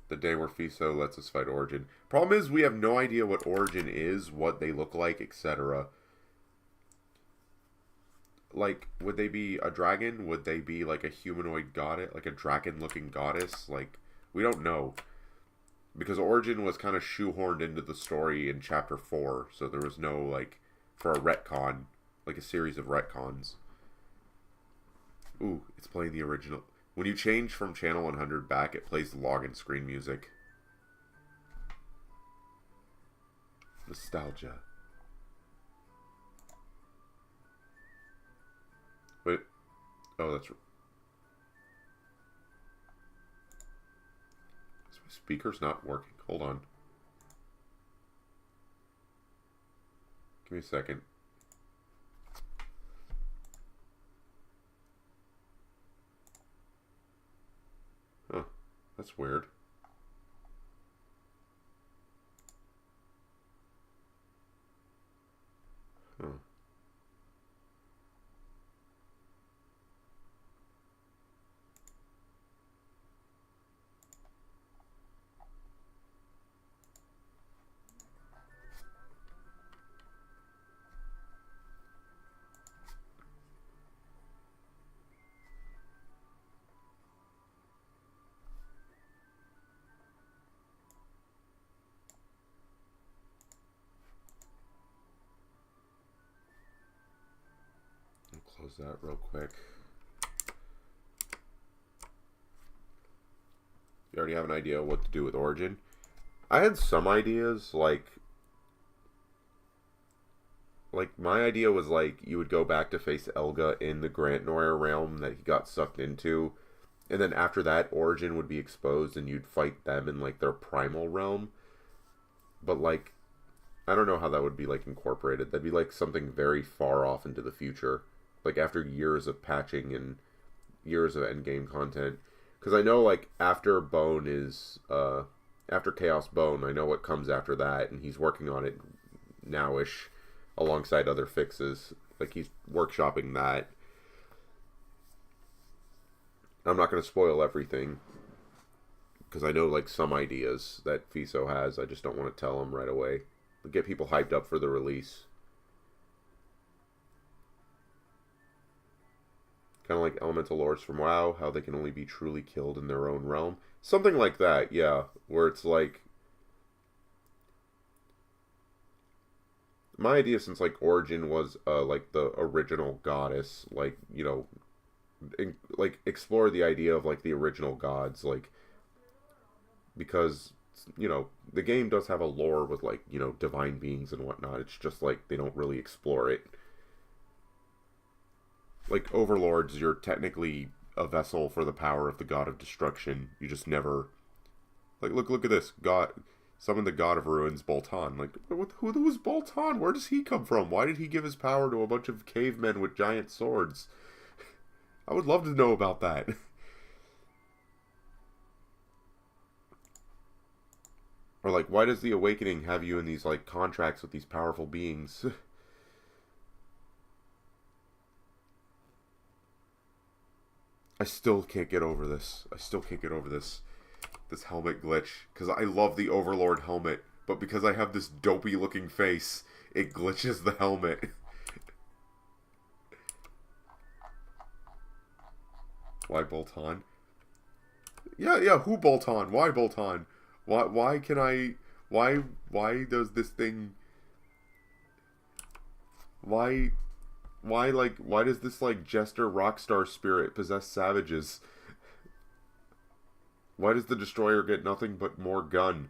The day where Fiso lets us fight Origin. Problem is, we have no idea what Origin is, what they look like, etc. Like, would they be a dragon? Would they be like a humanoid goddess? Like a dragon-looking goddess? Like, we don't know. Because Origin was kind of shoehorned into the story in Chapter 4, so there was no, like, for a retcon, like a series of retcons. Ooh, it's playing the original. When you change from channel 100 back, it plays login screen music. Nostalgia. Wait. Oh, that's... Is my speaker's not working? Hold on. Give me a second. Huh. That's weird. Huh. Close that real quick. You already have an idea what to do with Origin? I had some ideas, like my idea was like you would go back to face Elga in the Grant Noir realm that he got sucked into, and then after that Origin would be exposed and you'd fight them in like their primal realm. But like, I don't know how that would be like incorporated. That'd be like something very far off into the future. Like after years of patching and years of endgame content. Because I know like after Bone is, after Chaos Bone, I know what comes after that. And he's working on it now-ish alongside other fixes. Like he's workshopping that. I'm not going to spoil everything. Because I know like some ideas that Fiso has. I just don't want to tell him right away. But get people hyped up for the release. Kind of like elemental lords from WoW, how they can only be truly killed in their own realm. Something like that, yeah. Where it's like... My idea since, like, Origin was, like, the original goddess, like, you know... like, explore the idea of, like, the original gods, like... Because, you know, the game does have a lore with, like, you know, divine beings and whatnot. It's just, like, they don't really explore it. Like, overlords, you're technically a vessel for the power of the god of destruction. You just never... Like, look at this. God... Summon the god of ruins, Bolton. Like, who was Bolton? Where does he come from? Why did he give his power to a bunch of cavemen with giant swords? I would love to know about that. Or, like, why does the Awakening have you in these, like, contracts with these powerful beings? I still can't get over this. I still can't get over this helmet glitch. Because I love the Overlord helmet. But because I have this dopey looking face, it glitches the helmet. Why Bolton? Yeah, who Bolton? Why Bolton? Why can I... Why does this thing... Why, why does this, like, jester rockstar spirit possess savages? Why does the Destroyer get nothing but more gun?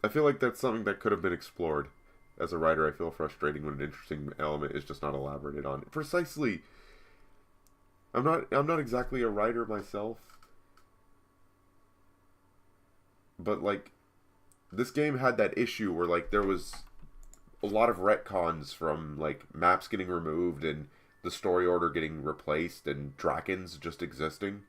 I feel like that's something that could have been explored. As a writer, I feel frustrating when an interesting element is just not elaborated on. Precisely! I'm not exactly a writer myself. But, like... This game had that issue where, like, there was a lot of retcons from, like, maps getting removed and the story order getting replaced and Drakons just existing.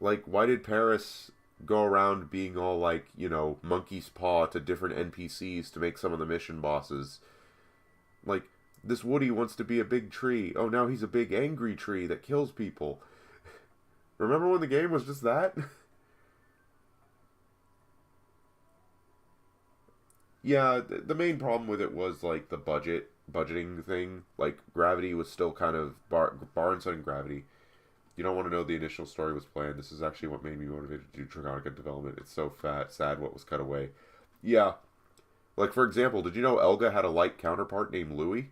Like, why did Paris go around being all like, you know, monkey's paw to different NPCs to make some of the mission bosses? Like, this Woody wants to be a big tree. Oh, now he's a big angry tree that kills people. Remember when the game was just that? Yeah, the main problem with it was like the budgeting thing. Like Gravity was still kind of bar and Sun and Gravity. You don't want to know the initial story was planned. This is actually what made me motivated to do Dragonica development. It's so sad what was cut away. Yeah, like for example, did you know Elga had a light counterpart named Louis?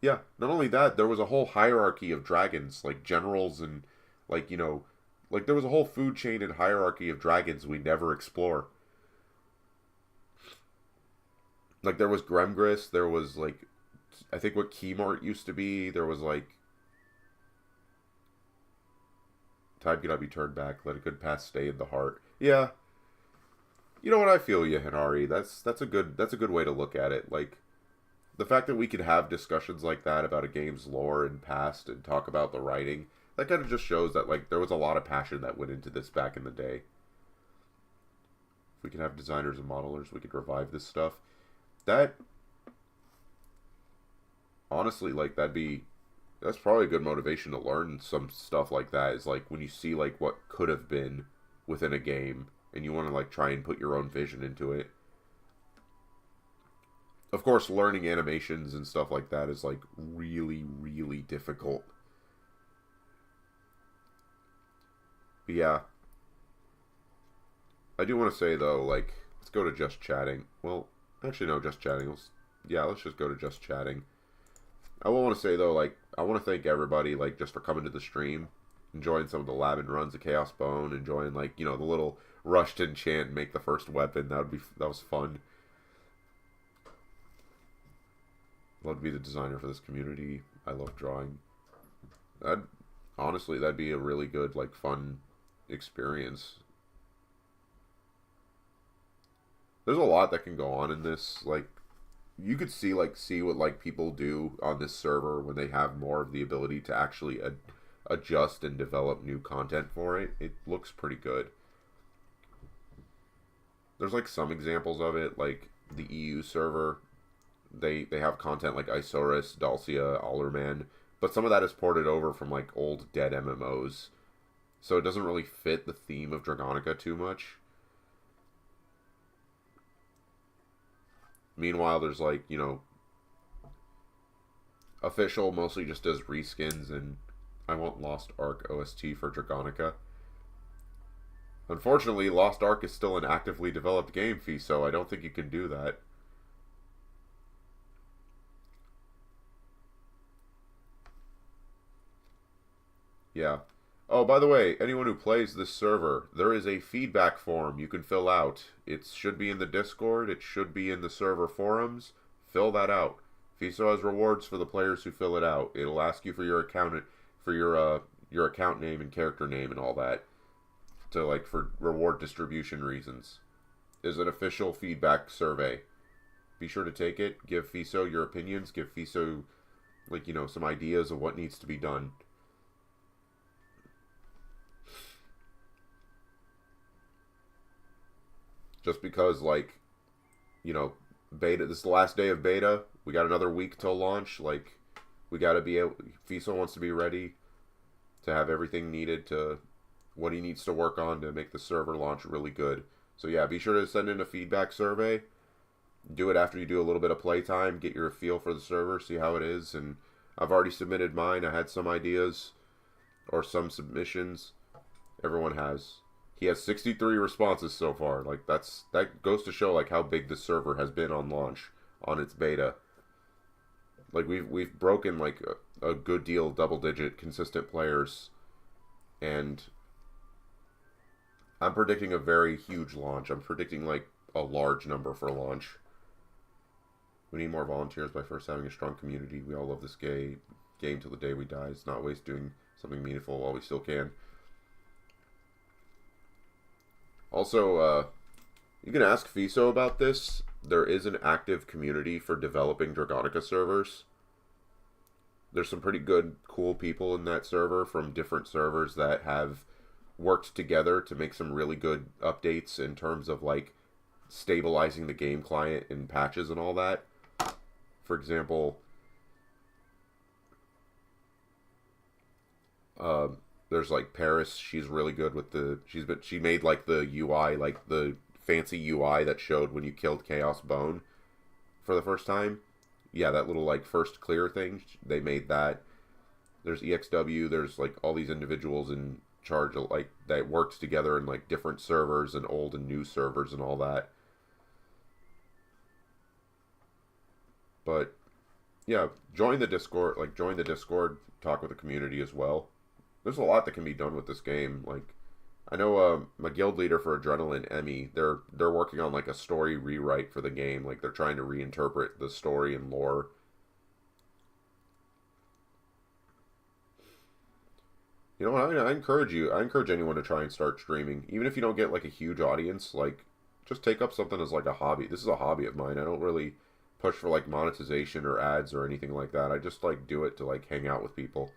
Yeah, not only that, there was a whole hierarchy of dragons, like generals and like, you know, like there was a whole food chain and hierarchy of dragons we never explore. Like there was Gremgris, there was like I think what Keymart used to be, there was like time cannot be turned back, let a good past stay in the heart. Yeah. You know what, I feel you, Hinari. That's a good way to look at it. Like the fact that we could have discussions like that about a game's lore and past and talk about the writing, that kind of just shows that like there was a lot of passion that went into this back in the day. If we could have designers and modelers, we could revive this stuff. That honestly, like that's probably a good motivation to learn some stuff like that. Is like when you see like what could have been within a game, and you want to like try and put your own vision into it. Of course, learning animations and stuff like that is like really, really difficult. But yeah, I do want to say though, like, let's go to just chatting. Well, actually, no, just chatting. Yeah, let's just go to just chatting. I will want to say though, like, I want to thank everybody, like, just for coming to the stream, enjoying some of the lab and runs of Chaos Bone, enjoying like, you know, the little rush to enchant and make the first weapon. That was fun. Love to be the designer for this community. I love drawing. That honestly, that'd be a really good, like, fun experience. There's a lot that can go on in this. Like, you could see what like people do on this server when they have more of the ability to actually adjust and develop new content for it. It looks pretty good. There's like some examples of it, like the EU server. They have content like Isoris, Dalcia, Alderman, but some of that is ported over from like old dead MMOs, so it doesn't really fit the theme of Dragonica too much. Meanwhile, there's like, you know, Official mostly just does reskins, and I want Lost Ark OST for Dragonica. Unfortunately, Lost Ark is still an actively developed game fee, so I don't think you can do that. Yeah. Oh, by the way, anyone who plays this server, there is a feedback form you can fill out. It should be in the Discord. It should be in the server forums. Fill that out. FISO has rewards for the players who fill it out. It'll ask you for your your account name and character name and all that, to like for reward distribution reasons. Is an official feedback survey. Be sure to take it. Give FISO your opinions. Give FISO, like, you know, some ideas of what needs to be done. Just because, like, you know, beta, this is the last day of beta. We got another week till launch. Like, we got to be able, FISO wants to be ready to have everything needed to, what he needs to work on to make the server launch really good. So yeah, be sure to send in a feedback survey. Do it after you do a little bit of playtime. Get your feel for the server, see how it is. And I've already submitted mine. I had some ideas or some submissions. Everyone has. He has 63 responses so far. Like, that goes to show like how big the server has been on launch, on its beta. Like we've broken like a good deal double digit consistent players, and I'm predicting a very huge launch. I'm predicting like a large number for launch. We need more volunteers by first having a strong community. We all love this game till the day we die. It's not waste doing something meaningful while we still can. Also, you can ask FISO about this. There is an active community for developing Dragonica servers. There's some pretty good, cool people in that server from different servers that have worked together to make some really good updates in terms of like stabilizing the game client and patches and all that. For example, uh, there's like Paris. She's really good with she made like the UI, like the fancy UI that showed when you killed Chaos Bone for the first time. Yeah, that little like first clear thing. They made that. There's EXW. There's like all these individuals in charge of like that works together in like different servers and old and new servers and all that. But yeah, join the Discord. Like join the Discord. Talk with the community as well. There's a lot that can be done with this game. Like I know my guild leader for Adrenaline, Emmy, they're working on like a story rewrite for the game. Like they're trying to reinterpret the story and lore. You know, I encourage you. I encourage anyone to try and start streaming, even if you don't get like a huge audience. Like, just take up something as like a hobby. This is a hobby of mine. I don't really push for like monetization or ads or anything like that. I just like do it to like hang out with people.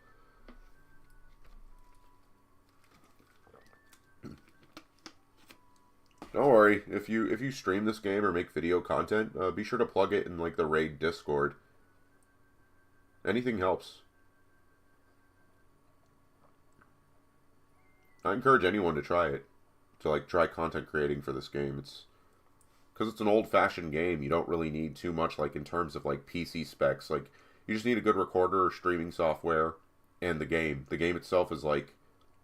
Don't worry, if you stream this game or make video content, be sure to plug it in like the raid Discord. Anything helps. I encourage anyone to try it, to like try content creating for this game. It's because it's an old-fashioned game. You don't really need too much like in terms of like PC specs. Like you just need a good recorder or streaming software and the game. The game itself is like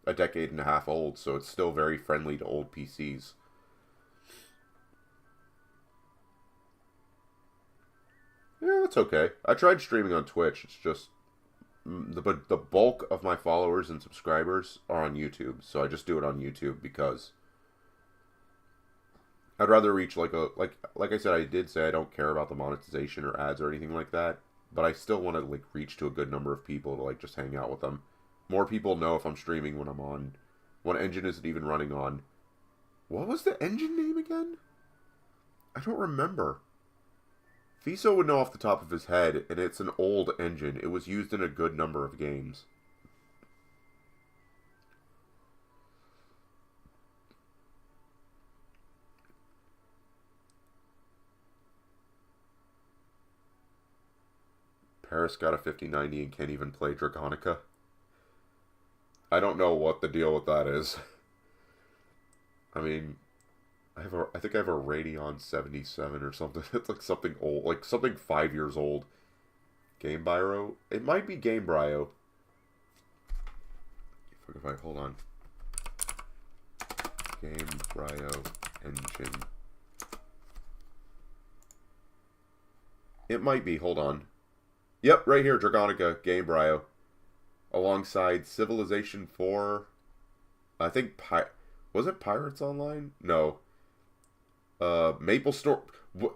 a decade and a half old, so it's still very friendly to old PCs. Yeah, that's okay. I tried streaming on Twitch. It's just but the bulk of my followers and subscribers are on YouTube, so I just do it on YouTube because I'd rather reach like I said, I did say I don't care about the monetization or ads or anything like that, but I still want to like reach to a good number of people to like just hang out with them. More people know if I'm streaming when I'm on. What engine is it even running on? What was the engine name again? I don't remember. Fiso would know off the top of his head, and it's an old engine. It was used in a good number of games. Paris got a 5090 and can't even play Dragonica. I don't know what the deal with that is. I mean, I think I have a Radeon 77 or something. It's like something old, like something 5 years old. Game Biro? It might be Game Brio. If I hold on. Game Brio engine. It might be. Hold on. Yep, right here, Dragonica, Game Brio. Alongside Civilization 4. I think was it Pirates Online? No. Maple Story.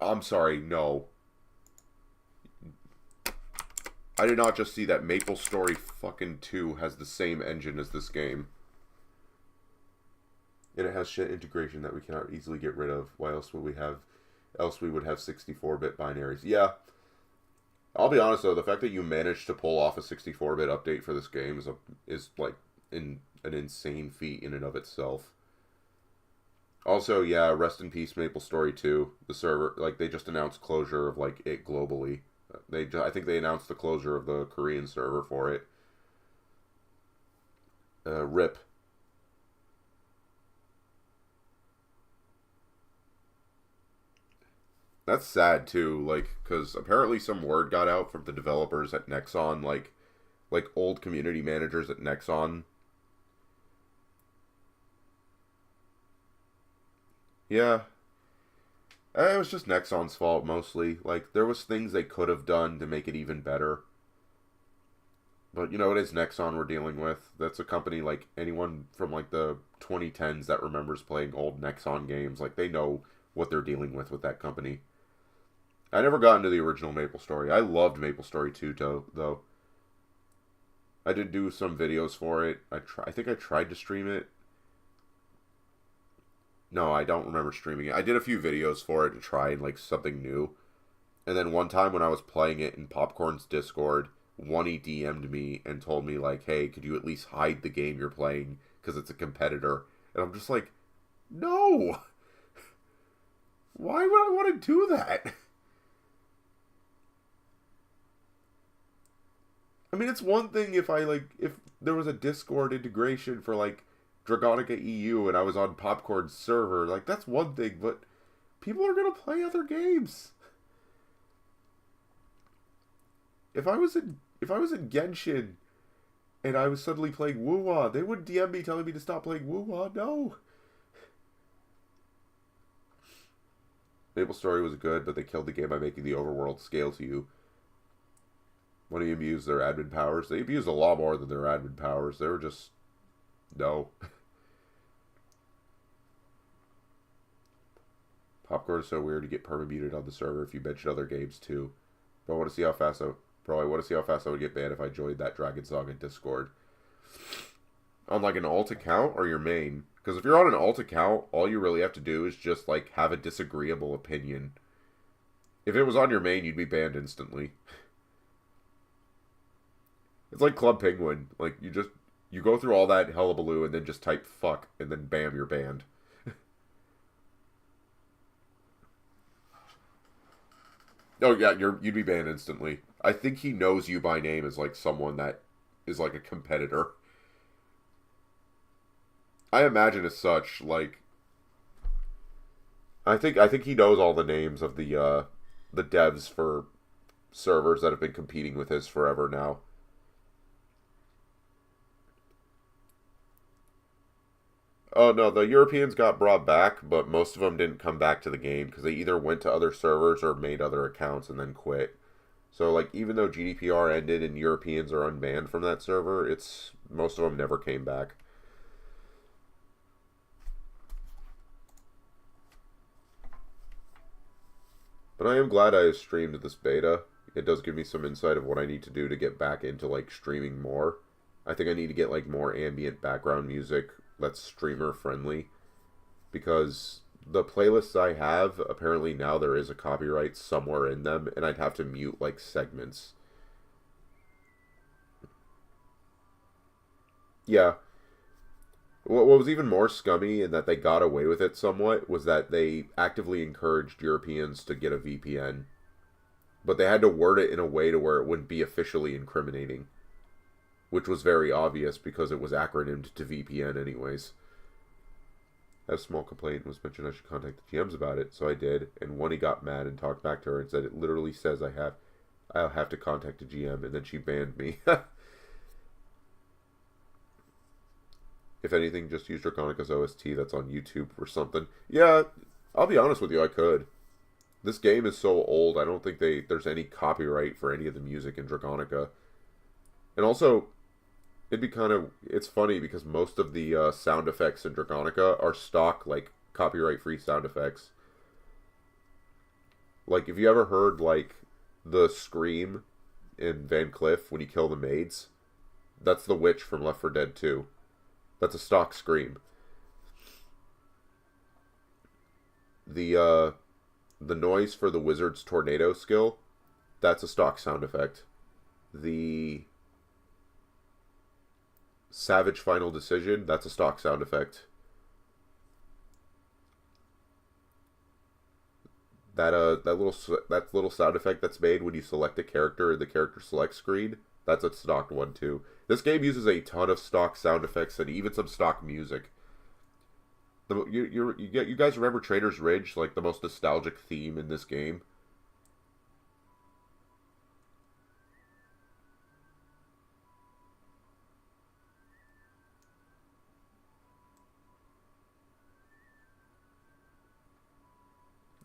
I'm sorry, no. I did not just see that Maple Story fucking 2 has the same engine as this game. And it has shit integration that we cannot easily get rid of. Why else would we have... Else we would have 64-bit binaries. Yeah. I'll be honest, though. The fact that you managed to pull off a 64-bit update for this game is like, an insane feat in and of itself. Also, yeah, rest in peace, Maple Story 2. The server, like, they just announced closure of, like, it globally. I think they announced the closure of the Korean server for it. RIP. That's sad, too, like, because apparently some word got out from the developers at Nexon, like old community managers at Nexon. Yeah, it was just Nexon's fault mostly. Like there was things they could have done to make it even better. But you know, it is Nexon we're dealing with. That's a company like anyone from like the 2010s that remembers playing old Nexon games. Like they know what they're dealing with that company. I never got into the original Maple Story. I loved Maple Story 2 though. I did do some videos for it. I think I tried to stream it. No, I don't remember streaming it. I did a few videos for it to try and like something new. And then one time when I was playing it in Popcorn's Discord, one he DM'd me and told me, like, hey, could you at least hide the game you're playing because it's a competitor? And I'm just like, no! Why would I want to do that? I mean, it's one thing if if there was a Discord integration for, like, Dragonica EU and I was on Popcorn's server, like, that's one thing, but people are gonna play other games. If I was in Genshin and I was suddenly playing Wuwa, they wouldn't DM me telling me to stop playing Wuwa. No. Maple Story was good, but they killed the game by making the overworld scale to you. When they abused their admin powers, they abused a lot more than their admin powers. They were just no. Popcorn is so weird to get perma-muted on the server if you mention other games too. But I want to see how fast I want to see how fast I would get banned if I joined that Dragon Saga Discord. On like an alt account or your main? Because if you're on an alt account, all you really have to do is just like have a disagreeable opinion. If it was on your main, you'd be banned instantly. It's like Club Penguin. Like you go through all that hullabaloo and then just type fuck and then bam, you're banned. Oh yeah, you'd be banned instantly. I think he knows you by name as like someone that is like a competitor. I imagine as such. Like, I think he knows all the names of the devs for servers that have been competing with his forever now. Oh no, the Europeans got brought back, but most of them didn't come back to the game because they either went to other servers or made other accounts and then quit. So like even though GDPR ended and Europeans are unbanned from that server, it's most of them never came back. But I am glad I streamed this beta. It does give me some insight of what I need to do to get back into like streaming more. I think I need to get like more ambient background music that's streamer friendly because the playlists I have apparently now there is a copyright somewhere in them and I'd have to mute like segments. Yeah. What was even more scummy and that they got away with it somewhat was that they actively encouraged Europeans to get a VPN, but they had to word it in a way to where it wouldn't be officially incriminating, which was very obvious because it was acronymed to VPN anyways. A small complaint was mentioned I should contact the GMs about it, so I did, and one he got mad and talked back to her and said it literally says I'll have to contact a GM, and then she banned me. If anything, just use Draconica's OST that's on YouTube or something. Yeah, I'll be honest with you, I could. This game is so old, I don't think there's any copyright for any of the music in Dragonica. And also, it's funny because most of the sound effects in Dragonica are stock, like, copyright-free sound effects. Like, if you ever heard, like, the scream in Van Cliff when you kill the maids, that's the witch from Left 4 Dead 2. That's a stock scream. The noise for the wizard's tornado skill, that's a stock sound effect. The savage final decision, that's a stock sound effect. That little sound effect that's made when you select a character in the character select screen, that's a stock one too. This game uses a ton of stock sound effects and even some stock music. You guys remember Trader's Ridge, like the most nostalgic theme in this game?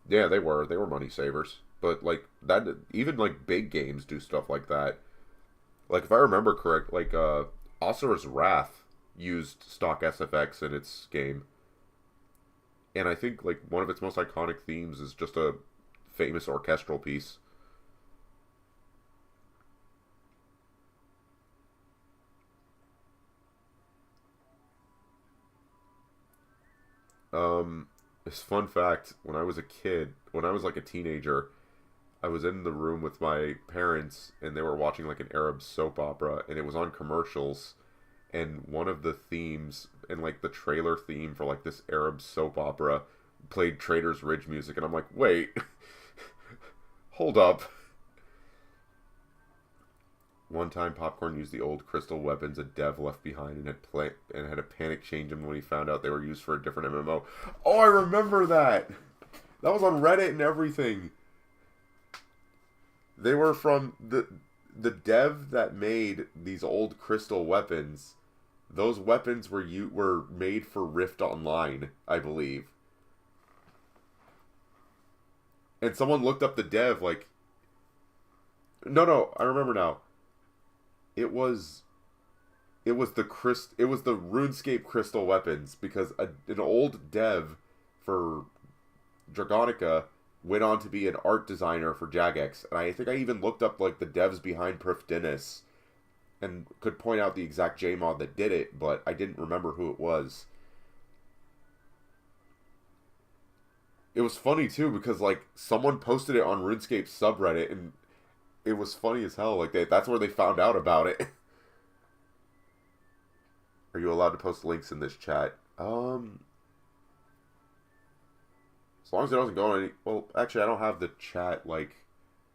Yeah, they were. They were money savers. But like that, even like big games do stuff like that. Like if I remember correct, like Asura's Wrath used stock SFX in its game, and I think like one of its most iconic themes is just a famous orchestral piece. This fun fact: when I was a kid, when I was like a teenager, I was in the room with my parents, and they were watching like an Arab soap opera, and it was on commercials, and one of the themes, and like the trailer theme for like this Arab soap opera, played Trader's Ridge music, and I'm like, wait, hold up. One time, Popcorn used the old crystal weapons a dev left behind and had a panic change him when he found out they were used for a different MMO. Oh, I remember that. That was on Reddit and everything. They were from the dev that made these old crystal weapons. Those weapons were made for Rift Online, I believe. And someone looked up the dev like, no, I remember now. It was the RuneScape crystal weapons, because an old dev for Dragonica went on to be an art designer for Jagex, and I think I even looked up like the devs behind Perf Dennis and could point out the exact JMod that did it, but I didn't remember who it was. It was funny too, because like someone posted it on RuneScape subreddit, and it was funny as hell. Like that's where they found out about it. Are you allowed to post links in this chat? As long as it doesn't go on any... Well, actually, I don't have the chat, like...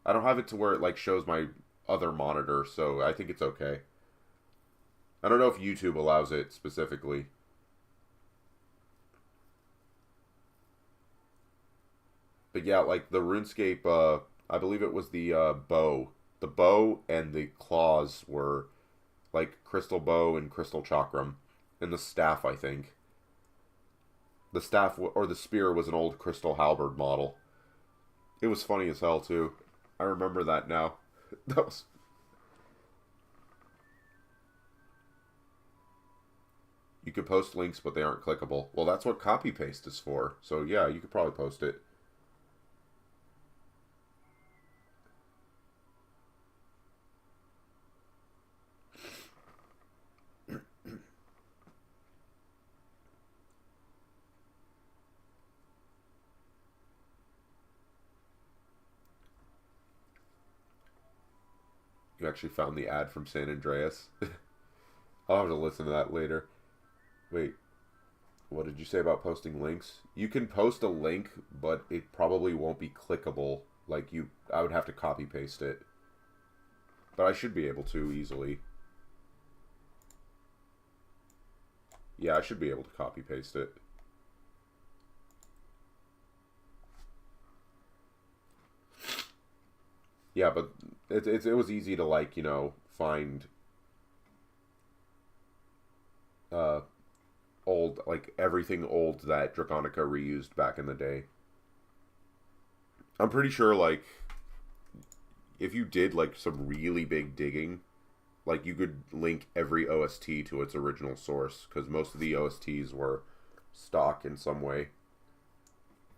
I don't have it to where it, like, shows my other monitor, so I think it's okay. I don't know if YouTube allows it specifically. But yeah, like, the RuneScape, I believe it was the, bow. The bow and the claws were, like, Crystal Bow and Crystal Chakram. And the staff, I think. The staff, or the spear, was an old Crystal Halberd model. It was funny as hell, too. I remember that now. That was... You could post links, but they aren't clickable. Well, that's what copy-paste is for. So, yeah, you could probably post it. You actually found the ad from San Andreas? I'll have to listen to that later. Wait, what did you say about posting links? You can post a link, but it probably won't be clickable. Like, I would have to copy paste it. But I should be able to easily. Yeah, I should be able to copy paste it. Yeah, but it was easy to, like, you know, find old, like, everything old that Dragonica reused back in the day. I'm pretty sure, like, if you did, like, some really big digging, like, you could link every OST to its original source, because most of the OSTs were stock in some way.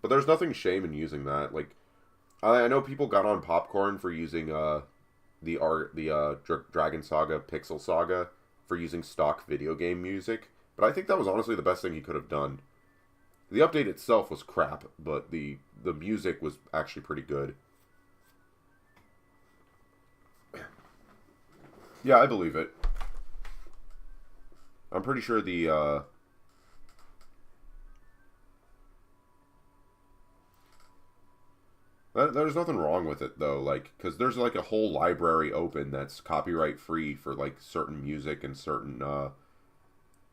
But there's nothing shame in using that. Like, I know people got on Popcorn for using Dragon Saga Pixel Saga for using stock video game music, but I think that was honestly the best thing he could have done. The update itself was crap, but the music was actually pretty good. Yeah, I believe it. I'm pretty sure there's nothing wrong with it, though, like, because there's, like, a whole library open that's copyright-free for, like, certain music and certain,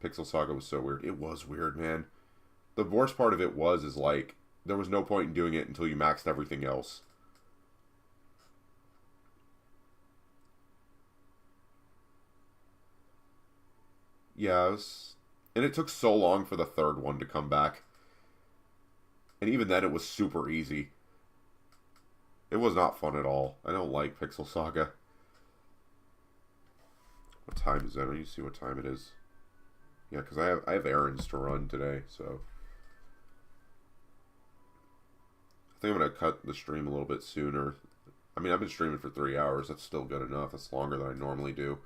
Pixel Saga was so weird. It was weird, man. The worst part of it is, like, there was no point in doing it until you maxed everything else. Yeah, and it took so long for the third one to come back. And even then, it was super easy. It was not fun at all. I don't like Pixel Saga. What time is it? I need to see what time it is. Yeah, because I have errands to run today, so... I think I'm going to cut the stream a little bit sooner. I mean, I've been streaming for 3 hours. That's still good enough. That's longer than I normally do.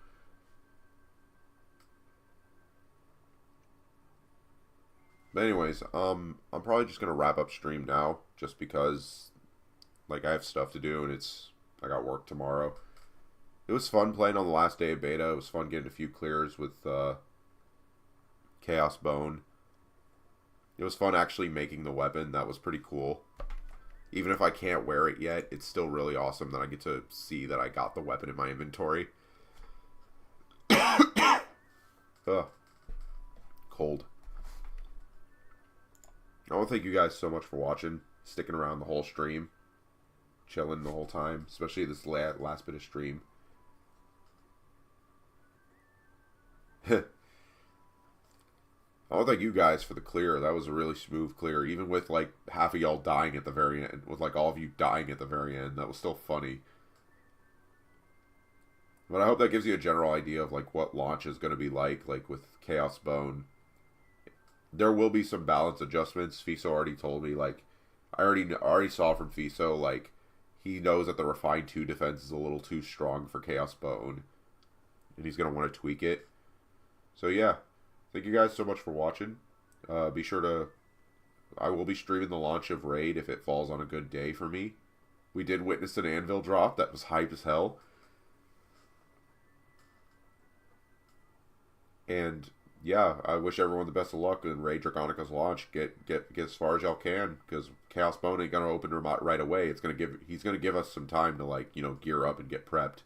But anyways, I'm probably just going to wrap up stream now, just because Like, I have stuff to do, and I got work tomorrow. It was fun playing on the last day of beta. It was fun getting a few clears with Chaos Bone. It was fun actually making the weapon. That was pretty cool. Even if I can't wear it yet, it's still really awesome that I get to see that I got the weapon in my inventory. Ugh. Cold. I want to thank you guys so much for watching, sticking around the whole stream, chilling the whole time, especially this last bit of stream. I want to thank you guys for the clear. That was a really smooth clear, even with like half of y'all dying at the very end, with like all of you dying at the very end. That was still funny. But I hope that gives you a general idea of like what launch is going to be like with Chaos Bone. There will be some balance adjustments. Fiso already told me, like, I already saw from Fiso, like, he knows that the Refined 2 defense is a little too strong for Chaos Bone, and he's going to want to tweak it. So yeah, thank you guys so much for watching. Be sure to, I will be streaming the launch of Raid if it falls on a good day for me. We did witness an anvil drop that was hype as hell. And yeah, I wish everyone the best of luck in Raid Dragonica's launch. Get as far as y'all can, because Chaos Bone ain't gonna open right away. He's gonna give us some time to, like, you know, gear up and get prepped.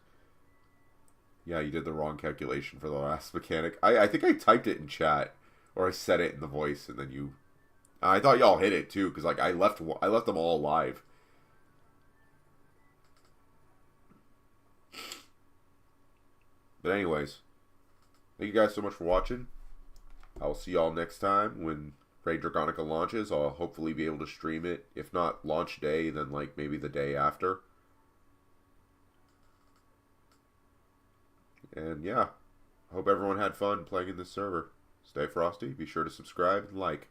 Yeah, you did the wrong calculation for the last mechanic. I think I typed it in chat, or I said it in the voice, and then you. I thought y'all hit it too, because like I left them all alive. But anyways, thank you guys so much for watching. I will see y'all next time when Raid Dragonica launches. I'll hopefully be able to stream it. If not launch day, then like maybe the day after. And yeah, hope everyone had fun playing in this server. Stay frosty. Be sure to subscribe and like.